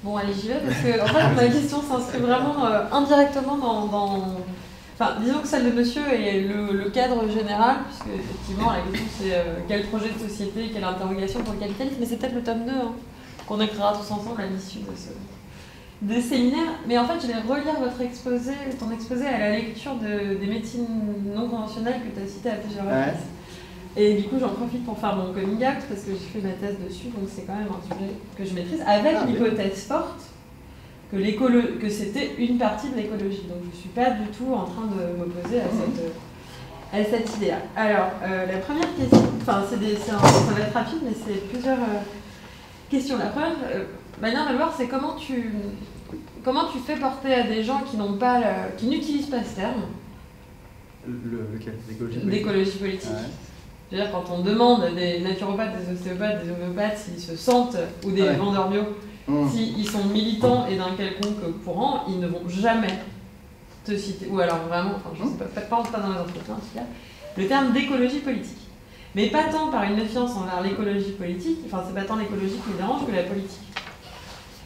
Bon, allez, j'y vais parce que en fait, ma question s'inscrit vraiment indirectement dans... Enfin, disons que celle de monsieur est le cadre général, puisque effectivement, la question c'est quel projet de société, quelle interrogation pour le capitalisme, mais c'est peut-être le tome 2 hein, qu'on écrira tous ensemble à l'issue des séminaires. Mais en fait, je vais relire ton exposé à la lecture des médecines non conventionnelles que tu as citées à plusieurs reprises. Et du coup, j'en profite pour faire mon coming out, parce que j'ai fait ma thèse dessus, donc c'est quand même un sujet que je maîtrise, avec l'hypothèse forte que c'était une partie de l'écologie. Donc je ne suis pas du tout en train de m'opposer à cette idée-là. Alors, la première question, enfin ça va être rapide, mais c'est plusieurs questions. La première manière de le voir, c'est comment tu fais porter à des gens qui n'utilisent pas ce terme. Lequel ? L'écologie politique. Ouais. C'est-à-dire quand on demande à des naturopathes, des ostéopathes, des homéopathes s'ils se sentent, ou des vendeurs bio, s'ils sont militants et d'un quelconque courant, ils ne vont jamais te citer, ou alors vraiment, enfin, je ne sais pas dans les entretiens en tout cas, le terme d'écologie politique. Mais pas tant par une méfiance envers l'écologie politique, enfin c'est pas tant l'écologie qui me dérange que la politique.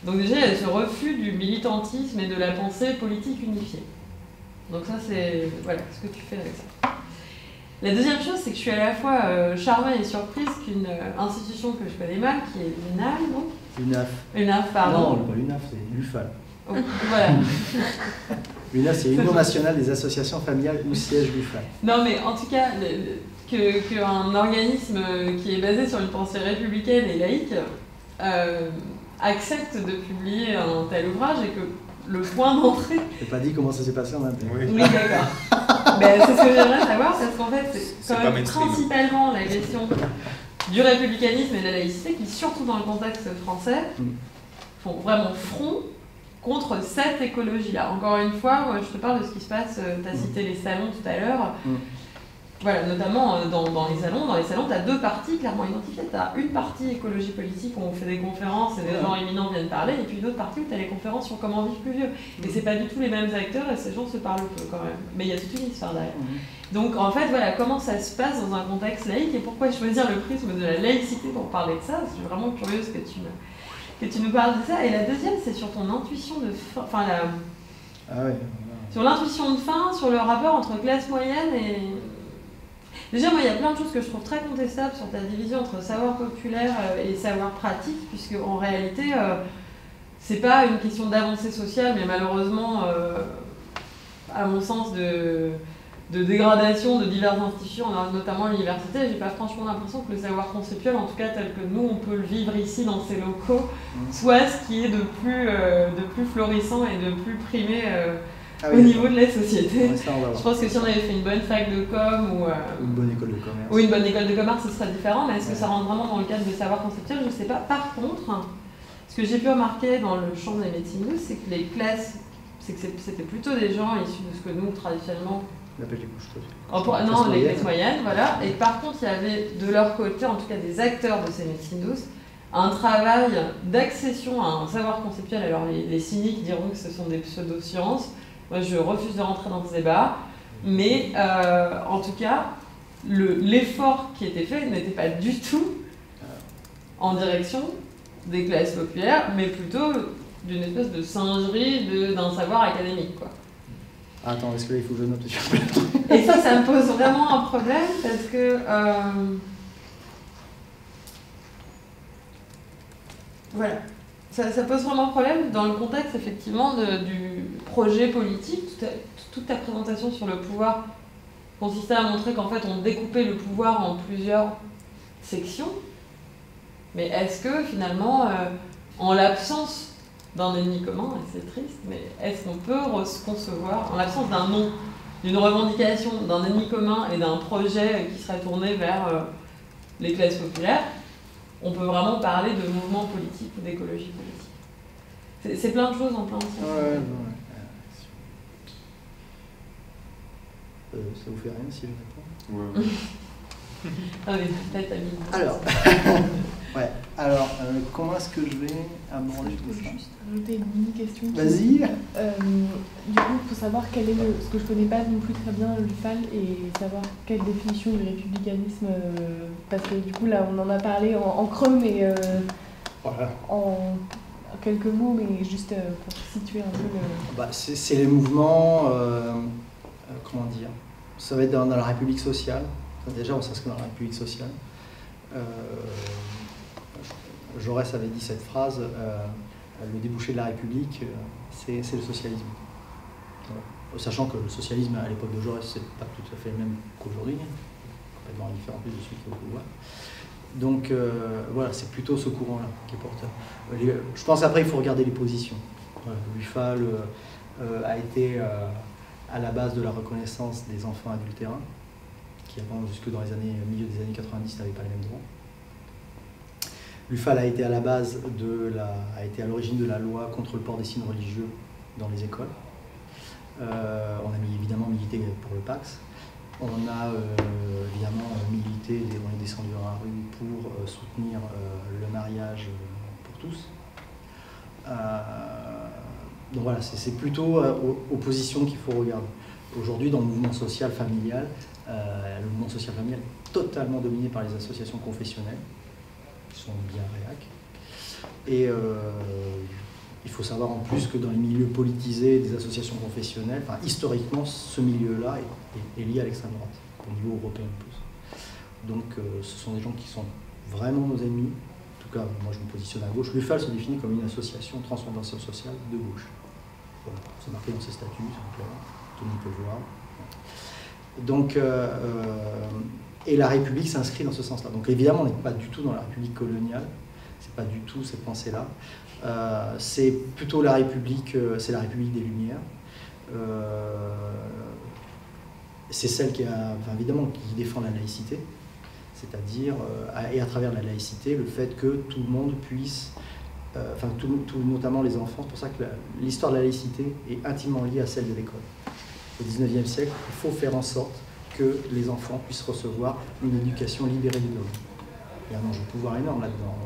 Donc déjà il y a ce refus du militantisme et de la pensée politique unifiée. Donc ça c'est, voilà, ce que tu fais avec ça. La deuxième chose, c'est que je suis à la fois charmée et surprise qu'une institution que je connais mal, qui est l'UNAF, donc UNAF, pardon. Non, pas l'UNAF, c'est l'UFAL. Oh, voilà. L'UNAF, c'est l'Union nationale des associations familiales où siège l'UFAL. Non, mais en tout cas, qu'un organisme qui est basé sur une pensée républicaine et laïque accepte de publier un tel ouvrage et que le point d'entrée... Je n'ai pas dit comment ça s'est passé en interne. Oui, d'accord. Ben, c'est ce que j'aimerais savoir, parce qu'en fait, c'est quand même principalement la question du républicanisme et de la laïcité qui, surtout dans le contexte français, font vraiment front contre cette écologie-là. Encore une fois, moi, je te parle de ce qui se passe, tu as cité les salons tout à l'heure. Voilà, notamment dans les salons. Dans les salons, tu as deux parties clairement identifiées. Tu as une partie écologie politique où on fait des conférences et des gens éminents viennent parler, et puis une autre partie où tu as les conférences sur comment vivre plus vieux. Et c'est pas du tout les mêmes acteurs et ces gens se parlent peu quand même. Mais il y a toute une histoire derrière. Donc en fait, voilà, comment ça se passe dans un contexte laïque et pourquoi choisir le prisme de la laïcité pour parler de ça. Je suis vraiment curieuse que tu nous parles de ça. Et la deuxième, c'est sur ton intuition de fin, sur l'intuition de fin, sur le rapport entre classe moyenne et... Déjà, moi, il y a plein de choses que je trouve très contestables sur ta division entre savoir populaire et savoir pratique, puisque en réalité, c'est pas une question d'avancée sociale, mais malheureusement, à mon sens, de dégradation de diverses institutions, notamment l'université. J'ai pas franchement l'impression que le savoir conceptuel, en tout cas tel que nous on peut le vivre ici dans ces locaux, soit ce qui est de plus florissant et de plus primé au niveau de la société. Je pense que si on avait fait une bonne fac de com ou une bonne école de commerce, ou une bonne école de commerce, ce serait différent, mais est-ce que ça rentre vraiment dans le cadre de savoir conceptuel? Je ne sais pas. Par contre, ce que j'ai pu remarquer dans le champ des médecines douces, c'est que les classes, c'était plutôt des gens issus de ce que nous, traditionnellement, on appelle les couches les classes moyennes, voilà. Et par contre, il y avait de leur côté, en tout cas des acteurs de ces médecines douces, un travail d'accession à un savoir conceptuel. Alors les cyniques diront que ce sont des pseudosciences. Moi, je refuse de rentrer dans ce débat. Mais en tout cas, l'effort qui était fait n'était pas du tout en direction des classes populaires, mais plutôt d'une espèce de singerie d'un savoir académique, quoi. Attends, est-ce que là il faut que je note? Et ça me pose vraiment un problème parce que voilà, ça pose vraiment un problème dans le contexte effectivement du projet politique. Toute ta présentation sur le pouvoir consistait à montrer qu'en fait on découpait le pouvoir en plusieurs sections. Mais est-ce que finalement, en l'absence d'un ennemi commun, et c'est triste, mais est-ce qu'on peut concevoir, en l'absence d'un nom, d'une revendication, d'un ennemi commun et d'un projet qui serait tourné vers les classes populaires, on peut vraiment parler de mouvement politique ou d'écologie politique? C'est plein de choses en plein de sens. Ça vous fait rien si je réponds? Ah mais peut-être Alors, comment est-ce que je vais aborder tout ça? Je peux juste ajouter une mini-question. Vas-y. Du coup, il faut savoir quel est ce que je ne connais pas non plus très bien, l'UFAL, et savoir quelle définition du républicanisme, parce que du coup, là, on en a parlé en creux, mais en quelques mots, mais juste pour situer un peu le... C'est les mouvements, comment dire, ça va être dans la République sociale. Déjà, on s'inscrit dans la République sociale. Jaurès avait dit cette phrase, le débouché de la République, c'est le socialisme. Sachant que le socialisme à l'époque de Jaurès, c'est pas tout à fait le même qu'aujourd'hui, complètement différent plus de celui qui est au pouvoir. Donc voilà, c'est plutôt ce courant-là qui est porteur. Je pense après il faut regarder les positions. L'UFAL a été à la base de la reconnaissance des enfants adultérins, qui avant, jusque dans les milieu des années 90, n'avaient pas les mêmes droits. L'UFAL a été à la base a été à l'origine de la loi contre le port des signes religieux dans les écoles. On a évidemment milité pour le Pax. On a évidemment milité, on est descendu dans la rue pour soutenir le mariage pour tous. Donc voilà, c'est plutôt aux positions qu'il faut regarder. Aujourd'hui, dans le mouvement social familial, est totalement dominé par les associations confessionnelles, qui sont bien réac. Et il faut savoir en plus que dans les milieux politisés des associations confessionnelles, historiquement, ce milieu-là est lié à l'extrême droite, au niveau européen en plus. Donc ce sont des gens qui sont vraiment nos ennemis. En tout cas, moi je me positionne à gauche. L'UFAL se définit comme une association transformation sociale de gauche. Voilà, c'est marqué dans ses statuts, c'est clair, tout le monde peut le voir. Donc, et la République s'inscrit dans ce sens-là. Donc évidemment, on n'est pas du tout dans la République coloniale, c'est pas du tout cette pensée-là. C'est plutôt la République, c'est la République des Lumières. C'est celle qui évidemment, qui défend la laïcité, c'est-à-dire, et à travers la laïcité, le fait que tout le monde puisse, notamment les enfants, c'est pour ça que l'histoire de la laïcité est intimement liée à celle de l'école. Au XIXe siècle, il faut faire en sorte que les enfants puissent recevoir une éducation libérée du dogme. Il y a un enjeu de pouvoir énorme là-dedans.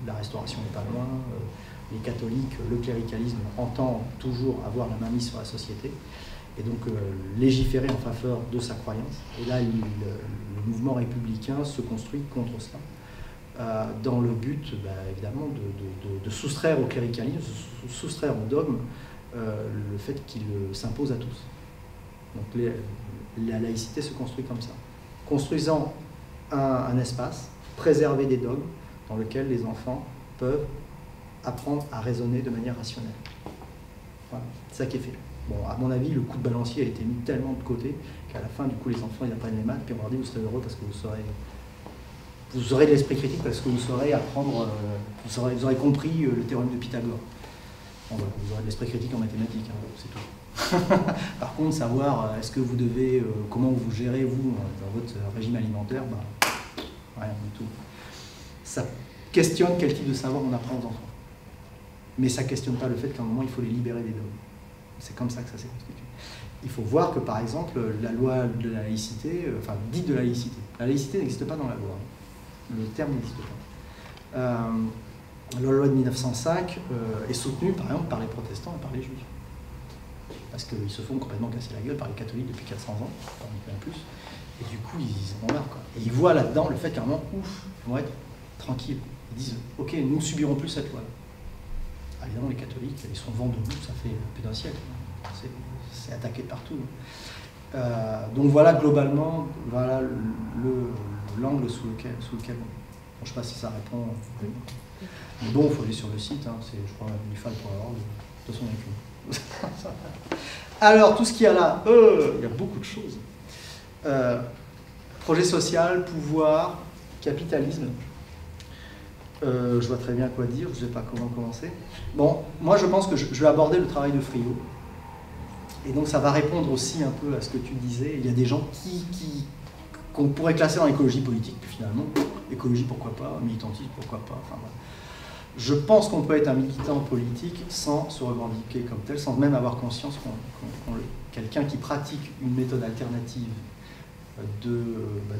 La Restauration n'est pas loin, les catholiques, le cléricalisme entend toujours avoir la mainmise sur la société, et donc légiférer en faveur de sa croyance. Et là, le mouvement républicain se construit contre cela, dans le but, évidemment, de soustraire au cléricalisme, de soustraire au dogme, le fait qu'il s'impose à tous. Donc la laïcité se construit comme ça, construisant un espace, préserver des dogmes, dans lequel les enfants peuvent apprendre à raisonner de manière rationnelle. Voilà, c'est ça qui est fait. Bon, à mon avis, le coup de balancier a été mis tellement de côté qu'à la fin, du coup, les enfants, ils apprennent les maths, puis on leur dit, vous serez heureux parce que vous aurez de l'esprit critique parce que vous saurez apprendre, vous aurez compris le théorème de Pythagore. Bon, voilà, vous aurez de l'esprit critique en mathématiques, hein, c'est tout. Par contre, savoir est-ce que vous devez, comment vous gérez, vous, dans votre régime alimentaire, rien du tout. Ça questionne quel type de savoir on apprend aux enfants. Mais ça ne questionne pas le fait qu'à un moment, il faut les libérer des dogmes. C'est comme ça que ça s'est constitué. Il faut voir que, par exemple, la loi de la laïcité, dite de la laïcité n'existe pas dans la loi. Le terme n'existe pas. La loi de 1905 est soutenue, par exemple, par les protestants et par les juifs. Parce qu'ils se font complètement casser la gueule par les catholiques depuis 400 ans, en plus. Et du coup, ils en ont marre, quoi. Et ils voient là-dedans le fait qu'à un moment, ils vont être tranquilles. Ils disent, ok, nous ne subirons plus cette loi. Ah, évidemment, les catholiques, ils sont vent debout, ça fait plus d'un siècle. C'est attaqué partout. Donc voilà, globalement, voilà l'angle sous lequel bon, je ne sais pas si ça répond. Mais bon, il faut aller sur le site, hein, je crois, l'IFAL.org, de toute façon, il n'y a qu'une. Alors, tout ce qu'il y a là, il y a beaucoup de choses. Projet social, pouvoir, capitalisme. Je vois très bien quoi dire, je ne sais pas comment commencer. Bon, moi je pense que je vais aborder le travail de Friot. Et donc ça va répondre aussi un peu à ce que tu disais. Il y a des gens qu'on pourrait classer dans l'écologie politique, puis finalement, écologie pourquoi pas, militantisme pourquoi pas. Enfin, voilà. Je pense qu'on peut être un militant politique sans se revendiquer comme tel, sans même avoir conscience quelqu'un qui pratique une méthode alternative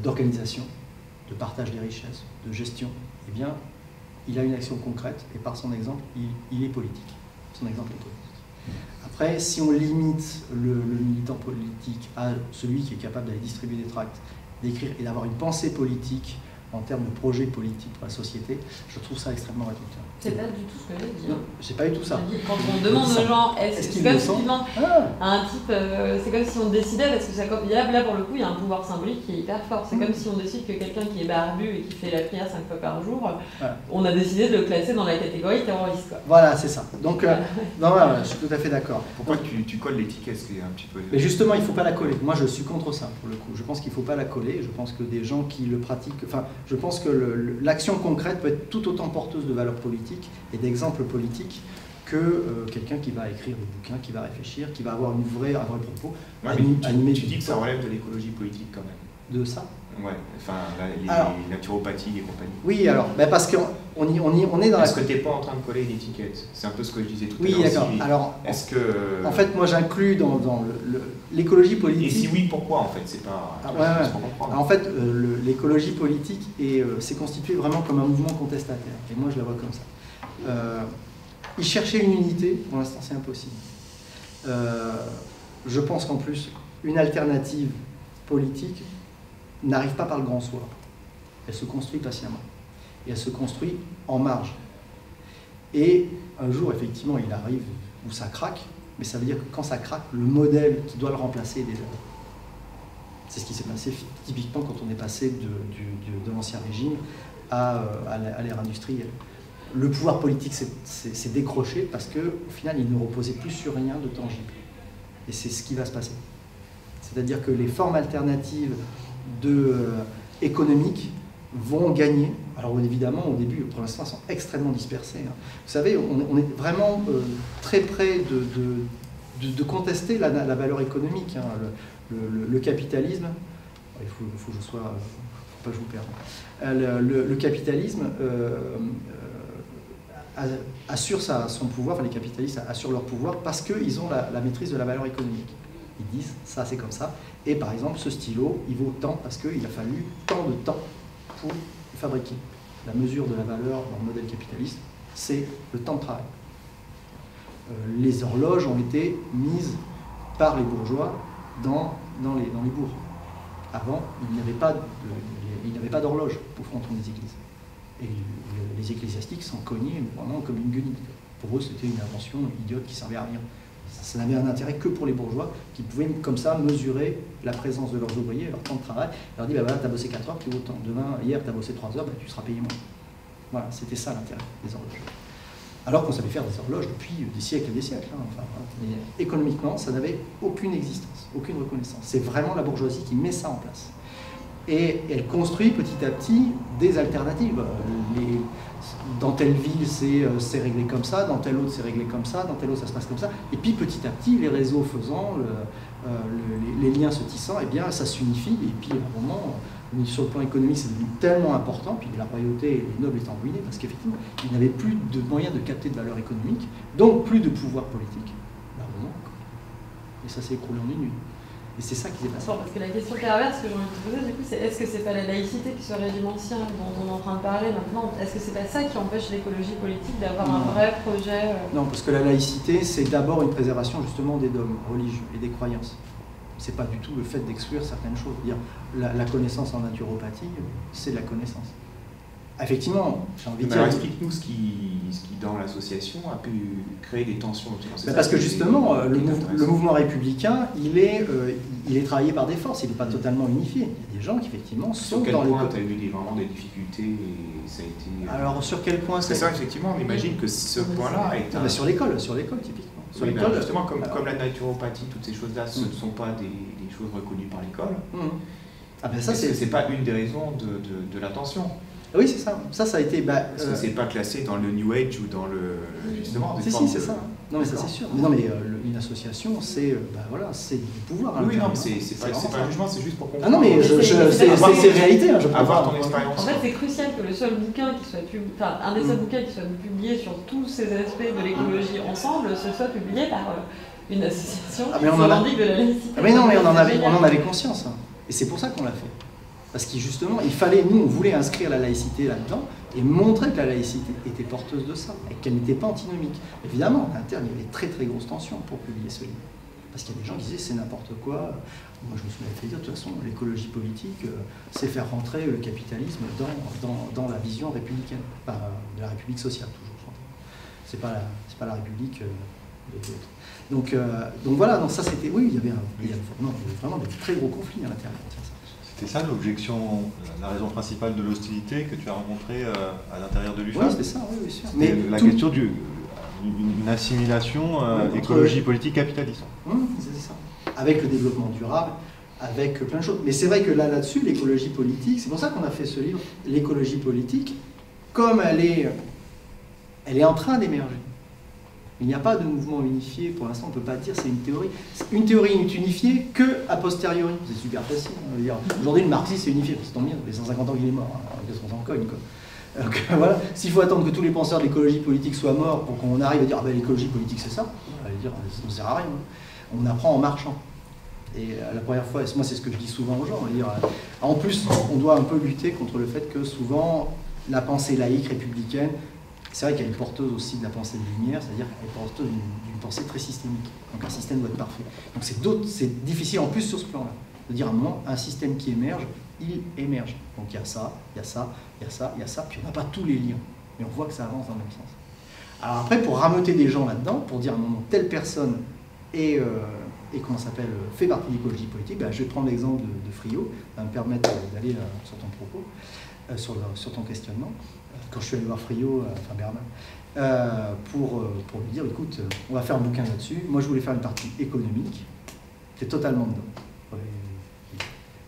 d'organisation, de partage des richesses, de gestion, eh bien, il a une action concrète et par son exemple, il est politique. Son exemple est politique. Après, si on limite le militant politique à celui qui est capable d'aller distribuer des tracts, d'écrire et d'avoir une pensée politique en termes de projet politique pour la société, je trouve ça extrêmement réducteur. C'est pas du tout ce que j'ai dit. Non, j'ai pas eu tout ça. Quand on demande aux gens, c'est comme si tu demandes à un type, c'est comme si on décidait, parce que ça, là pour le coup, il y a un pouvoir symbolique qui est hyper fort. C'est comme si on décide que quelqu'un qui est barbu et qui fait la prière 5 fois par jour, on a décidé de le classer dans la catégorie terroriste. Quoi. Voilà, c'est ça. Donc, non, je suis tout à fait d'accord. Pourquoi tu colles l'étiquette, ce qui est un petit peu... Mais justement, il ne faut pas la coller. Moi, je suis contre ça, pour le coup. Je pense qu'il ne faut pas la coller. Je pense que des gens qui le pratiquent... Enfin, je pense que l'action concrète peut être tout autant porteuse de valeurs politiques et d'exemples politiques que quelqu'un qui va écrire des bouquins, qui va réfléchir, qui va avoir un vrai propos. Tu dis que ça relève de l'écologie politique quand même. De ça? Ouais, enfin, les naturopathies et compagnie. Oui, alors, parce qu'on est dans Est-ce que tu n'es pas en train de coller une étiquette? C'est un peu ce que je disais tout à l'heure. Oui, d'accord. Alors, est-ce que... En fait, moi, j'inclus dans l'écologie politique... Et si oui, pourquoi, en fait? C'est pas... En fait, l'écologie politique s'est constituée vraiment comme un mouvement contestataire. Et moi, je la vois comme ça. Y chercher une unité, pour l'instant, c'est impossible. Je pense qu'en plus, une alternative politique n'arrive pas par le grand soir. Elle se construit patiemment. Et elle se construit en marge. Et un jour, effectivement, il arrive où ça craque, mais ça veut dire que quand ça craque, le modèle qui doit le remplacer est déjà là. C'est ce qui s'est passé typiquement quand on est passé de l'ancien régime à l'ère industrielle. Le pouvoir politique s'est décroché parce qu'au final, il ne reposait plus sur rien de tangible. Et c'est ce qui va se passer. C'est-à-dire que les formes alternatives économiques vont gagner. Alors évidemment, au début, pour l'instant, elles sont extrêmement dispersées. Vous savez, on est vraiment très près de contester la valeur économique. Le capitalisme, il faut que je sois... faut pas que je vous perde. Le capitalisme assure son pouvoir, enfin les capitalistes assurent leur pouvoir parce qu'ils ont la maîtrise de la valeur économique. Ils disent, ça c'est comme ça, et par exemple, ce stylo, il vaut tant parce qu'il a fallu tant de temps pour le fabriquer. La mesure de la valeur dans le modèle capitaliste, c'est le temps de travail. Les horloges ont été mises par les bourgeois dans les bourgs. Avant, il n'y avait pas d'horloge au fronton des églises. Et les ecclésiastiques s'en cognaient vraiment comme une guenille. Pour eux, c'était une invention idiote qui ne servait à rien. Ça n'avait un intérêt que pour les bourgeois qui pouvaient comme ça mesurer la présence de leurs ouvriers, leur temps de travail. Ils leur disaient, bah voilà, tu as bossé 4 heures, tu vaux autant. Demain, hier, tu as bossé 3 heures, bah, tu seras payé moins. Voilà, c'était ça l'intérêt des horloges. Alors qu'on savait faire des horloges depuis des siècles et des siècles. Enfin, mais économiquement, ça n'avait aucune existence, aucune reconnaissance. C'est vraiment la bourgeoisie qui met ça en place. Et elle construit petit à petit des alternatives. Dans telle ville, c'est réglé comme ça, dans telle autre, c'est réglé comme ça, dans telle autre, ça se passe comme ça. Et puis petit à petit, les réseaux faisant, les liens se tissant, eh bien, ça s'unifie. Et puis à un moment, sur le plan économique, c'est devenu tellement important, puis la royauté et les nobles étant ruinés, parce qu'effectivement, ils n'avaient plus de moyens de capter de valeur économique, donc plus de pouvoir politique. À un moment, et ça s'est écroulé en une nuit. Et c'est ça qui s'est passé. Parce que la question perverse que j'ai envie de te poser, du coup, c'est est-ce que c'est pas la laïcité qui ce régime ancien dont on est en train de parler maintenant? Est-ce que c'est pas ça qui empêche l'écologie politique d'avoir un vrai projet Non, parce que la laïcité, c'est d'abord une préservation justement des dogmes religieux et des croyances. C'est pas du tout le fait d'exclure certaines choses. Dire la connaissance en naturopathie, c'est de la connaissance. Effectivement, j'ai envie de dire... Explique-nous ce qui, dans l'association, a pu créer des tensions. Parce que justement, le mouvement républicain, il est travaillé par des forces, il n'est pas totalement unifié. Il y a des gens qui, effectivement, sont dans les... Sur quel point tu as eu vraiment des difficultés et ça a été... Alors, sur quel point... C'est ça, effectivement, on imagine que ce point-là est... Sur l'école, typiquement. Sur oui, l'école, justement, comme la naturopathie, toutes ces choses-là, ce ne sont pas des choses reconnues par l'école. Ah ben ça, c'est pas une des raisons de la tension. Oui, c'est ça. Ça a été... Parce que c'est pas classé dans le New Age ou dans le... Justement, si, c'est ça. Non, mais ça, c'est sûr. Mais non, mais une association, c'est c'est du pouvoir. Oui, non, mais c'est pas un jugement, c'est juste pour comprendre. Ah non, mais c'est réalité. Hein, avoir ton expérience. En fait, c'est crucial que le seul bouquin qui soit publié, enfin, un des seuls bouquins qui soit publié sur tous ces aspects de l'écologie ensemble, ce soit publié par une association qui revendique de la laïcité. Mais non, mais on en avait conscience. Hein. Et c'est pour ça qu'on l'a fait. Parce que justement, nous, on voulait inscrire la laïcité là-dedans et montrer que la laïcité était porteuse de ça, et qu'elle n'était pas antinomique. Évidemment, à l'interne, il y avait très très grosses tensions pour publier ce livre. Parce qu'il y a des gens qui disaient c'est n'importe quoi. Moi, je me souviens fait dire, de toute façon, l'écologie politique, c'est faire rentrer le capitalisme dans la vision républicaine, de la République sociale, toujours. C'est pas la République de l'autre. Donc voilà, donc ça c'était... Oui, il y avait vraiment des très gros conflits à l'intérieur. C'est ça l'objection, la raison principale de l'hostilité que tu as rencontrée à l'intérieur de l'UFA? Oui, c'est ça, oui, bien sûr. Mais la question d'une assimilation écologie politique capitalisme. C'est ça. Avec le développement durable, avec plein de choses. Mais c'est vrai que là-dessus, l'écologie politique, c'est pour ça qu'on a fait ce livre, l'écologie politique, comme elle est en train d'émerger. Il n'y a pas de mouvement unifié, pour l'instant on ne peut pas dire c'est une théorie. Une théorie n'est unifiée que a posteriori. C'est super facile. Aujourd'hui le marxisme est unifié, c'est tant bien, ça fait 150 ans qu'il est mort, qu'est-ce qu'on s'en cogne quoi. Donc voilà, s'il faut attendre que tous les penseurs de l'écologie politique soient morts pour qu'on arrive à dire l'écologie politique c'est ça, on va dire ça ne sert à rien. On apprend en marchant. Et la première fois, moi c'est ce que je dis souvent aux gens, on va dire, en plus on doit un peu lutter contre le fait que souvent la pensée laïque républicaine, c'est vrai qu'elle est porteuse aussi de la pensée de lumière, c'est-à-dire qu'elle est porteuse d'une pensée très systémique. Donc un système doit être parfait. Donc c'est difficile en plus sur ce plan-là, de dire à un moment, un système qui émerge, il émerge. Donc il y a ça, il y a ça, il y a ça, il y a ça, puis on n'a pas tous les liens. Mais on voit que ça avance dans le même sens. Alors après, pour rameuter des gens là-dedans, pour dire à un moment, telle personne fait partie de l'écologie politique, je vais prendre l'exemple de Friot, ça va me permettre d'aller sur ton propos, sur ton questionnement. Quand je suis allé voir Friot, Bernard, pour lui dire, écoute, on va faire un bouquin là-dessus. Moi, je voulais faire une partie économique. T'es totalement dedans.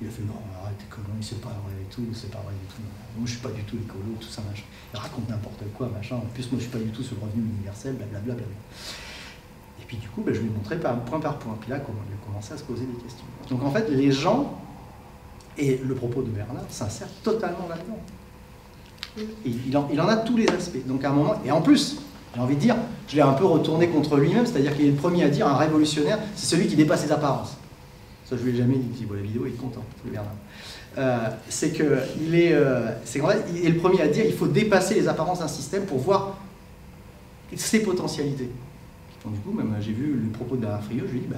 Il a fait, non, arrête, arrête tes conneries, c'est pas vrai et tout, c'est pas vrai du tout. Moi, je suis pas du tout écolo, tout ça, machin. Il raconte n'importe quoi, machin. En plus, moi, je suis pas du tout sur le revenu universel, blablabla. Et puis, du coup, je lui ai montré point par point. Puis là, il a commencé à se poser des questions. Donc, en fait, les gens, et le propos de Bernard s'insère totalement là-dedans. Et il en a tous les aspects. Donc, à un moment, et en plus, j'ai envie de dire, je l'ai un peu retourné contre lui-même, c'est-à-dire qu'il est le premier à dire un révolutionnaire, c'est celui qui dépasse les apparences. Ça, je lui ai jamais dit, il voit la vidéo, il est content, Bernard. C'est qu'en fait, il est le premier à dire il faut dépasser les apparences d'un système pour voir ses potentialités. Donc, du coup, même j'ai vu le propos de Bernard Friot, je lui ai dit,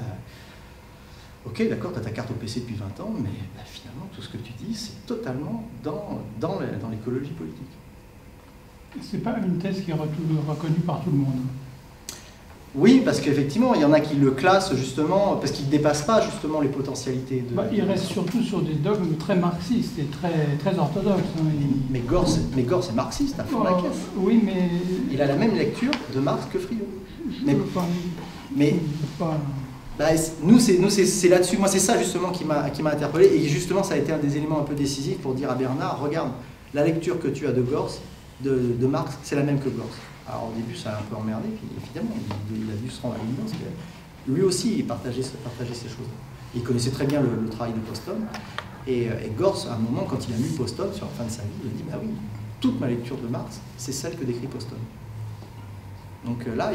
ok, d'accord, tu as ta carte au PC depuis 20 ans, mais finalement, tout ce que tu dis, c'est totalement dans l'écologie politique. C'est pas une thèse qui est reconnue par tout le monde. Oui, parce qu'effectivement, il y en a qui le classent justement, parce qu'il ne dépasse pas justement les potentialités de... Il reste surtout sur des dogmes très marxistes et très orthodoxes. Hein. Mais Gore, c'est marxiste, à fond la caisse. Oui, mais... Il a la même lecture de Marx que Friot. Nous, c'est là-dessus, moi c'est ça justement qui m'a interpellé, et justement ça a été un des éléments un peu décisifs pour dire à Bernard, regarde, la lecture que tu as de Gors, de Marx, c'est la même que Gors. Alors au début ça a un peu emmerdé, puis évidemment il a dû se rendre à l'évidence que lui aussi il partageait ces choses. Il connaissait très bien le travail de Posthum, et Gors, à un moment, quand il a lu Posthum sur la fin de sa vie, il a dit, bah oui, toute ma lecture de Marx, c'est celle que décrit Posthum. Donc là,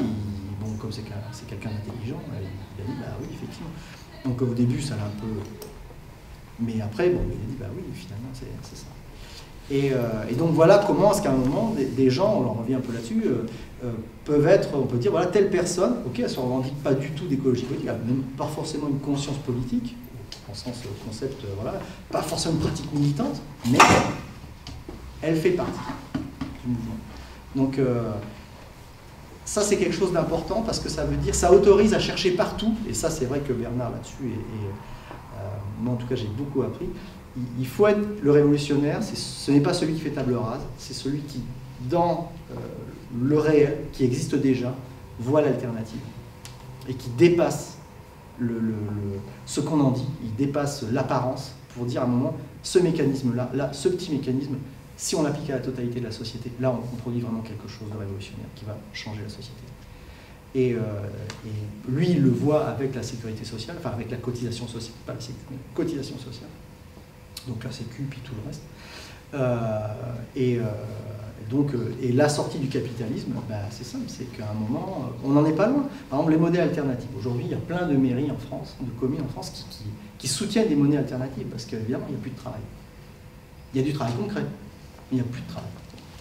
comme c'est quelqu'un d'intelligent, il a dit, bah oui, effectivement. Donc au début, ça l'a un peu... Mais après, il a dit, bah oui, finalement, c'est ça. Et donc voilà comment est-ce qu'à un moment, des gens, on en revient un peu là-dessus, peuvent être, on peut dire, voilà, telle personne, ok, elle ne se revendique pas du tout d'écologie politique, elle n'a même pas forcément une conscience politique, en sens concept, voilà, pas forcément une pratique militante, mais elle fait partie du mouvement. Donc ça, c'est quelque chose d'important parce que ça veut dire, ça autorise à chercher partout, et ça, c'est vrai que Bernard là-dessus, moi en tout cas, j'ai beaucoup appris. Il faut être le révolutionnaire, ce n'est pas celui qui fait table rase, c'est celui qui, dans le réel, qui existe déjà, voit l'alternative et qui dépasse ce qu'on en dit, il dépasse l'apparence pour dire à un moment, ce mécanisme-là, ce petit mécanisme, si on l'applique à la totalité de la société, là on produit vraiment quelque chose de révolutionnaire qui va changer la société. Et lui, il le voit avec la sécurité sociale, enfin avec la cotisation sociale, pas la sécurité, mais cotisation sociale. Donc la Sécu, puis tout le reste. Et la sortie du capitalisme, c'est simple, c'est qu'à un moment, on n'en est pas loin. Par exemple, les monnaies alternatives. Aujourd'hui, il y a plein de mairies en France, de communes en France, qui soutiennent des monnaies alternatives, parce qu'évidemment, il n'y a plus de travail. Il y a du travail concret, mais il n'y a plus de travail.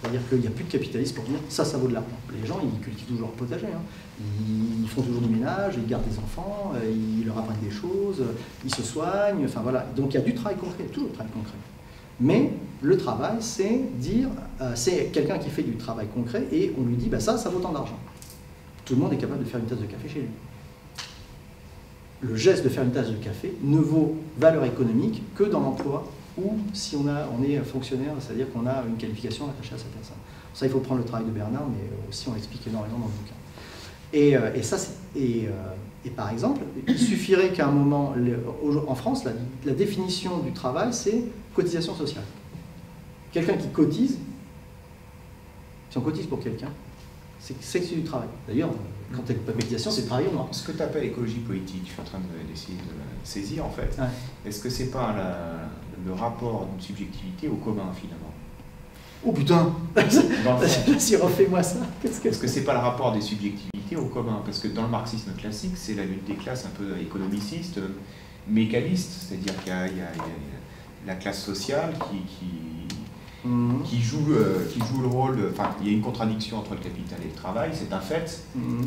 C'est-à-dire qu'il n'y a plus de capitalisme pour dire ça vaut de l'argent. Les gens, ils cultivent toujours leur potager. Hein. Ils font toujours du ménage, ils gardent des enfants, ils leur apprennent des choses, ils se soignent, enfin voilà. Donc il y a du travail concret, toujours du travail concret. Mais le travail, c'est dire, c'est quelqu'un qui fait du travail concret et on lui dit, ça vaut tant d'argent. Tout le monde est capable de faire une tasse de café chez lui. Le geste de faire une tasse de café ne vaut valeur économique que dans l'emploi ou si on est fonctionnaire, c'est-à-dire qu'on a une qualification attachée à sa personne. Ça, il faut prendre le travail de Bernard, mais aussi on l'explique énormément dans le bouquin. Et par exemple, il suffirait qu'à un moment, en France, la définition du travail, c'est cotisation sociale. Quelqu'un qui cotise, si on cotise pour quelqu'un, c'est du travail. D'ailleurs, quand tu as cotisation, c'est travail au noir. Ce que tu appelles écologie politique, je suis en train d'essayer de le saisir en fait. Ouais. Est-ce que c'est pas le rapport d'une subjectivité au commun finalement? Oh putain! Si refais-moi ça. Est-ce que c'est pas le rapport des subjectivités au commun? Parce que dans le marxisme classique, c'est la lutte des classes un peu économiciste, mécaniste, c'est-à-dire qu'il y a la classe sociale qui joue le rôle, enfin il y a une contradiction entre le capital et le travail, c'est un fait,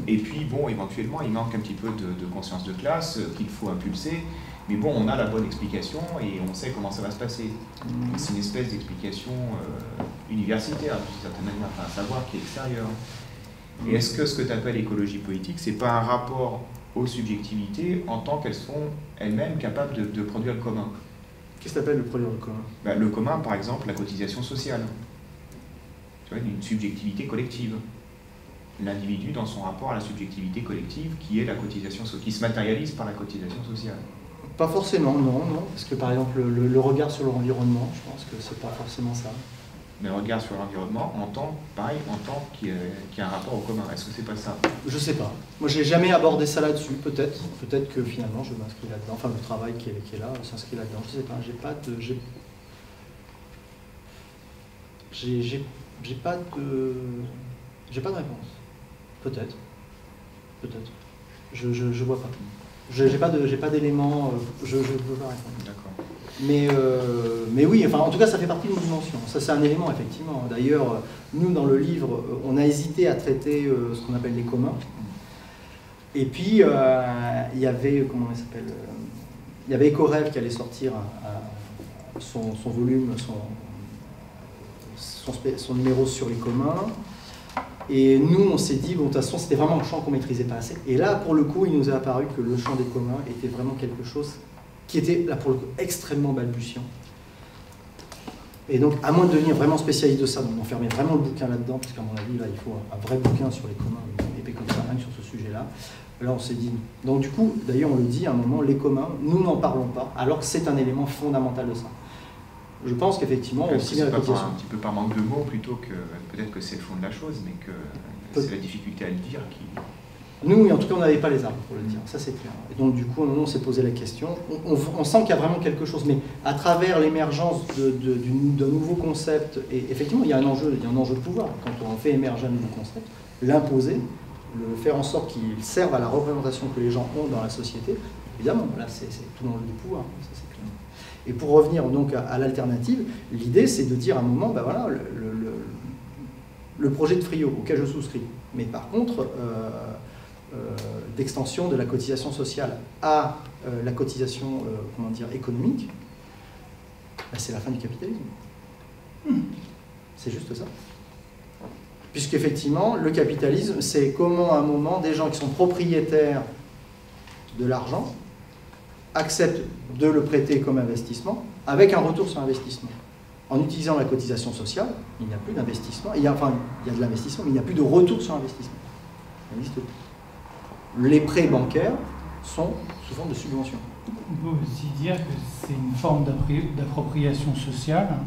et puis bon, éventuellement il manque un petit peu de conscience de classe qu'il faut impulser, mais bon, on a la bonne explication et on sait comment ça va se passer. C'est une espèce d'explication universitaire, d'une certaine manière, enfin un savoir qui est extérieur. Et est-ce que ce que tu appelles écologie politique, c'est pas un rapport aux subjectivités en tant qu'elles sont elles-mêmes capables de produire le commun? Qu'est-ce que tu appelles le produire le commun? Le commun, par exemple, la cotisation sociale. Tu vois, une subjectivité collective. L'individu dans son rapport à la subjectivité collective qui est la cotisation sociale, qui se matérialise par la cotisation sociale. Pas forcément, non, parce que par exemple le regard sur l'environnement, je pense que c'est pas forcément ça. Mais le regard sur l'environnement en tant qu'il y a un rapport au commun, est-ce que c'est pas ça? Je sais pas. Moi j'ai jamais abordé ça là-dessus, peut-être que finalement je m'inscris là-dedans, enfin le travail qui est là s'inscrit là-dedans, je sais pas, j'ai pas de réponse. Peut-être. Je vois pas. J'ai pas d'éléments, je peux pas répondre. D'accord. Mais oui, enfin en tout cas ça fait partie de nos dimensions. Ça c'est un élément effectivement. D'ailleurs, nous dans le livre, on a hésité à traiter ce qu'on appelle les communs. Et puis il y avait, comment il s'appelle, il y avait Ecorêve qui allait sortir son volume, son numéro sur les communs. Et nous, on s'est dit, bon, de toute façon, c'était vraiment un champ qu'on ne maîtrisait pas assez. Et là, pour le coup, il nous a apparu que le champ des communs était vraiment quelque chose qui était, là, pour le coup, extrêmement balbutiant. Et donc, à moins de devenir vraiment spécialiste de ça, donc on fermait vraiment le bouquin là-dedans, parce qu'à mon avis, là, il faut un vrai bouquin sur les communs, épais comme ça, rien que sur ce sujet-là. Là, on s'est dit... Donc, du coup, d'ailleurs, on le dit à un moment, les communs, nous n'en parlons pas, alors que c'est un élément fondamental de ça. Je pense qu'effectivement, aussi bien la cotisation. Un petit peu par manque de mots plutôt que peut-être que c'est le fond de la chose, mais que c'est la difficulté à le dire qui. Nous, en tout cas, on n'avait pas les armes pour le dire, ça c'est clair. Et donc, du coup, on s'est posé la question. On sent qu'il y a vraiment quelque chose, mais à travers l'émergence d'un nouveau concept, et effectivement, il y a un enjeu de pouvoir. Quand on fait émerger un nouveau concept, l'imposer, le faire en sorte qu'il serve à la représentation que les gens ont dans la société, évidemment, là, c'est tout l'enjeu du pouvoir, ça c'est clair. Et pour revenir donc à l'alternative, l'idée c'est de dire à un moment, ben voilà, le projet de Friot auquel je souscris, mais par contre, d'extension de la cotisation sociale à la cotisation comment dire, économique, ben c'est la fin du capitalisme. C'est juste ça. Puisqu'effectivement, le capitalisme, c'est comment à un moment des gens qui sont propriétaires de l'argent acceptent de le prêter comme investissement, avec un retour sur investissement. En utilisant la cotisation sociale, il n'y a plus d'investissement, il y a de l'investissement, mais il n'y a plus de retour sur investissement. Ça n'existe plus. Les prêts bancaires sont sous forme de subventions. On peut aussi dire que c'est une forme d'appropriation sociale.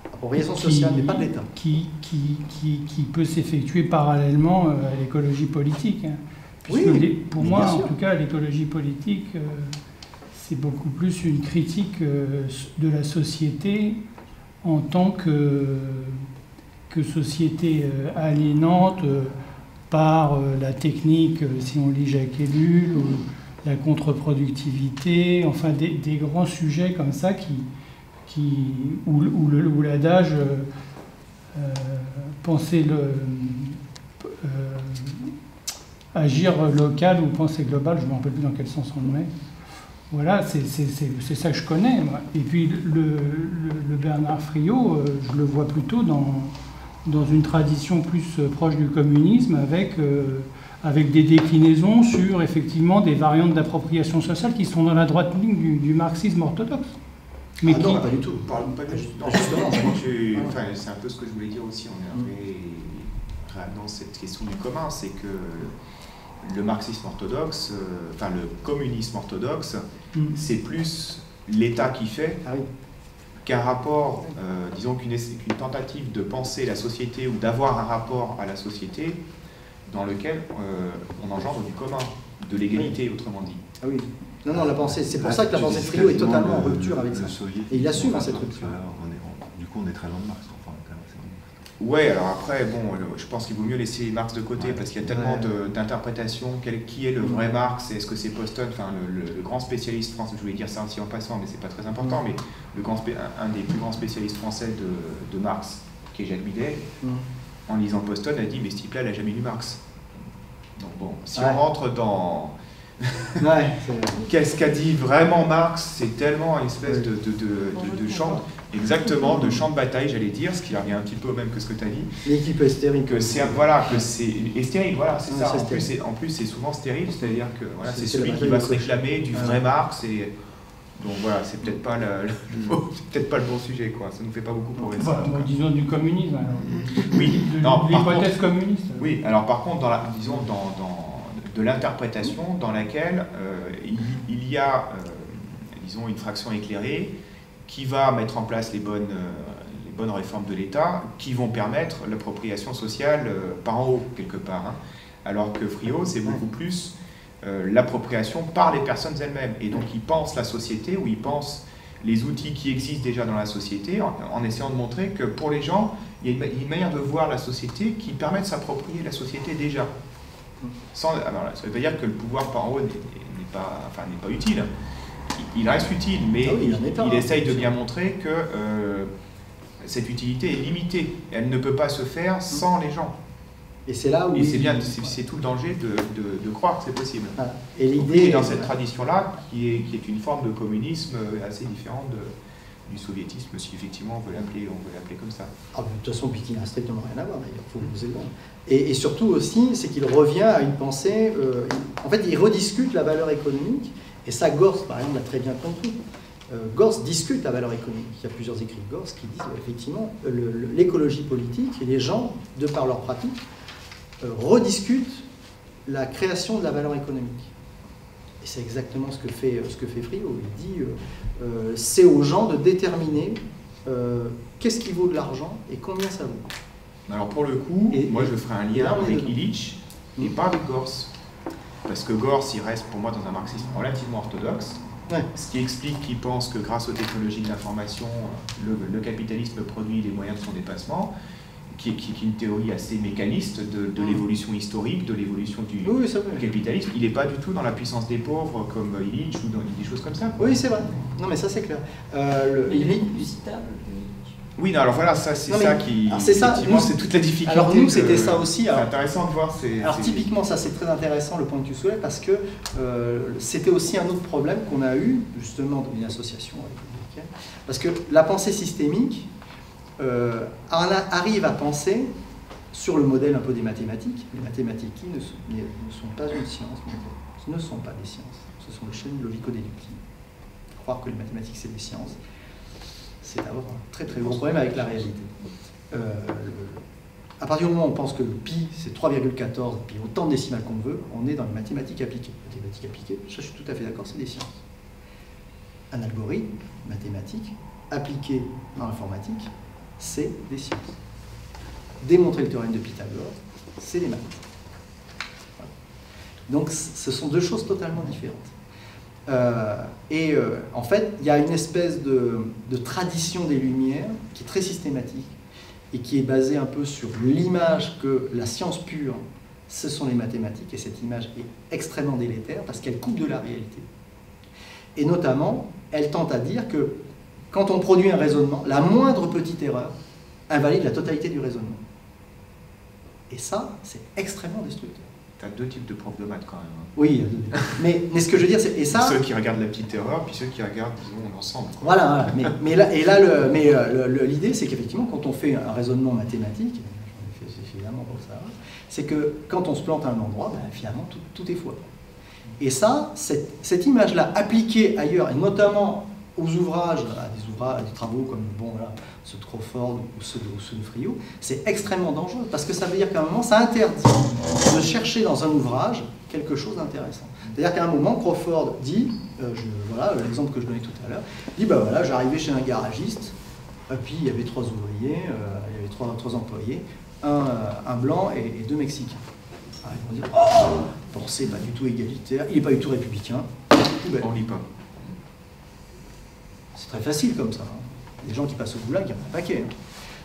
Appropriation sociale, mais pas de l'État. Qui peut s'effectuer parallèlement à l'écologie politique. Oui, pour moi, en tout cas, l'écologie politique, c'est beaucoup plus une critique de la société en tant que société aliénante par la technique, si on lit Jacques Ellul, ou la contre-productivité, enfin des grands sujets comme ça où l'adage penser agir local ou penser global, je ne me rappelle plus dans quel sens on le met. Voilà, c'est ça que je connais, moi. Et puis le Bernard Friot, je le vois plutôt dans une tradition plus proche du communisme, avec des déclinaisons sur effectivement des variantes d'appropriation sociale qui sont dans la droite ligne du marxisme orthodoxe. Mais non, pas du tout. Pas du tout. C'est un peu ce que je voulais dire aussi. On est dans cette question du commun, c'est que le marxisme orthodoxe, le communisme orthodoxe, c'est plus l'État qui fait qu'un rapport, disons qu'une tentative de penser la société ou d'avoir un rapport à la société dans lequel on engendre du commun, de l'égalité, autrement dit. Ah oui. Non, la pensée, c'est pour ça que la pensée de Friot est totalement en rupture avec ça. Et il assume cette rupture. Du coup, on est très loin de Marx. Ouais, alors après, bon, je pense qu'il vaut mieux laisser Marx de côté parce qu'il y a tellement d'interprétations. Qui est le vrai Marx? Est-ce que c'est Poston, le grand spécialiste français, je voulais dire ça aussi en passant, mais c'est pas très important, mais un des plus grands spécialistes français de Marx, qui est Jacques Bidet, en lisant Poston, a dit, mais ce type-là, il n'a jamais lu Marx. Donc bon, si on rentre dans... Qu'est-ce qu'a dit vraiment Marx? C'est tellement une espèce de champ, exactement, de champ de bataille, j'allais dire, ce qui revient un petit peu au même que ce que tu as dit. L'équipe est stérile. Et stérile, voilà, c'est ça. En plus, c'est souvent stérile, c'est-à-dire que voilà, c'est celui qui va se réclamer du vrai Marx. Et donc voilà, c'est peut-être pas le bon sujet, quoi. Ça nous fait pas beaucoup pour ça. Disons du communisme. Alors. Oui. L'hypothèse communiste. Oui. Alors par contre, disons de l'interprétation dans laquelle il y a disons, une fraction éclairée qui va mettre en place les bonnes réformes de l'État qui vont permettre l'appropriation sociale par en haut, quelque part. Hein. Alors que Friot, c'est beaucoup plus l'appropriation par les personnes elles-mêmes. Et donc, ils pensent la société, ou ils pensent les outils qui existent déjà dans la société, en essayant de montrer que pour les gens, il y a une manière de voir la société qui permet de s'approprier la société déjà. Alors, ça ne veut pas dire que le pouvoir par en haut n'est pas utile. Il reste utile, mais il essaye de bien montrer que cette utilité est limitée. Elle ne peut pas se faire sans les gens. Et c'est là où c'est tout le danger de croire que c'est possible. Voilà. Et l'idée dans cette tradition-là, qui est une forme de communisme assez différente du soviétisme, si effectivement on veut l'appeler comme ça. Ah, de toute façon, puis qui n'a strictement rien à voir, d'ailleurs, il faut vous aider. Et surtout aussi, c'est qu'il revient à une pensée, en fait, il rediscute la valeur économique, et ça, Gorz, par exemple, l'a très bien compris. Gorz discute la valeur économique. Il y a plusieurs écrits de Gorz qui disent, effectivement, l'écologie politique, et les gens, de par leur pratique, rediscutent la création de la valeur économique. Et c'est exactement ce que fait Friot. Il dit, c'est aux gens de déterminer qu'est-ce qui vaut de l'argent et combien ça vaut. Alors pour le coup, moi je ferai un lien avec Illich et pas avec Gorz. Parce que Gorz, il reste pour moi dans un marxisme relativement orthodoxe, ce qui explique qu'il pense que grâce aux technologies de l'information, le capitalisme produit les moyens de son dépassement, qui est une théorie assez mécaniste de l'évolution historique, de l'évolution du capitalisme. Il n'est pas du tout dans la puissance des pauvres comme Illich ou dans des choses comme ça. Oui, c'est vrai. Non, mais ça, c'est clair. Oui, non, alors voilà, ça, c'est ça qui... C'est ça, c'est toute la difficulté. Alors nous, c'était ça aussi. C'est intéressant de voir. Alors typiquement, ça, c'est très intéressant le point que tu soulèves, parce que c'était aussi un autre problème qu'on a eu, justement, dans une association républicaine. Parce que la pensée systémique arrive à penser sur le modèle un peu des mathématiques. Les mathématiques qui ne sont pas une science, ce ne sont pas des sciences. Ce sont des chaînes logico-déductives. Croire que les mathématiques, c'est des sciences, c'est d'avoir un très très gros problème avec la réalité. À partir du moment où on pense que le pi c'est 3,14, puis autant de décimales qu'on veut, on est dans les mathématiques appliquées. Mathématiques appliquées, ça je suis tout à fait d'accord, c'est des sciences. Un algorithme mathématique appliqué dans l'informatique, c'est des sciences. Démontrer le théorème de Pythagore, c'est des maths. Voilà. Donc ce sont deux choses totalement différentes. En fait, il y a une espèce de tradition des Lumières qui est très systématique et qui est basée un peu sur l'image que la science pure, ce sont les mathématiques, et cette image est extrêmement délétère parce qu'elle coupe de la réalité. Et notamment, elle tente à dire que quand on produit un raisonnement, la moindre petite erreur invalide la totalité du raisonnement. Et ça, c'est extrêmement destructeur. Tu as deux types de profs de maths quand même. Hein. Oui, mais ce que je veux dire, c'est... Et ça, ceux qui regardent la petite erreur, puis ceux qui regardent, disons, l'ensemble. Voilà, mais l'idée, c'est qu'effectivement, quand on fait un raisonnement mathématique, j'en ai fait suffisamment pour ça, c'est que quand on se plante à un endroit, finalement, tout est faux. Et ça, cette image-là, appliquée ailleurs, et notamment aux ouvrages, à des travaux comme ceux de Crawford ou ceux de Friot, c'est extrêmement dangereux, parce que ça veut dire qu'à un moment, ça interdit de chercher dans un ouvrage quelque chose d'intéressant. C'est-à-dire qu'à un moment, Crawford dit, l'exemple que je donnais tout à l'heure, dit, j'arrivais chez un garagiste, et puis il y avait 3 ouvriers, il y avait trois employés, un blanc et 2 Mexicains. Alors, ils vont dire, pensée pas du tout égalitaire, il n'est pas du tout républicain, on lit pas. C'est très facile comme ça. Les gens qui passent au goulag, il y en a un paquet.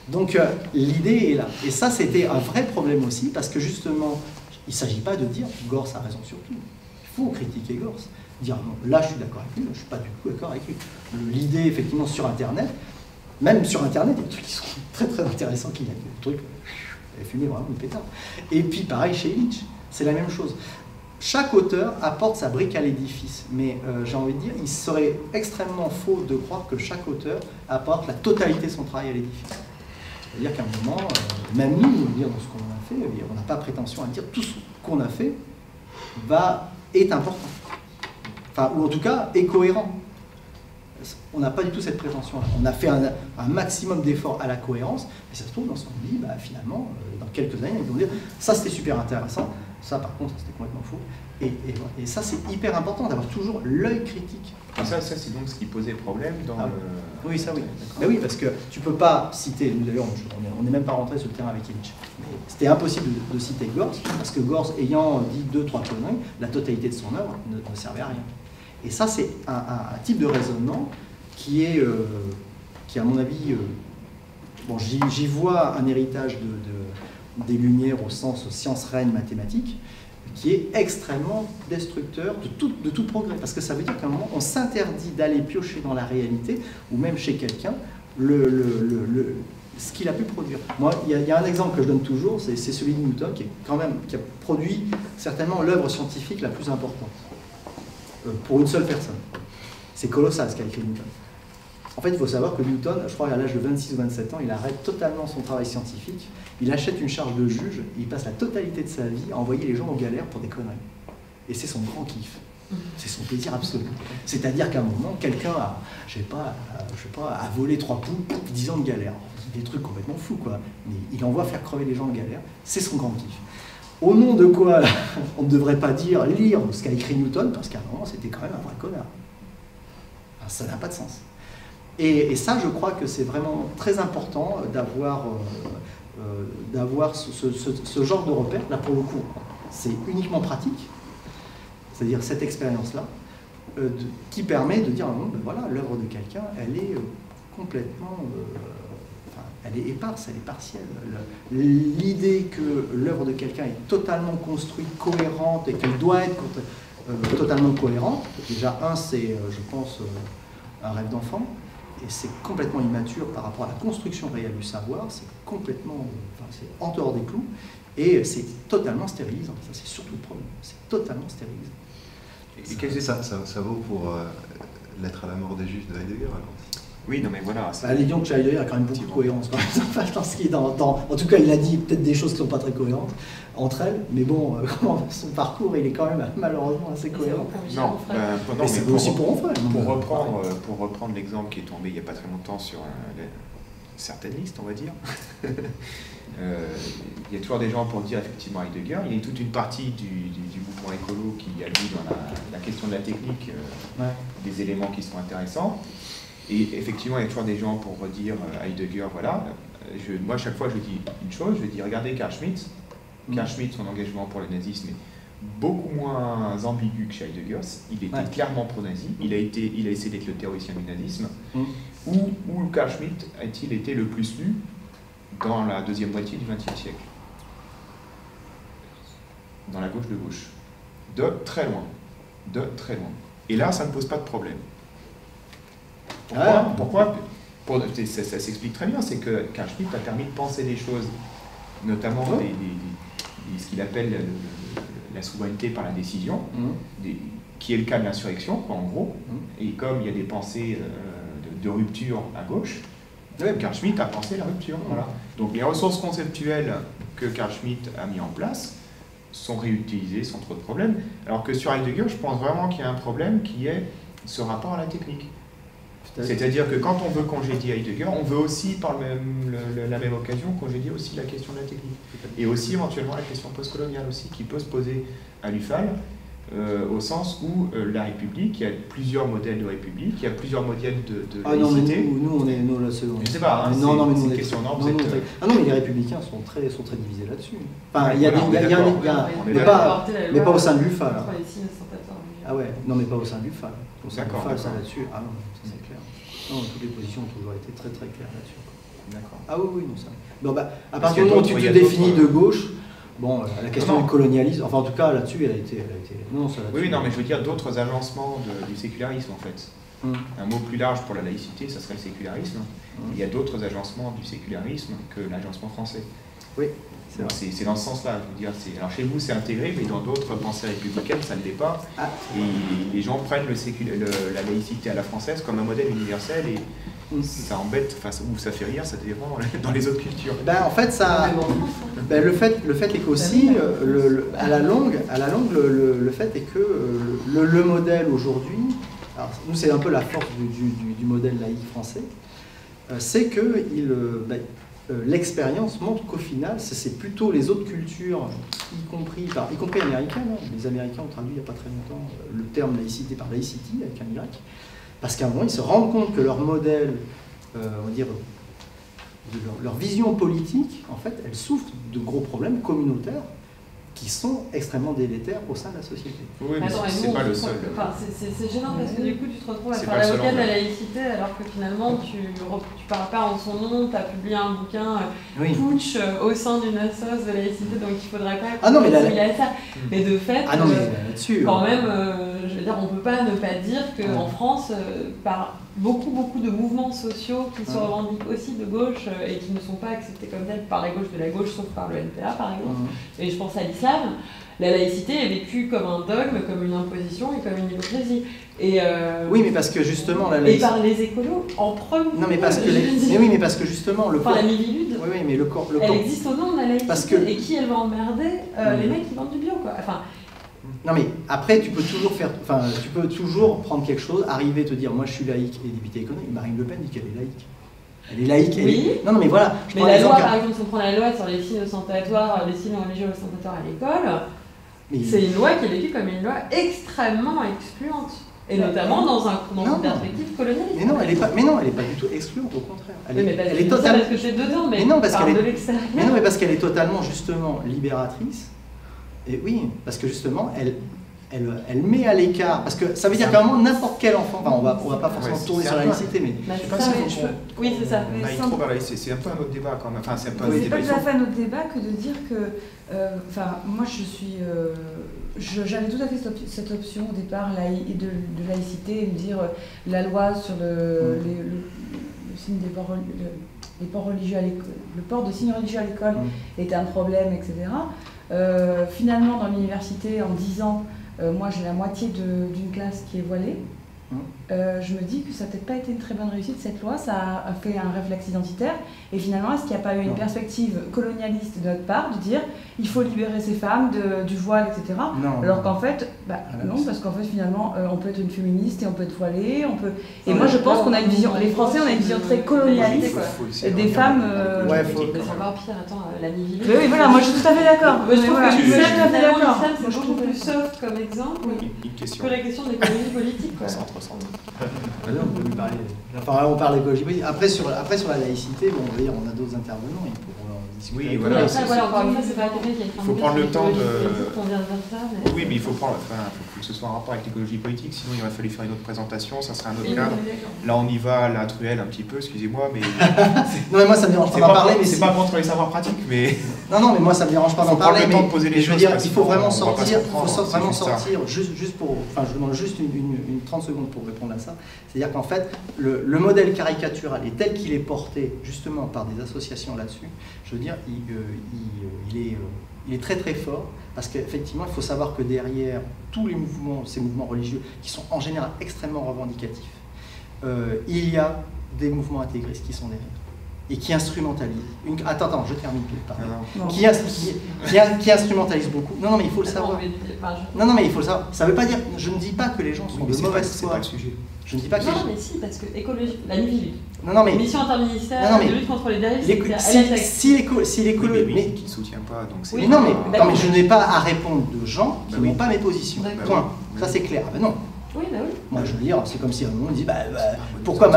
Donc l'idée est là. Et ça, c'était un vrai problème aussi, parce que justement, il ne s'agit pas de dire Gorz a raison sur tout. Il faut critiquer Gorz. Dire non, là je suis d'accord avec lui, là je ne suis pas du tout d'accord avec lui. L'idée, effectivement, sur Internet, même sur Internet, il y a des trucs qui sont très très intéressants qu'il y a. Des trucs, il a fumé vraiment une pétard. Et puis pareil chez Illich, c'est la même chose. Chaque auteur apporte sa brique à l'édifice, mais j'ai envie de dire, il serait extrêmement faux de croire que chaque auteur apporte la totalité de son travail à l'édifice. C'est-à-dire qu'à un moment, même nous, dans ce qu'on a fait, on n'a pas prétention à dire tout ce qu'on a fait est important. Enfin, ou en tout cas, est cohérent. On n'a pas du tout cette prétention-là. On a fait un maximum d'efforts à la cohérence, et ça se trouve, dans ce qu'on dit, finalement, dans quelques années, ils vont dire, ça c'était super intéressant, Ça, par contre, c'était complètement faux. Et ça, c'est hyper important d'avoir toujours l'œil critique. Et ça c'est donc ce qui posait problème dans le... Oui, ça oui. Ben oui, parce que tu peux pas citer, nous d'ailleurs, on n'est même pas rentré sur le terrain avec Illich, mais c'était impossible de citer Gors, parce que Gors, ayant dit 2-3 conneries, la totalité de son œuvre ne servait à rien. Et ça, c'est un type de raisonnement qui est, à mon avis, bon, j'y vois un héritage des Lumières au sens sciences reines mathématiques, qui est extrêmement destructeur de tout progrès. Parce que ça veut dire qu'à un moment, on s'interdit d'aller piocher dans la réalité, ou même chez quelqu'un, ce qu'il a pu produire. Moi, il y a un exemple que je donne toujours, c'est celui de Newton, qui a produit certainement l'œuvre scientifique la plus importante, pour une seule personne. C'est colossal ce qu'a écrit Newton. En fait, il faut savoir que Newton, je crois à l'âge de 26 ou 27 ans, il arrête totalement son travail scientifique, il achète une charge de juge, et il passe la totalité de sa vie à envoyer les gens aux galères pour des conneries. Et c'est son grand kiff. C'est son plaisir absolu. C'est-à-dire qu'à un moment, quelqu'un a, je sais pas, a volé 3 poules, 10 ans de galère. Des trucs complètement fous, quoi. Mais il envoie faire crever les gens en galère. C'est son grand kiff. Au nom de quoi, là, on ne devrait pas lire ce qu'a écrit Newton, parce qu'à un moment, c'était quand même un vrai connard. Enfin, ça n'a pas de sens. Et ça, je crois que c'est vraiment très important d'avoir ce genre de repère. Là, pour le coup, c'est uniquement pratique, c'est-à-dire cette expérience-là, qui permet de dire, ben voilà, l'œuvre de quelqu'un, elle est complètement... elle est éparse, elle est partielle. L'idée que l'œuvre de quelqu'un est totalement construite, cohérente, et qu'elle doit être totalement cohérente, déjà, c'est, je pense, un rêve d'enfant, et c'est complètement immature par rapport à la construction réelle du savoir, c'est complètement, c'est en dehors des clous, et c'est totalement stérilisant. Ça, c'est surtout le problème, c'est totalement stérilisant. Et ça vaut pour Lettre à la mort des Juifs de Heidegger, alors? Oui, non mais voilà. Disons que Heidegger a quand même beaucoup de cohérence. En tout cas, il a dit peut-être des choses qui ne sont pas très cohérentes entre elles, mais bon, son parcours, il est quand même malheureusement assez cohérent. Non, mais c'est aussi pour Onfray. Pour reprendre l'exemple qui est tombé il n'y a pas très longtemps sur certaines listes, on va dire, il y a toujours des gens pour dire effectivement Heidegger. Il y a toute une partie du mouvement écolo qui a vu dans la question de la technique des éléments qui sont intéressants. Et effectivement, il y a toujours des gens pour redire Heidegger, voilà. Moi, chaque fois, je dis une chose, je dis, regardez Carl Schmitt. Carl Schmitt, son engagement pour le nazisme est beaucoup moins ambigu que chez Heidegger. Il était clairement pro-nazi. Il a essayé d'être le théoricien du nazisme. Où Carl Schmitt a-t-il été le plus lu dans la deuxième moitié du XXe siècle? Dans la gauche de gauche. De très loin. De très loin. Et là, ça ne pose pas de problème. Pourquoi ça s'explique très bien, c'est que Carl Schmitt a permis de penser des choses, notamment ce qu'il appelle la souveraineté par la décision, qui est le cas de l'insurrection, en gros. Et comme il y a des pensées de rupture à gauche, Carl Schmitt a pensé la rupture. Voilà. Donc les ressources conceptuelles que Carl Schmitt a mis en place sont réutilisées sans trop de problèmes, alors que sur Heidegger, je pense vraiment qu'il y a un problème qui est ce rapport à la technique. C'est-à-dire que quand on veut congédier Heidegger, on veut aussi, par la même occasion, congédier aussi la question de la technique. Et aussi, éventuellement, la question postcoloniale aussi, qui peut se poser à l'UFAL, au sens où la République, il y a plusieurs modèles de République, il y a plusieurs modèles de laïcité. Non, mais nous, on est la seconde. Je sais pas, hein, c'est une question d'ordre. Non, mais les Républicains sont très divisés là-dessus. Enfin, il y a mais pas au sein de l'UFAL. Ah ouais, non, mais pas au sein de l'UFAL. Au sein de l'UFAL, ça là-dessus, ah non, ça c'est clair. Non, toutes les positions ont toujours été très très claires là-dessus. D'accord. Ah oui, non, ça. Bon, bah, à partir du moment où tu te définis de gauche, bon, la question du colonialisme, enfin en tout cas là-dessus, elle a été. Non, ça, oui, non, mais je veux dire d'autres agencements du sécularisme en fait. Un mot plus large pour la laïcité, ça serait le sécularisme. Il y a d'autres agencements du sécularisme que l'agencement français. Oui. C'est dans ce sens-là, je veux dire. Alors chez vous, c'est intégré, mais dans d'autres pensées républicaines, ça ne l'est pas. Et les gens prennent la laïcité à la française comme un modèle universel et ça embête, ou ça fait rire, ça dépend dans les autres cultures. En fait, ça, le fait est qu'aussi, à la longue, le fait est que le modèle aujourd'hui, alors nous c'est un peu la force du modèle laïque français, c'est que l'expérience montre qu'au final, c'est plutôt les autres cultures, y compris américaines. Hein. Les Américains ont traduit il n'y a pas très longtemps le terme laïcité par laicity avec un Y, parce qu'à un moment, ils se rendent compte que leur modèle, on va dire, leur vision politique, en fait, elle souffre de gros problèmes communautaires qui sont extrêmement délétères au sein de la société. Oui, mais c'est pas le seul. C'est gênant parce que du coup, tu te retrouves à faire l'avocat de la laïcité alors que finalement, tu parles pas en son nom, tu as publié un bouquin putsch au sein d'une association de laïcité, donc il faudrait pas à ça. Mais de fait, quand même, je veux dire, on peut pas ne pas dire qu'en France, par beaucoup de mouvements sociaux qui se revendiquent aussi de gauche et qui ne sont pas acceptés comme tels par la gauche de la gauche, sauf par le NPA par exemple, et je pense à l'islam, la laïcité est vécue comme un dogme, comme une imposition et comme une hypocrisie. Et oui, mais parce que justement la laïcité... Et par les écolos en premier. Non, mais parce que oui, mais parce que justement le la Mivilude, mais elle existe au nom de la laïcité. Et qui elle va emmerder les mecs qui vendent du bio, quoi. Enfin, non mais après tu peux toujours prendre quelque chose, arriver te dire moi je suis laïque et débiter économique. Marine Le Pen dit qu'elle est laïque. Elle est laïque. Oui. Non mais voilà. Mais la loi, par exemple, si on prend la loi sur les signes ostentatoires, les signes religieux ostentatoires à l'école, c'est une loi qui est vécue comme une loi extrêmement excluante. Et notamment dans une perspective colonialiste. Mais non, elle est pas du tout excluante, au contraire. Elle est totalement parce que c'est dedans, mais non, parce qu'elle est de l'extérieur. Mais non, mais parce qu'elle est totalement justement libératrice. Et oui, parce que justement, elle met à l'écart, parce que ça veut dire qu'à un moment, n'importe quel enfant, enfin, on va pas forcément tourner sur la laïcité, mais... Je sais pas si oui, c'est ça. C'est un peu un autre débat quand même. Enfin, c'est un peu un débat. C'est pas tout à fait un autre débat que de dire que... moi, j'avais tout à fait cette option au départ de laïcité, et me dire la loi sur le signe des ports religieux à l'école, le port de signes religieux à l'école était un problème, etc. Finalement, dans l'université, en 10 ans, moi j'ai la moitié d'une classe qui est voilée. Je me dis que ça n'a peut-être pas été une très bonne réussite cette loi, ça a fait un réflexe identitaire. Et finalement, est-ce qu'il n'y a pas eu une perspective colonialiste de notre part de dire il faut libérer ces femmes du voile, etc. Alors qu'en fait, non, parce qu'en fait finalement, on peut être une féministe et on peut être voilée, on peut. Et moi, je pense qu'on a une vision. Les Français, on a une vision très colonialiste des femmes. C'est encore pire. Attends, la Mivilude. Oui, voilà, moi je suis tout à fait d'accord. Je trouve que l'islam, c'est beaucoup plus soft comme exemple que la question de l'économie politique. On peut lui parler. Enfin, on parle d'écologie politique. Après sur la laïcité, bon, on a d'autres intervenants, ils pourront discuter. Oui, voilà. Encore une fois, c'est pas quelqu'un qui est. Il faut prendre le temps de. Oui, mais il faut que ce soit en rapport avec l'écologie politique, sinon il aurait fallu faire une autre présentation, ça serait un autre cadre. Là, on y va à la truelle un petit peu, excusez-moi, mais. Non, mais moi ça me dérange pas d'en parler. C'est pas contre les savoirs pratiques, mais. Non, mais moi ça me dérange pas d'en parler. Mais je veux dire, il faut vraiment sortir. Juste pour. Enfin, je demande juste une 30 secondes pour répondre à ça. C'est-à-dire qu'en fait, le modèle caricatural et tel qu'il est porté justement par des associations là-dessus, je veux dire, il est très très fort, parce qu'effectivement, il faut savoir que derrière tous ces mouvements religieux, qui sont en général extrêmement revendicatifs, il y a des mouvements intégristes qui sont derrière et qui instrumentalisent. Attends, je termine qui instrumentalisent beaucoup. Non, mais il faut le savoir. Non, mais il faut le savoir. Ça ne veut pas dire. Je ne dis pas que les gens sont de mauvaise foi. Je ne dis pas que. Non, mais si, parce que écologie, la Mivilude. Non, mais. Mission interministérielle de lutte contre les dérives. Si l'écologie. Mais qui ne soutient pas, donc c'est. Mais non, mais je n'ai pas à répondre de gens qui n'ont pas mes positions. Point. Ça, c'est clair. Non. Oui, bah oui. Moi, je veux dire, c'est comme si à un moment on dit pourquoi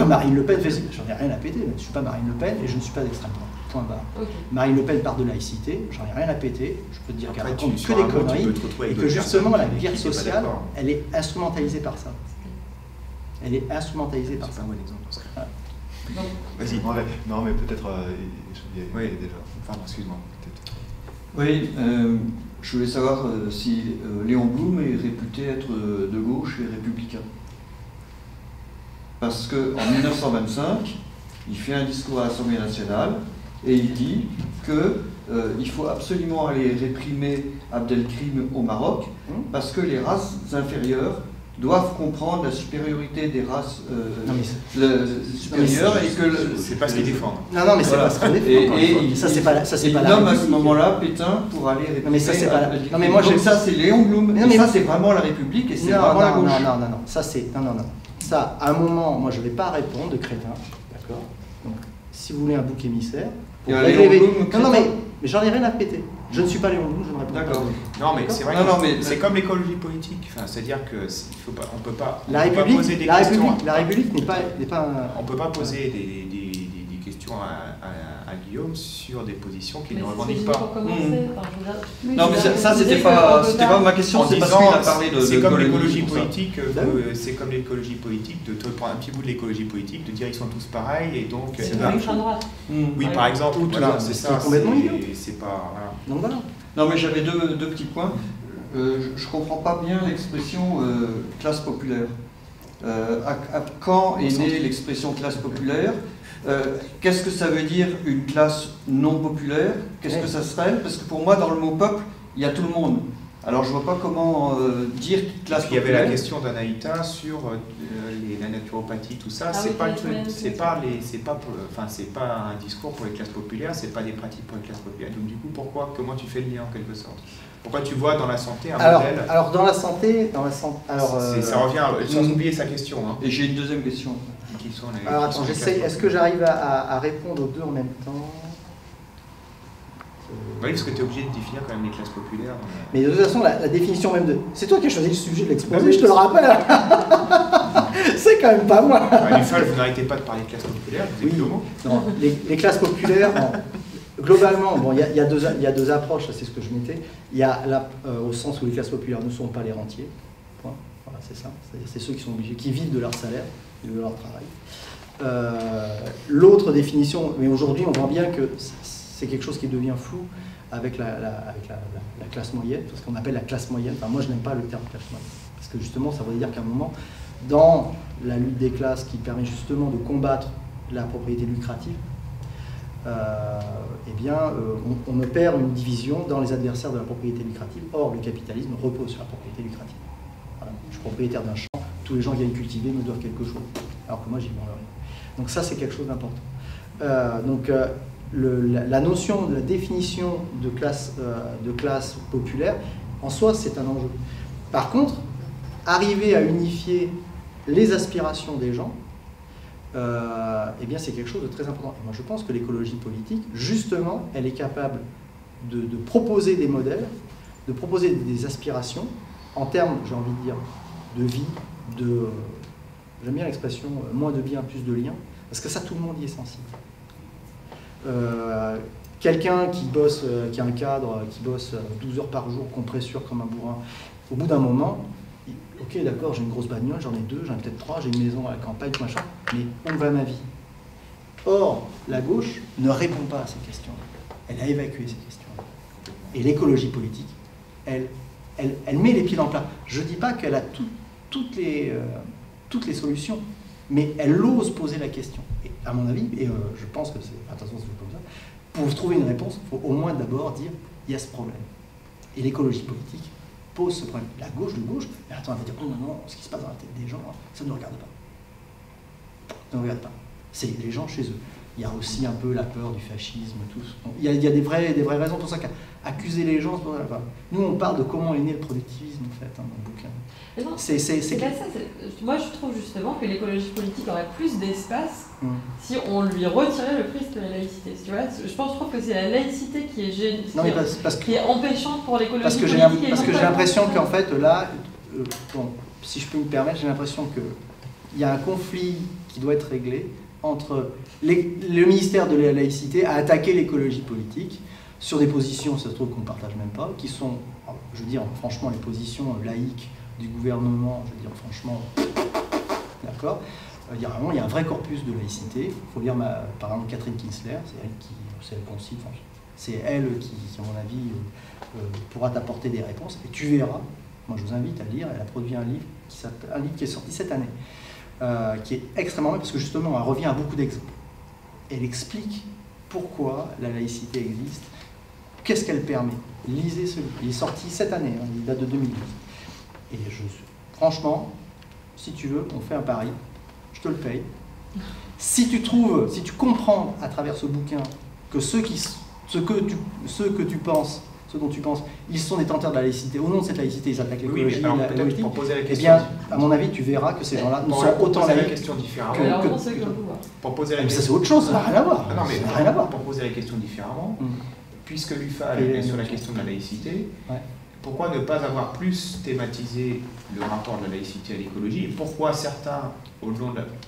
Marine Le Pen fait ça? J'en ai rien à péter. Je ne suis pas Marine Le Pen et je ne suis pas d'extrême droite. Point barre. Okay. Marine Le Pen part de laïcité, j'en ai rien à péter. Je peux te dire qu'elle raconte que des conneries et que justement la guerre sociale, elle est instrumentalisée par ça. Elle est instrumentalisée par ça. C'est un bon exemple. Ouais. Vas-y. Non, mais peut-être. Oui, déjà. Pardon, excuse-moi. Oui, je voulais savoir si Léon Blum est réputé être de gauche et républicain. Parce qu'en 1925, il fait un discours à l'Assemblée nationale et il dit qu'il faut absolument aller réprimer Abdelkrim au Maroc parce que les races inférieures doivent comprendre la supériorité des races supérieures et que c'est pas ce qu'ils défendent. Non, mais c'est pas ce qu'ils défendent. Et ça c'est pas il nomme à ce moment-là Pétain pour aller réprimer. Non, mais ça c'est pas. Non, mais moi ça c'est Léon Blum. Et ça c'est vraiment la République et c'est vraiment la gauche. Non. Ça c'est non. Ça, à un moment, moi je vais pas répondre de crétin, d'accord. Donc si vous voulez un bouc émissaire... Il y a Léon Blum, non, mais j'en ai rien à péter. Je ne suis pas Léon Blum, je ne réponds pas. D'accord. Non, mais c'est vrai que c'est comme l'écologie politique. Enfin, c'est-à-dire que faut pas, on peut pas. La République n'est pas On peut pas poser des questions à Guillaume sur des positions qu'il ne revendique pas. Non, mais ça c'était pas ma question. C'est parce qu'il a parlé de. C'est comme l'écologie politique. C'est comme l'écologie politique de te prendre un petit bout de l'écologie politique, de dire ils sont tous pareils et donc. Oui, par exemple. Voilà, c'est ça. C'est pas. Donc voilà. Non, mais j'avais deux petits points. Je comprends pas bien l'expression classe populaire. Quand est née l'expression classe populaire? Qu'est-ce que ça veut dire une classe non populaire? Qu'est-ce que ça serait? Parce que pour moi, dans le mot peuple, il y a tout le monde. Alors je vois pas comment dire classe populaire. Il y avait la question d'Anaïta sur la naturopathie, tout ça. C'est pas un discours pour les classes populaires, c'est pas des pratiques pour les classes populaires. Donc du coup, comment tu fais le lien en quelque sorte? Pourquoi tu vois dans la santé un modèle? Alors dans la santé, ça revient sans oublier sa question. Hein. Et j'ai une deuxième question. Qui sont alors attends, j'essaye. Est-ce que j'arrive à répondre aux deux en même temps? Oui, parce que tu es obligé de définir quand même les classes populaires. Mais de toute façon, la définition même de... C'est toi qui as choisi le sujet de l'exposé, je te le rappelle. C'est quand même pas moi. L'UFAL, vous n'arrêtez pas de parler de classes populaires, vous avez oui. Non, les classes populaires, globalement, bon, il y a deux approches, c'est ce que je mettais. Il y a au sens où les classes populaires ne sont pas les rentiers. Point. Voilà, c'est ça. C'est ceux qui sont obligés, qui vivent de leur salaire et de leur travail. L'autre définition, mais aujourd'hui on voit bien que c'est quelque chose qui devient flou avec la classe moyenne, ce qu'on appelle la classe moyenne. Enfin, moi je n'aime pas le terme classe moyenne, parce que justement ça veut dire qu'à un moment, dans la lutte des classes qui permet justement de combattre la propriété lucrative, on opère une division dans les adversaires de la propriété lucrative. Or, le capitalisme repose sur la propriété lucrative. Voilà. Je suis propriétaire d'un champ, tous les gens qui viennent cultiver me doivent quelque chose, alors que moi j'y branle rien. Donc ça c'est quelque chose d'important. La notion de la définition de classe populaire, en soi, c'est un enjeu. Par contre, arriver à unifier les aspirations des gens, eh bien, c'est quelque chose de très important. Et moi, je pense que l'écologie politique, justement, elle est capable de proposer des modèles, de proposer des aspirations, en termes, j'ai envie de dire, de vie, j'aime bien l'expression, moins de biens, plus de liens, parce que ça, tout le monde y est sensible. Quelqu'un qui bosse, qui a un cadre, qui bosse 12 heures par jour, compressure comme un bourrin, au bout d'un moment, ok d'accord, j'ai une grosse bagnole, j'en ai 2, j'en ai peut-être 3, j'ai une maison à la campagne, machin, mais où va ma vie? Or, la gauche ne répond pas à ces questions. Elle a évacué ces questions. Et l'écologie politique, elle met les pieds dans le plat. Je ne dis pas qu'elle a toutes les solutions, mais elle ose poser la question. Et à mon avis, et je pense que c'est... Attention, c'est comme ça. Pour trouver une réponse, il faut au moins d'abord dire il y a ce problème. Et l'écologie politique pose ce problème. La gauche de gauche, mais attends, elle va dire oh non, ce qui se passe dans la tête des gens, ça ne nous regarde pas. Ça ne nous regarde pas. C'est les gens chez eux. Il y a aussi un peu la peur du fascisme, tout. Il y a des vraies raisons pour ça qu'accuser les gens. Nous, on parle de comment est né le productivisme, en fait, dans le bouquin. C'est pas ça. Moi, je trouve justement que l'écologie politique aurait plus d'espace si on lui retirait le prisme de la laïcité. Tu vois, je trouve que c'est la laïcité qui est, qui est empêchante pour l'écologie politique. Parce que j'ai l'impression qu'en fait, là, si je peux me permettre, j'ai l'impression qu'il y a un conflit qui doit être réglé entre le ministère de la laïcité a attaqué l'écologie politique sur des positions, ça se trouve qu'on ne partage même pas, qui sont, je veux dire, franchement, les positions laïques du gouvernement, je veux dire, franchement, d'accord. Il y a un vrai corpus de laïcité. Il faut lire, par exemple, Catherine Kinsler, c'est elle qu'on cite, c'est elle qui, à mon avis, pourra t'apporter des réponses. Et tu verras, moi je vous invite à lire, elle a produit un livre qui est sorti cette année, qui est extrêmement bien, parce que justement, elle revient à beaucoup d'exemples. Elle explique pourquoi la laïcité existe, qu'est-ce qu'elle permet. Lisez ce livre. Il est sorti cette année, il date de 2012. Et franchement, si tu veux, on fait un pari, je te le paye. Si tu comprends à travers ce bouquin que ce que tu penses ceux dont tu penses, ils sont détenteurs de la laïcité. Au nom de cette laïcité, ils attaquent l'écologie, oui, mais la politique. pour poser la Eh question, bien, à mon avis, tu verras que ces gens-là sont autant la laïcs question différemment. Pour poser la mais question... ça, c'est autre chose, ça n'a rien à voir. Non, mais ça n'a rien à voir. Pour poser la question différemment, puisque l'UFAL est sur la question de la laïcité, pourquoi ne pas avoir plus thématisé le rapport de la laïcité à l'écologie, et pourquoi certains,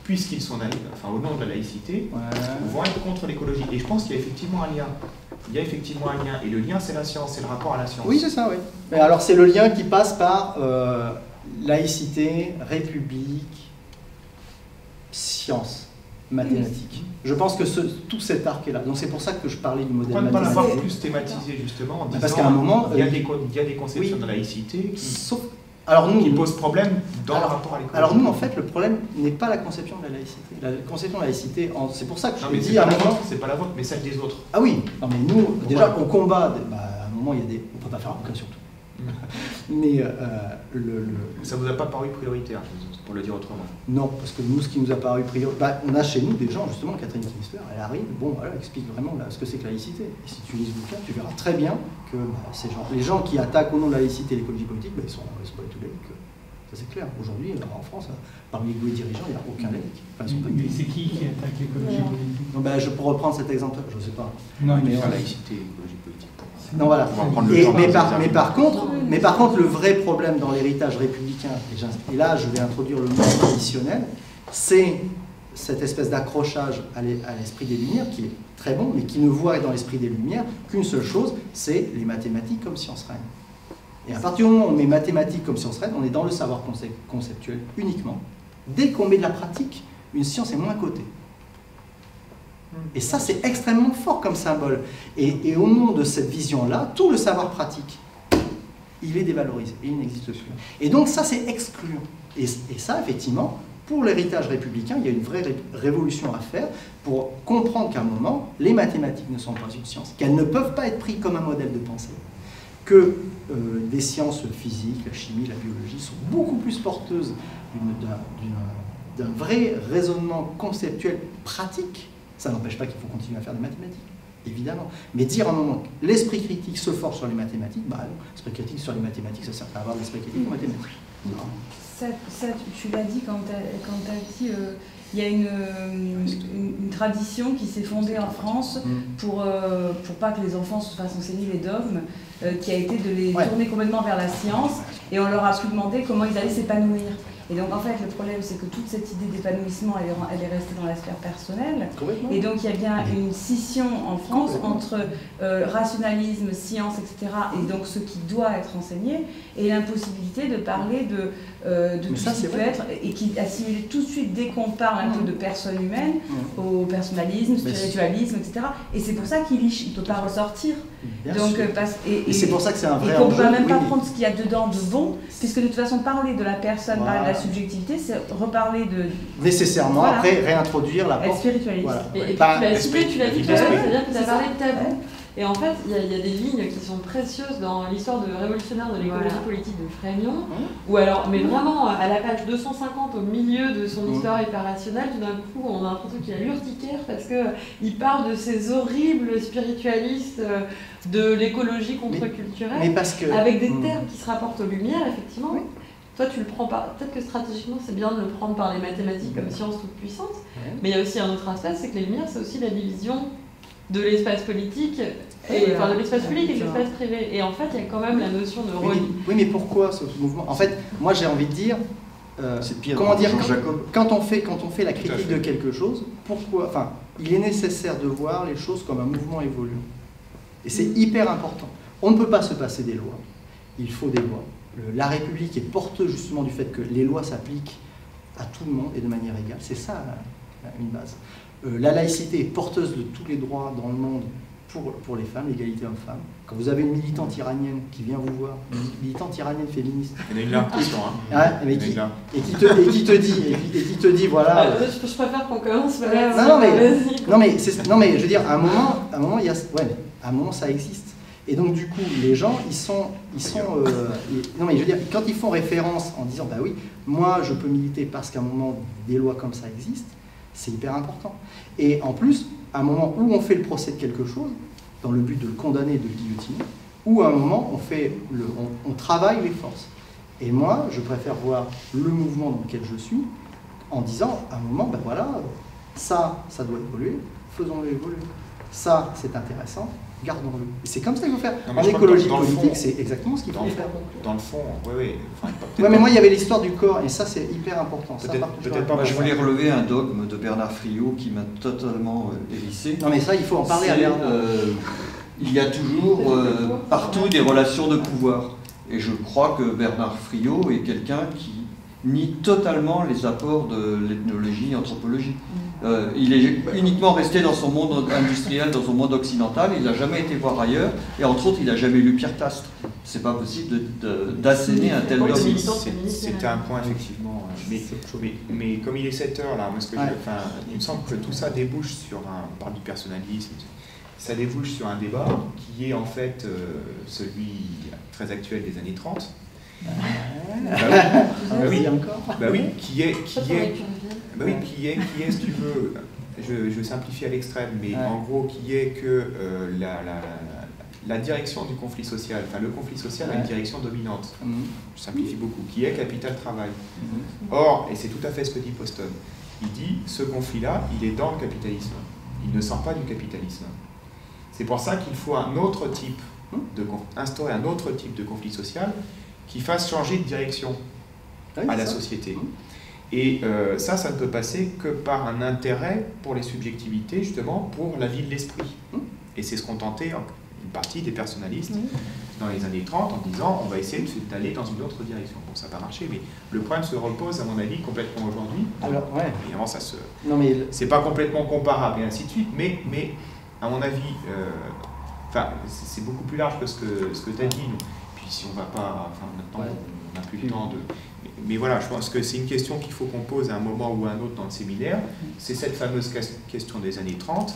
puisqu'ils sont au nom de la laïcité, vont être contre l'écologie. Et je pense qu'il y a effectivement un lien. Il y a effectivement un lien, et le lien c'est la science, c'est le rapport à la science. Oui, c'est ça, oui. Mais alors c'est le lien qui passe par laïcité, république, science, mathématiques. Je pense que tout cet arc est là. Donc c'est pour ça que je parlais du modèle mathématique. Pourquoi ne pas l'avoir mathématique. plus thématisé justement en disant parce qu'à un moment, il y a des conceptions de laïcité qui posent problème dans le rapport à l'écologie. Alors nous, en fait, le problème n'est pas la conception de la laïcité. La conception de la laïcité, c'est pour ça que je dis à un moment... C'est pas la vôtre, mais celle des autres. Ah oui, non mais nous, déjà, on combat, à un moment, il y a des... On ne peut pas faire un bouquin sur tout. Mais ça vous a pas paru prioritaire, pour le dire autrement? Non, parce que nous, ce qui nous a paru prioritaire, on a chez nous des gens, justement, Catherine Kinsler, elle arrive, elle explique vraiment ce que c'est que la laïcité. Et si tu lis ce bouquin, tu verras très bien que les gens qui attaquent au nom de la laïcité et l'écologie politique, ils sont pas du tout laïcs. Ça c'est clair. Aujourd'hui, en France, parmi les dirigeants, il n'y a aucun laïc. Mais c'est qui attaque l'écologie politique? Je peux reprendre cet exemple, je ne sais pas. Non, mais la laïcité et l'écologie politique. Non, voilà. Mais par contre, le vrai problème dans l'héritage républicain, et là je vais introduire le mot traditionnel, c'est cette espèce d'accrochage à l'esprit des Lumières qui est très bon, mais qui ne voit dans l'esprit des Lumières qu'une seule chose, c'est les mathématiques comme science reine. Et à partir du moment où on met mathématiques comme science reine, on est dans le savoir conceptuel uniquement. Dès qu'on met de la pratique, une science est moins cotée. Et ça, c'est extrêmement fort comme symbole. Et au nom de cette vision-là, tout le savoir pratique, il est dévalorisé, il n'existe plus. Et donc ça, c'est excluant. Et ça, effectivement, pour l'héritage républicain, il y a une vraie révolution à faire pour comprendre qu'à un moment, les mathématiques ne sont pas une science, qu'elles ne peuvent pas être prises comme un modèle de pensée, que des sciences physiques, la chimie, la biologie, sont beaucoup plus porteuses d'un vrai raisonnement conceptuel pratique. Ça n'empêche pas qu'il faut continuer à faire des mathématiques, évidemment. Mais dire à un moment que l'esprit critique se forge sur les mathématiques, non, l'esprit critique sur les mathématiques, ça sert à avoir de l'esprit critique en mathématiques. Ça, tu l'as dit quand tu as dit, il y a une tradition qui s'est fondée en France pour pas que les enfants se fassent enseigner les dogmes, qui a été de les tourner complètement vers la science, et on leur a pu demander comment ils allaient s'épanouir. Et donc en fait le problème c'est que toute cette idée d'épanouissement elle est restée dans la sphère personnelle, et donc il y a bien une scission en France entre rationalisme, science, etc. et donc ce qui doit être enseigné, et l'impossibilité de parler de tout ce qui peut être, et qui assimile tout de suite dès qu'on parle un peu de personne humaine au personnalisme, spiritualisme, etc. Et c'est pour ça qu'il ne peut pas ressortir. Donc, et c'est pour ça que c'est un vrai enjeu. Et qu'on ne peut même pas prendre ce qu'il y a dedans de bon, puisque de toute façon parler de la personne, parler de la subjectivité, c'est reparler de... Nécessairement, après réintroduire la porte. Spiritualiste. Voilà. Et puis tu l'as cité, tu l'as dit tout à l'heure, c'est-à-dire que tu as parlé de tabou. Et en fait, il y a des lignes qui sont précieuses dans l'histoire de révolutionnaire de l'écologie politique de Frémyon, où alors, mais vraiment à la page 250, au milieu de son histoire hyper rationnelle, tout d'un coup, on a l'impression qu'il y a l'urticaire parce qu'il parle de ces horribles spiritualistes de l'écologie contre-culturelle, avec des termes qui se rapportent aux Lumières, effectivement. Toi, tu le prends pas. Peut-être que stratégiquement, c'est bien de le prendre par les mathématiques comme science toute puissante, mais il y a aussi un autre aspect, c'est que les Lumières, c'est aussi la division de l'espace politique, de l'espace public et de l'espace privé. Et en fait, il y a quand même la notion de religion. Oui, mais pourquoi ce mouvement? En fait, moi j'ai envie de dire, comment dire, quand on fait la critique de quelque chose, pourquoi, enfin, il est nécessaire de voir les choses comme un mouvement évoluant. Et c'est hyper important. On ne peut pas se passer des lois. Il faut des lois. La République est porteuse justement du fait que les lois s'appliquent à tout le monde et de manière égale. C'est ça une base. La laïcité est porteuse de tous les droits dans le monde pour les femmes, l'égalité homme-femme. Quand vous avez une militante iranienne qui vient vous voir, une militante iranienne féministe, il y en a une là, et qui te dit voilà. Je préfère qu'on commence. Non mais je veux dire, à un moment il y a, à un moment ça existe. Et donc du coup, les gens, non mais je veux dire, quand ils font référence en disant bah oui, moi je peux militer parce qu'à un moment des lois comme ça existent. C'est hyper important. Et en plus, à un moment où on fait le procès de quelque chose, dans le but de le condamner et de le guillotiner, où à un moment on travaille les forces. Et moi, je préfère voir le mouvement dans lequel je suis en disant à un moment, ben voilà, ça doit évoluer, faisons-le évoluer. Ça, c'est intéressant, gardons-le. Et c'est comme ça qu'il faut faire. En écologie politique, c'est exactement ce qu'il faut faire. Dans le fond, oui. Ouais, mais moi, il y avait l'histoire du corps, et ça, c'est hyper important. Peut-être pas. Je voulais relever un dogme de Bernard Friot qui m'a totalement hérissé. Non, mais ça, il faut en parler à Bernard. Il y a toujours partout des relations de pouvoir. Et je crois que Bernard Friot est quelqu'un qui nie totalement les apports de l'ethnologie et anthropologie. Il est uniquement resté dans son monde industriel, dans son monde occidental, il n'a jamais été voir ailleurs, et entre autres, il n'a jamais lu Pierre Clastre. C'est pas possible d'asséner un tel dogme. C'était un point, effectivement. Mais comme il est 7 heures, là, il me semble que tout ça débouche sur on parle du personnalisme, ça débouche sur un débat qui est en fait celui très actuel des années 30. Qui est, si tu veux, je simplifie à l'extrême, mais en gros, qui est que la direction du conflit social, le conflit social a une direction dominante, je simplifie beaucoup, qui est capital-travail. Or, et c'est tout à fait ce que dit Poston, il dit, ce conflit-là, il est dans le capitalisme, il ne sort pas du capitalisme. C'est pour ça qu'il faut instaurer un autre type de conflit social qui fasse changer de direction à la société. Et ça ne peut passer que par un intérêt pour les subjectivités, justement, pour la vie de l'esprit. Et c'est ce qu'ont tenté une partie des personnalistes dans les années 30 en disant on va essayer d'aller dans une autre direction. Bon, ça n'a pas marché, mais le problème se repose, à mon avis, complètement aujourd'hui. Alors, évidemment, c'est pas complètement comparable et ainsi de suite, mais à mon avis, c'est beaucoup plus large que ce que tu as dit. Puis si on va pas, maintenant on n'a plus le temps de... Mais voilà, je pense que c'est une question qu'il faut qu'on pose à un moment ou à un autre dans le séminaire. C'est cette fameuse question des années 30.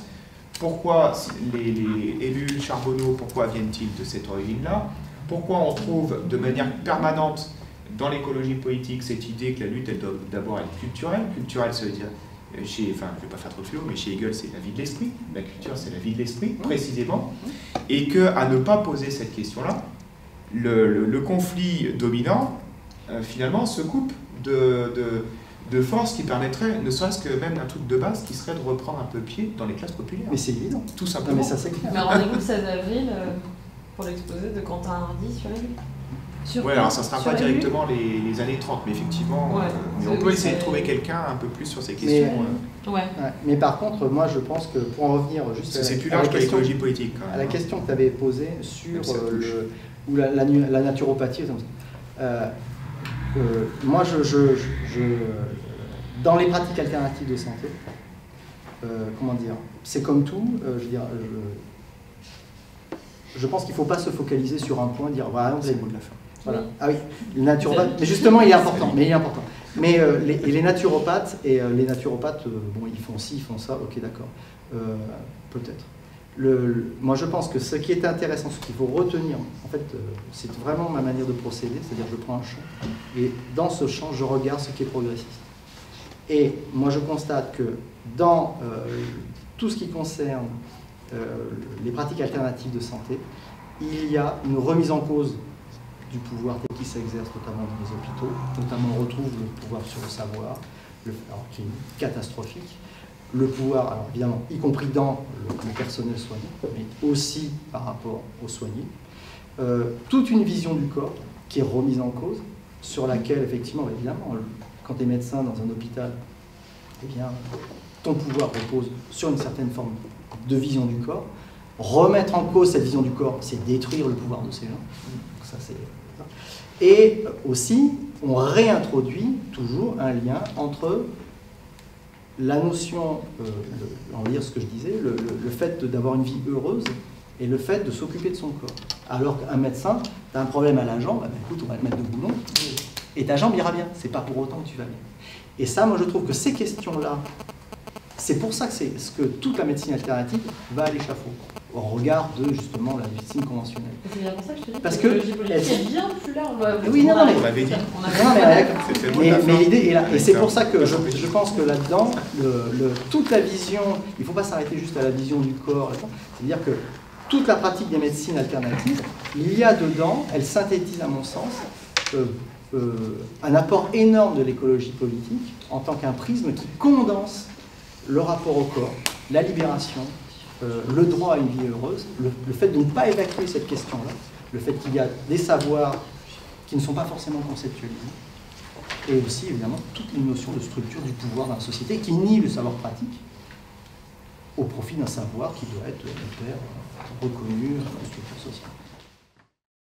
Pourquoi les élus Charbonneau, pourquoi viennent-ils de cette origine-là? Pourquoi on trouve de manière permanente dans l'écologie politique cette idée que la lutte, elle doit d'abord être culturelle? Culturelle, ça veut dire, je ne vais pas faire trop de philo, mais chez Hegel, c'est la vie de l'esprit. La culture, c'est la vie de l'esprit, précisément. Et qu'à ne pas poser cette question-là, le conflit dominant, finalement, se coupe de forces qui permettraient, ne serait-ce que même un truc de base, qui serait de reprendre un peu pied dans les classes populaires. Mais c'est évident. Tout simplement. Non, mais ça, c'est clair. Mais rendez-vous le 16 avril pour l'exposé de Quentin Hardy sur les luttes. Oui, alors ça ne sera pas directement les années 30, mais effectivement, mais on peut essayer de trouver quelqu'un un peu plus sur ces questions. Mais par contre, moi je pense que pour en revenir juste c'est plus large que l'écologie politique. Quand même, à la question que tu avais posée sur la naturopathie, moi dans les pratiques alternatives de santé, comment dire, c'est comme tout, je pense qu'il ne faut pas se focaliser sur un point, dire voilà, c'est le mot de la fin. Voilà. Ah oui, le naturopathe. Mais justement, il est important. Mais les naturopathes bon, ils font ci, ils font ça. Ok, d'accord. Peut-être. Moi, je pense que ce qui est intéressant, ce qu'il faut retenir, en fait, c'est vraiment ma manière de procéder. C'est-à-dire, je prends un champ et dans ce champ, je regarde ce qui est progressiste. Et moi, je constate que dans tout ce qui concerne les pratiques alternatives de santé, il y a une remise en cause du pouvoir tel qu'il s'exerce notamment dans les hôpitaux, notamment on retrouve le pouvoir sur le savoir, qui est catastrophique, le pouvoir, alors évidemment, y compris dans le personnel soignant, mais aussi par rapport aux soignés, toute une vision du corps qui est remise en cause, sur laquelle effectivement, évidemment, quand tu es médecin dans un hôpital, eh bien, ton pouvoir repose sur une certaine forme de vision du corps. Remettre en cause cette vision du corps, c'est détruire le pouvoir de ces gens. Ça, et aussi, on réintroduit toujours un lien entre la notion, on va dire ce que je disais, le fait d'avoir une vie heureuse et le fait de s'occuper de son corps. Alors qu'un médecin, tu as un problème à la jambe, écoute, on va te mettre de boulon, et ta jambe ira bien. C'est pas pour autant que tu vas bien. Et ça, moi, je trouve que ces questions-là, c'est pour ça que c'est ce que toute la médecine alternative va à l'échafaud, au regard de justement la médecine conventionnelle. C'est bien pour ça que je te dis parce que c'est bien plus large. Oui, non, mais on l'avait dit. Mais l'idée est là, et c'est pour ça que je pense que là-dedans, toute la vision, il ne faut pas s'arrêter juste à la vision du corps. C'est-à-dire que toute la pratique des médecines alternatives, il y a dedans, elle synthétise à mon sens, un apport énorme de l'écologie politique en tant qu'un prisme qui condense le rapport au corps, la libération, le droit à une vie heureuse, le fait de ne pas évacuer cette question-là, le fait qu'il y a des savoirs qui ne sont pas forcément conceptualisés, et aussi évidemment toute une notion de structure du pouvoir dans la société qui nie le savoir pratique au profit d'un savoir qui doit être reconnu dans la structure sociale.